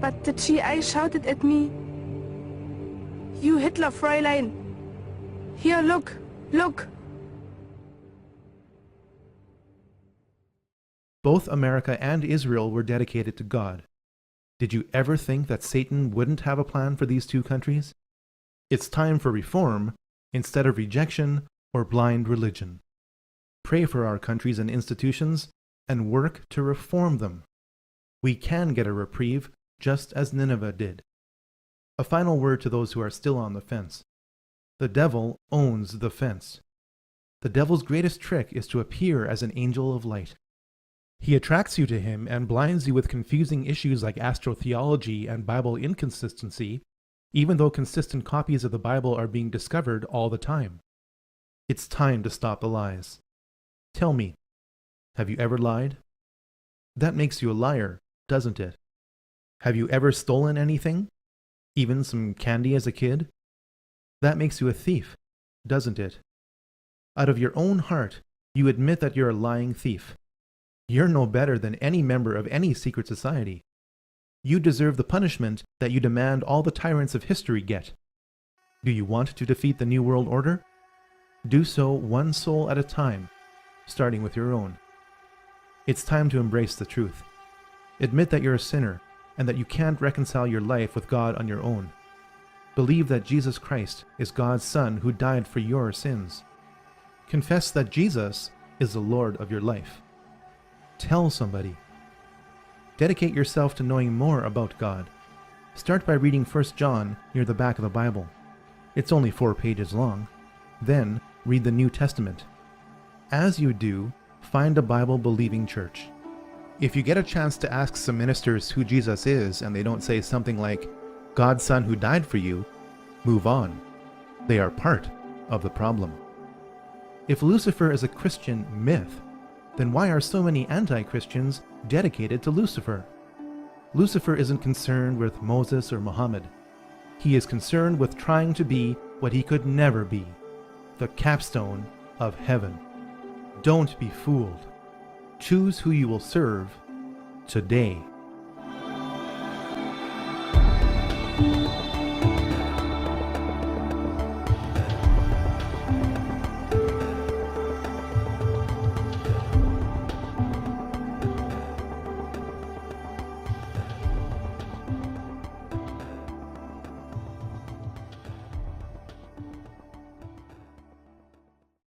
But the GI shouted at me, "You Hitler, Fräulein! Here, look, look!" Both America and Israel were dedicated to God. Did you ever think that Satan wouldn't have a plan for these two countries? It's time for reform instead of rejection or blind religion. Pray for our countries and institutions and work to reform them. We can get a reprieve just as Nineveh did. A final word to those who are still on the fence. The devil owns the fence. The devil's greatest trick is to appear as an angel of light. He attracts you to him and blinds you with confusing issues like astrotheology and Bible inconsistency, even though consistent copies of the Bible are being discovered all the time. It's time to stop the lies. Tell me, have you ever lied? That makes you a liar, doesn't it? Have you ever stolen anything? Even some candy as a kid? That makes you a thief, doesn't it? Out of your own heart, you admit that you're a lying thief. You're no better than any member of any secret society. You deserve the punishment that you demand all the tyrants of history get. Do you want to defeat the New World Order? Do so one soul at a time, starting with your own. It's time to embrace the truth. Admit that you're a sinner and that you can't reconcile your life with God on your own. Believe that Jesus Christ is God's Son who died for your sins. Confess that Jesus is the Lord of your life. Tell somebody. Dedicate yourself to knowing more about God. Start by reading 1 John near the back of the Bible. It's only 4 pages long. Then read the New Testament. As you do, find a Bible-believing church. If you get a chance to ask some ministers who Jesus is and they don't say something like, God's Son who died for you, move on. They are part of the problem. If Lucifer is a Christian myth, then why are so many anti-Christians dedicated to Lucifer? Lucifer isn't concerned with Moses or Muhammad. He is concerned with trying to be what he could never be, the capstone of heaven. Don't be fooled. Choose who you will serve today.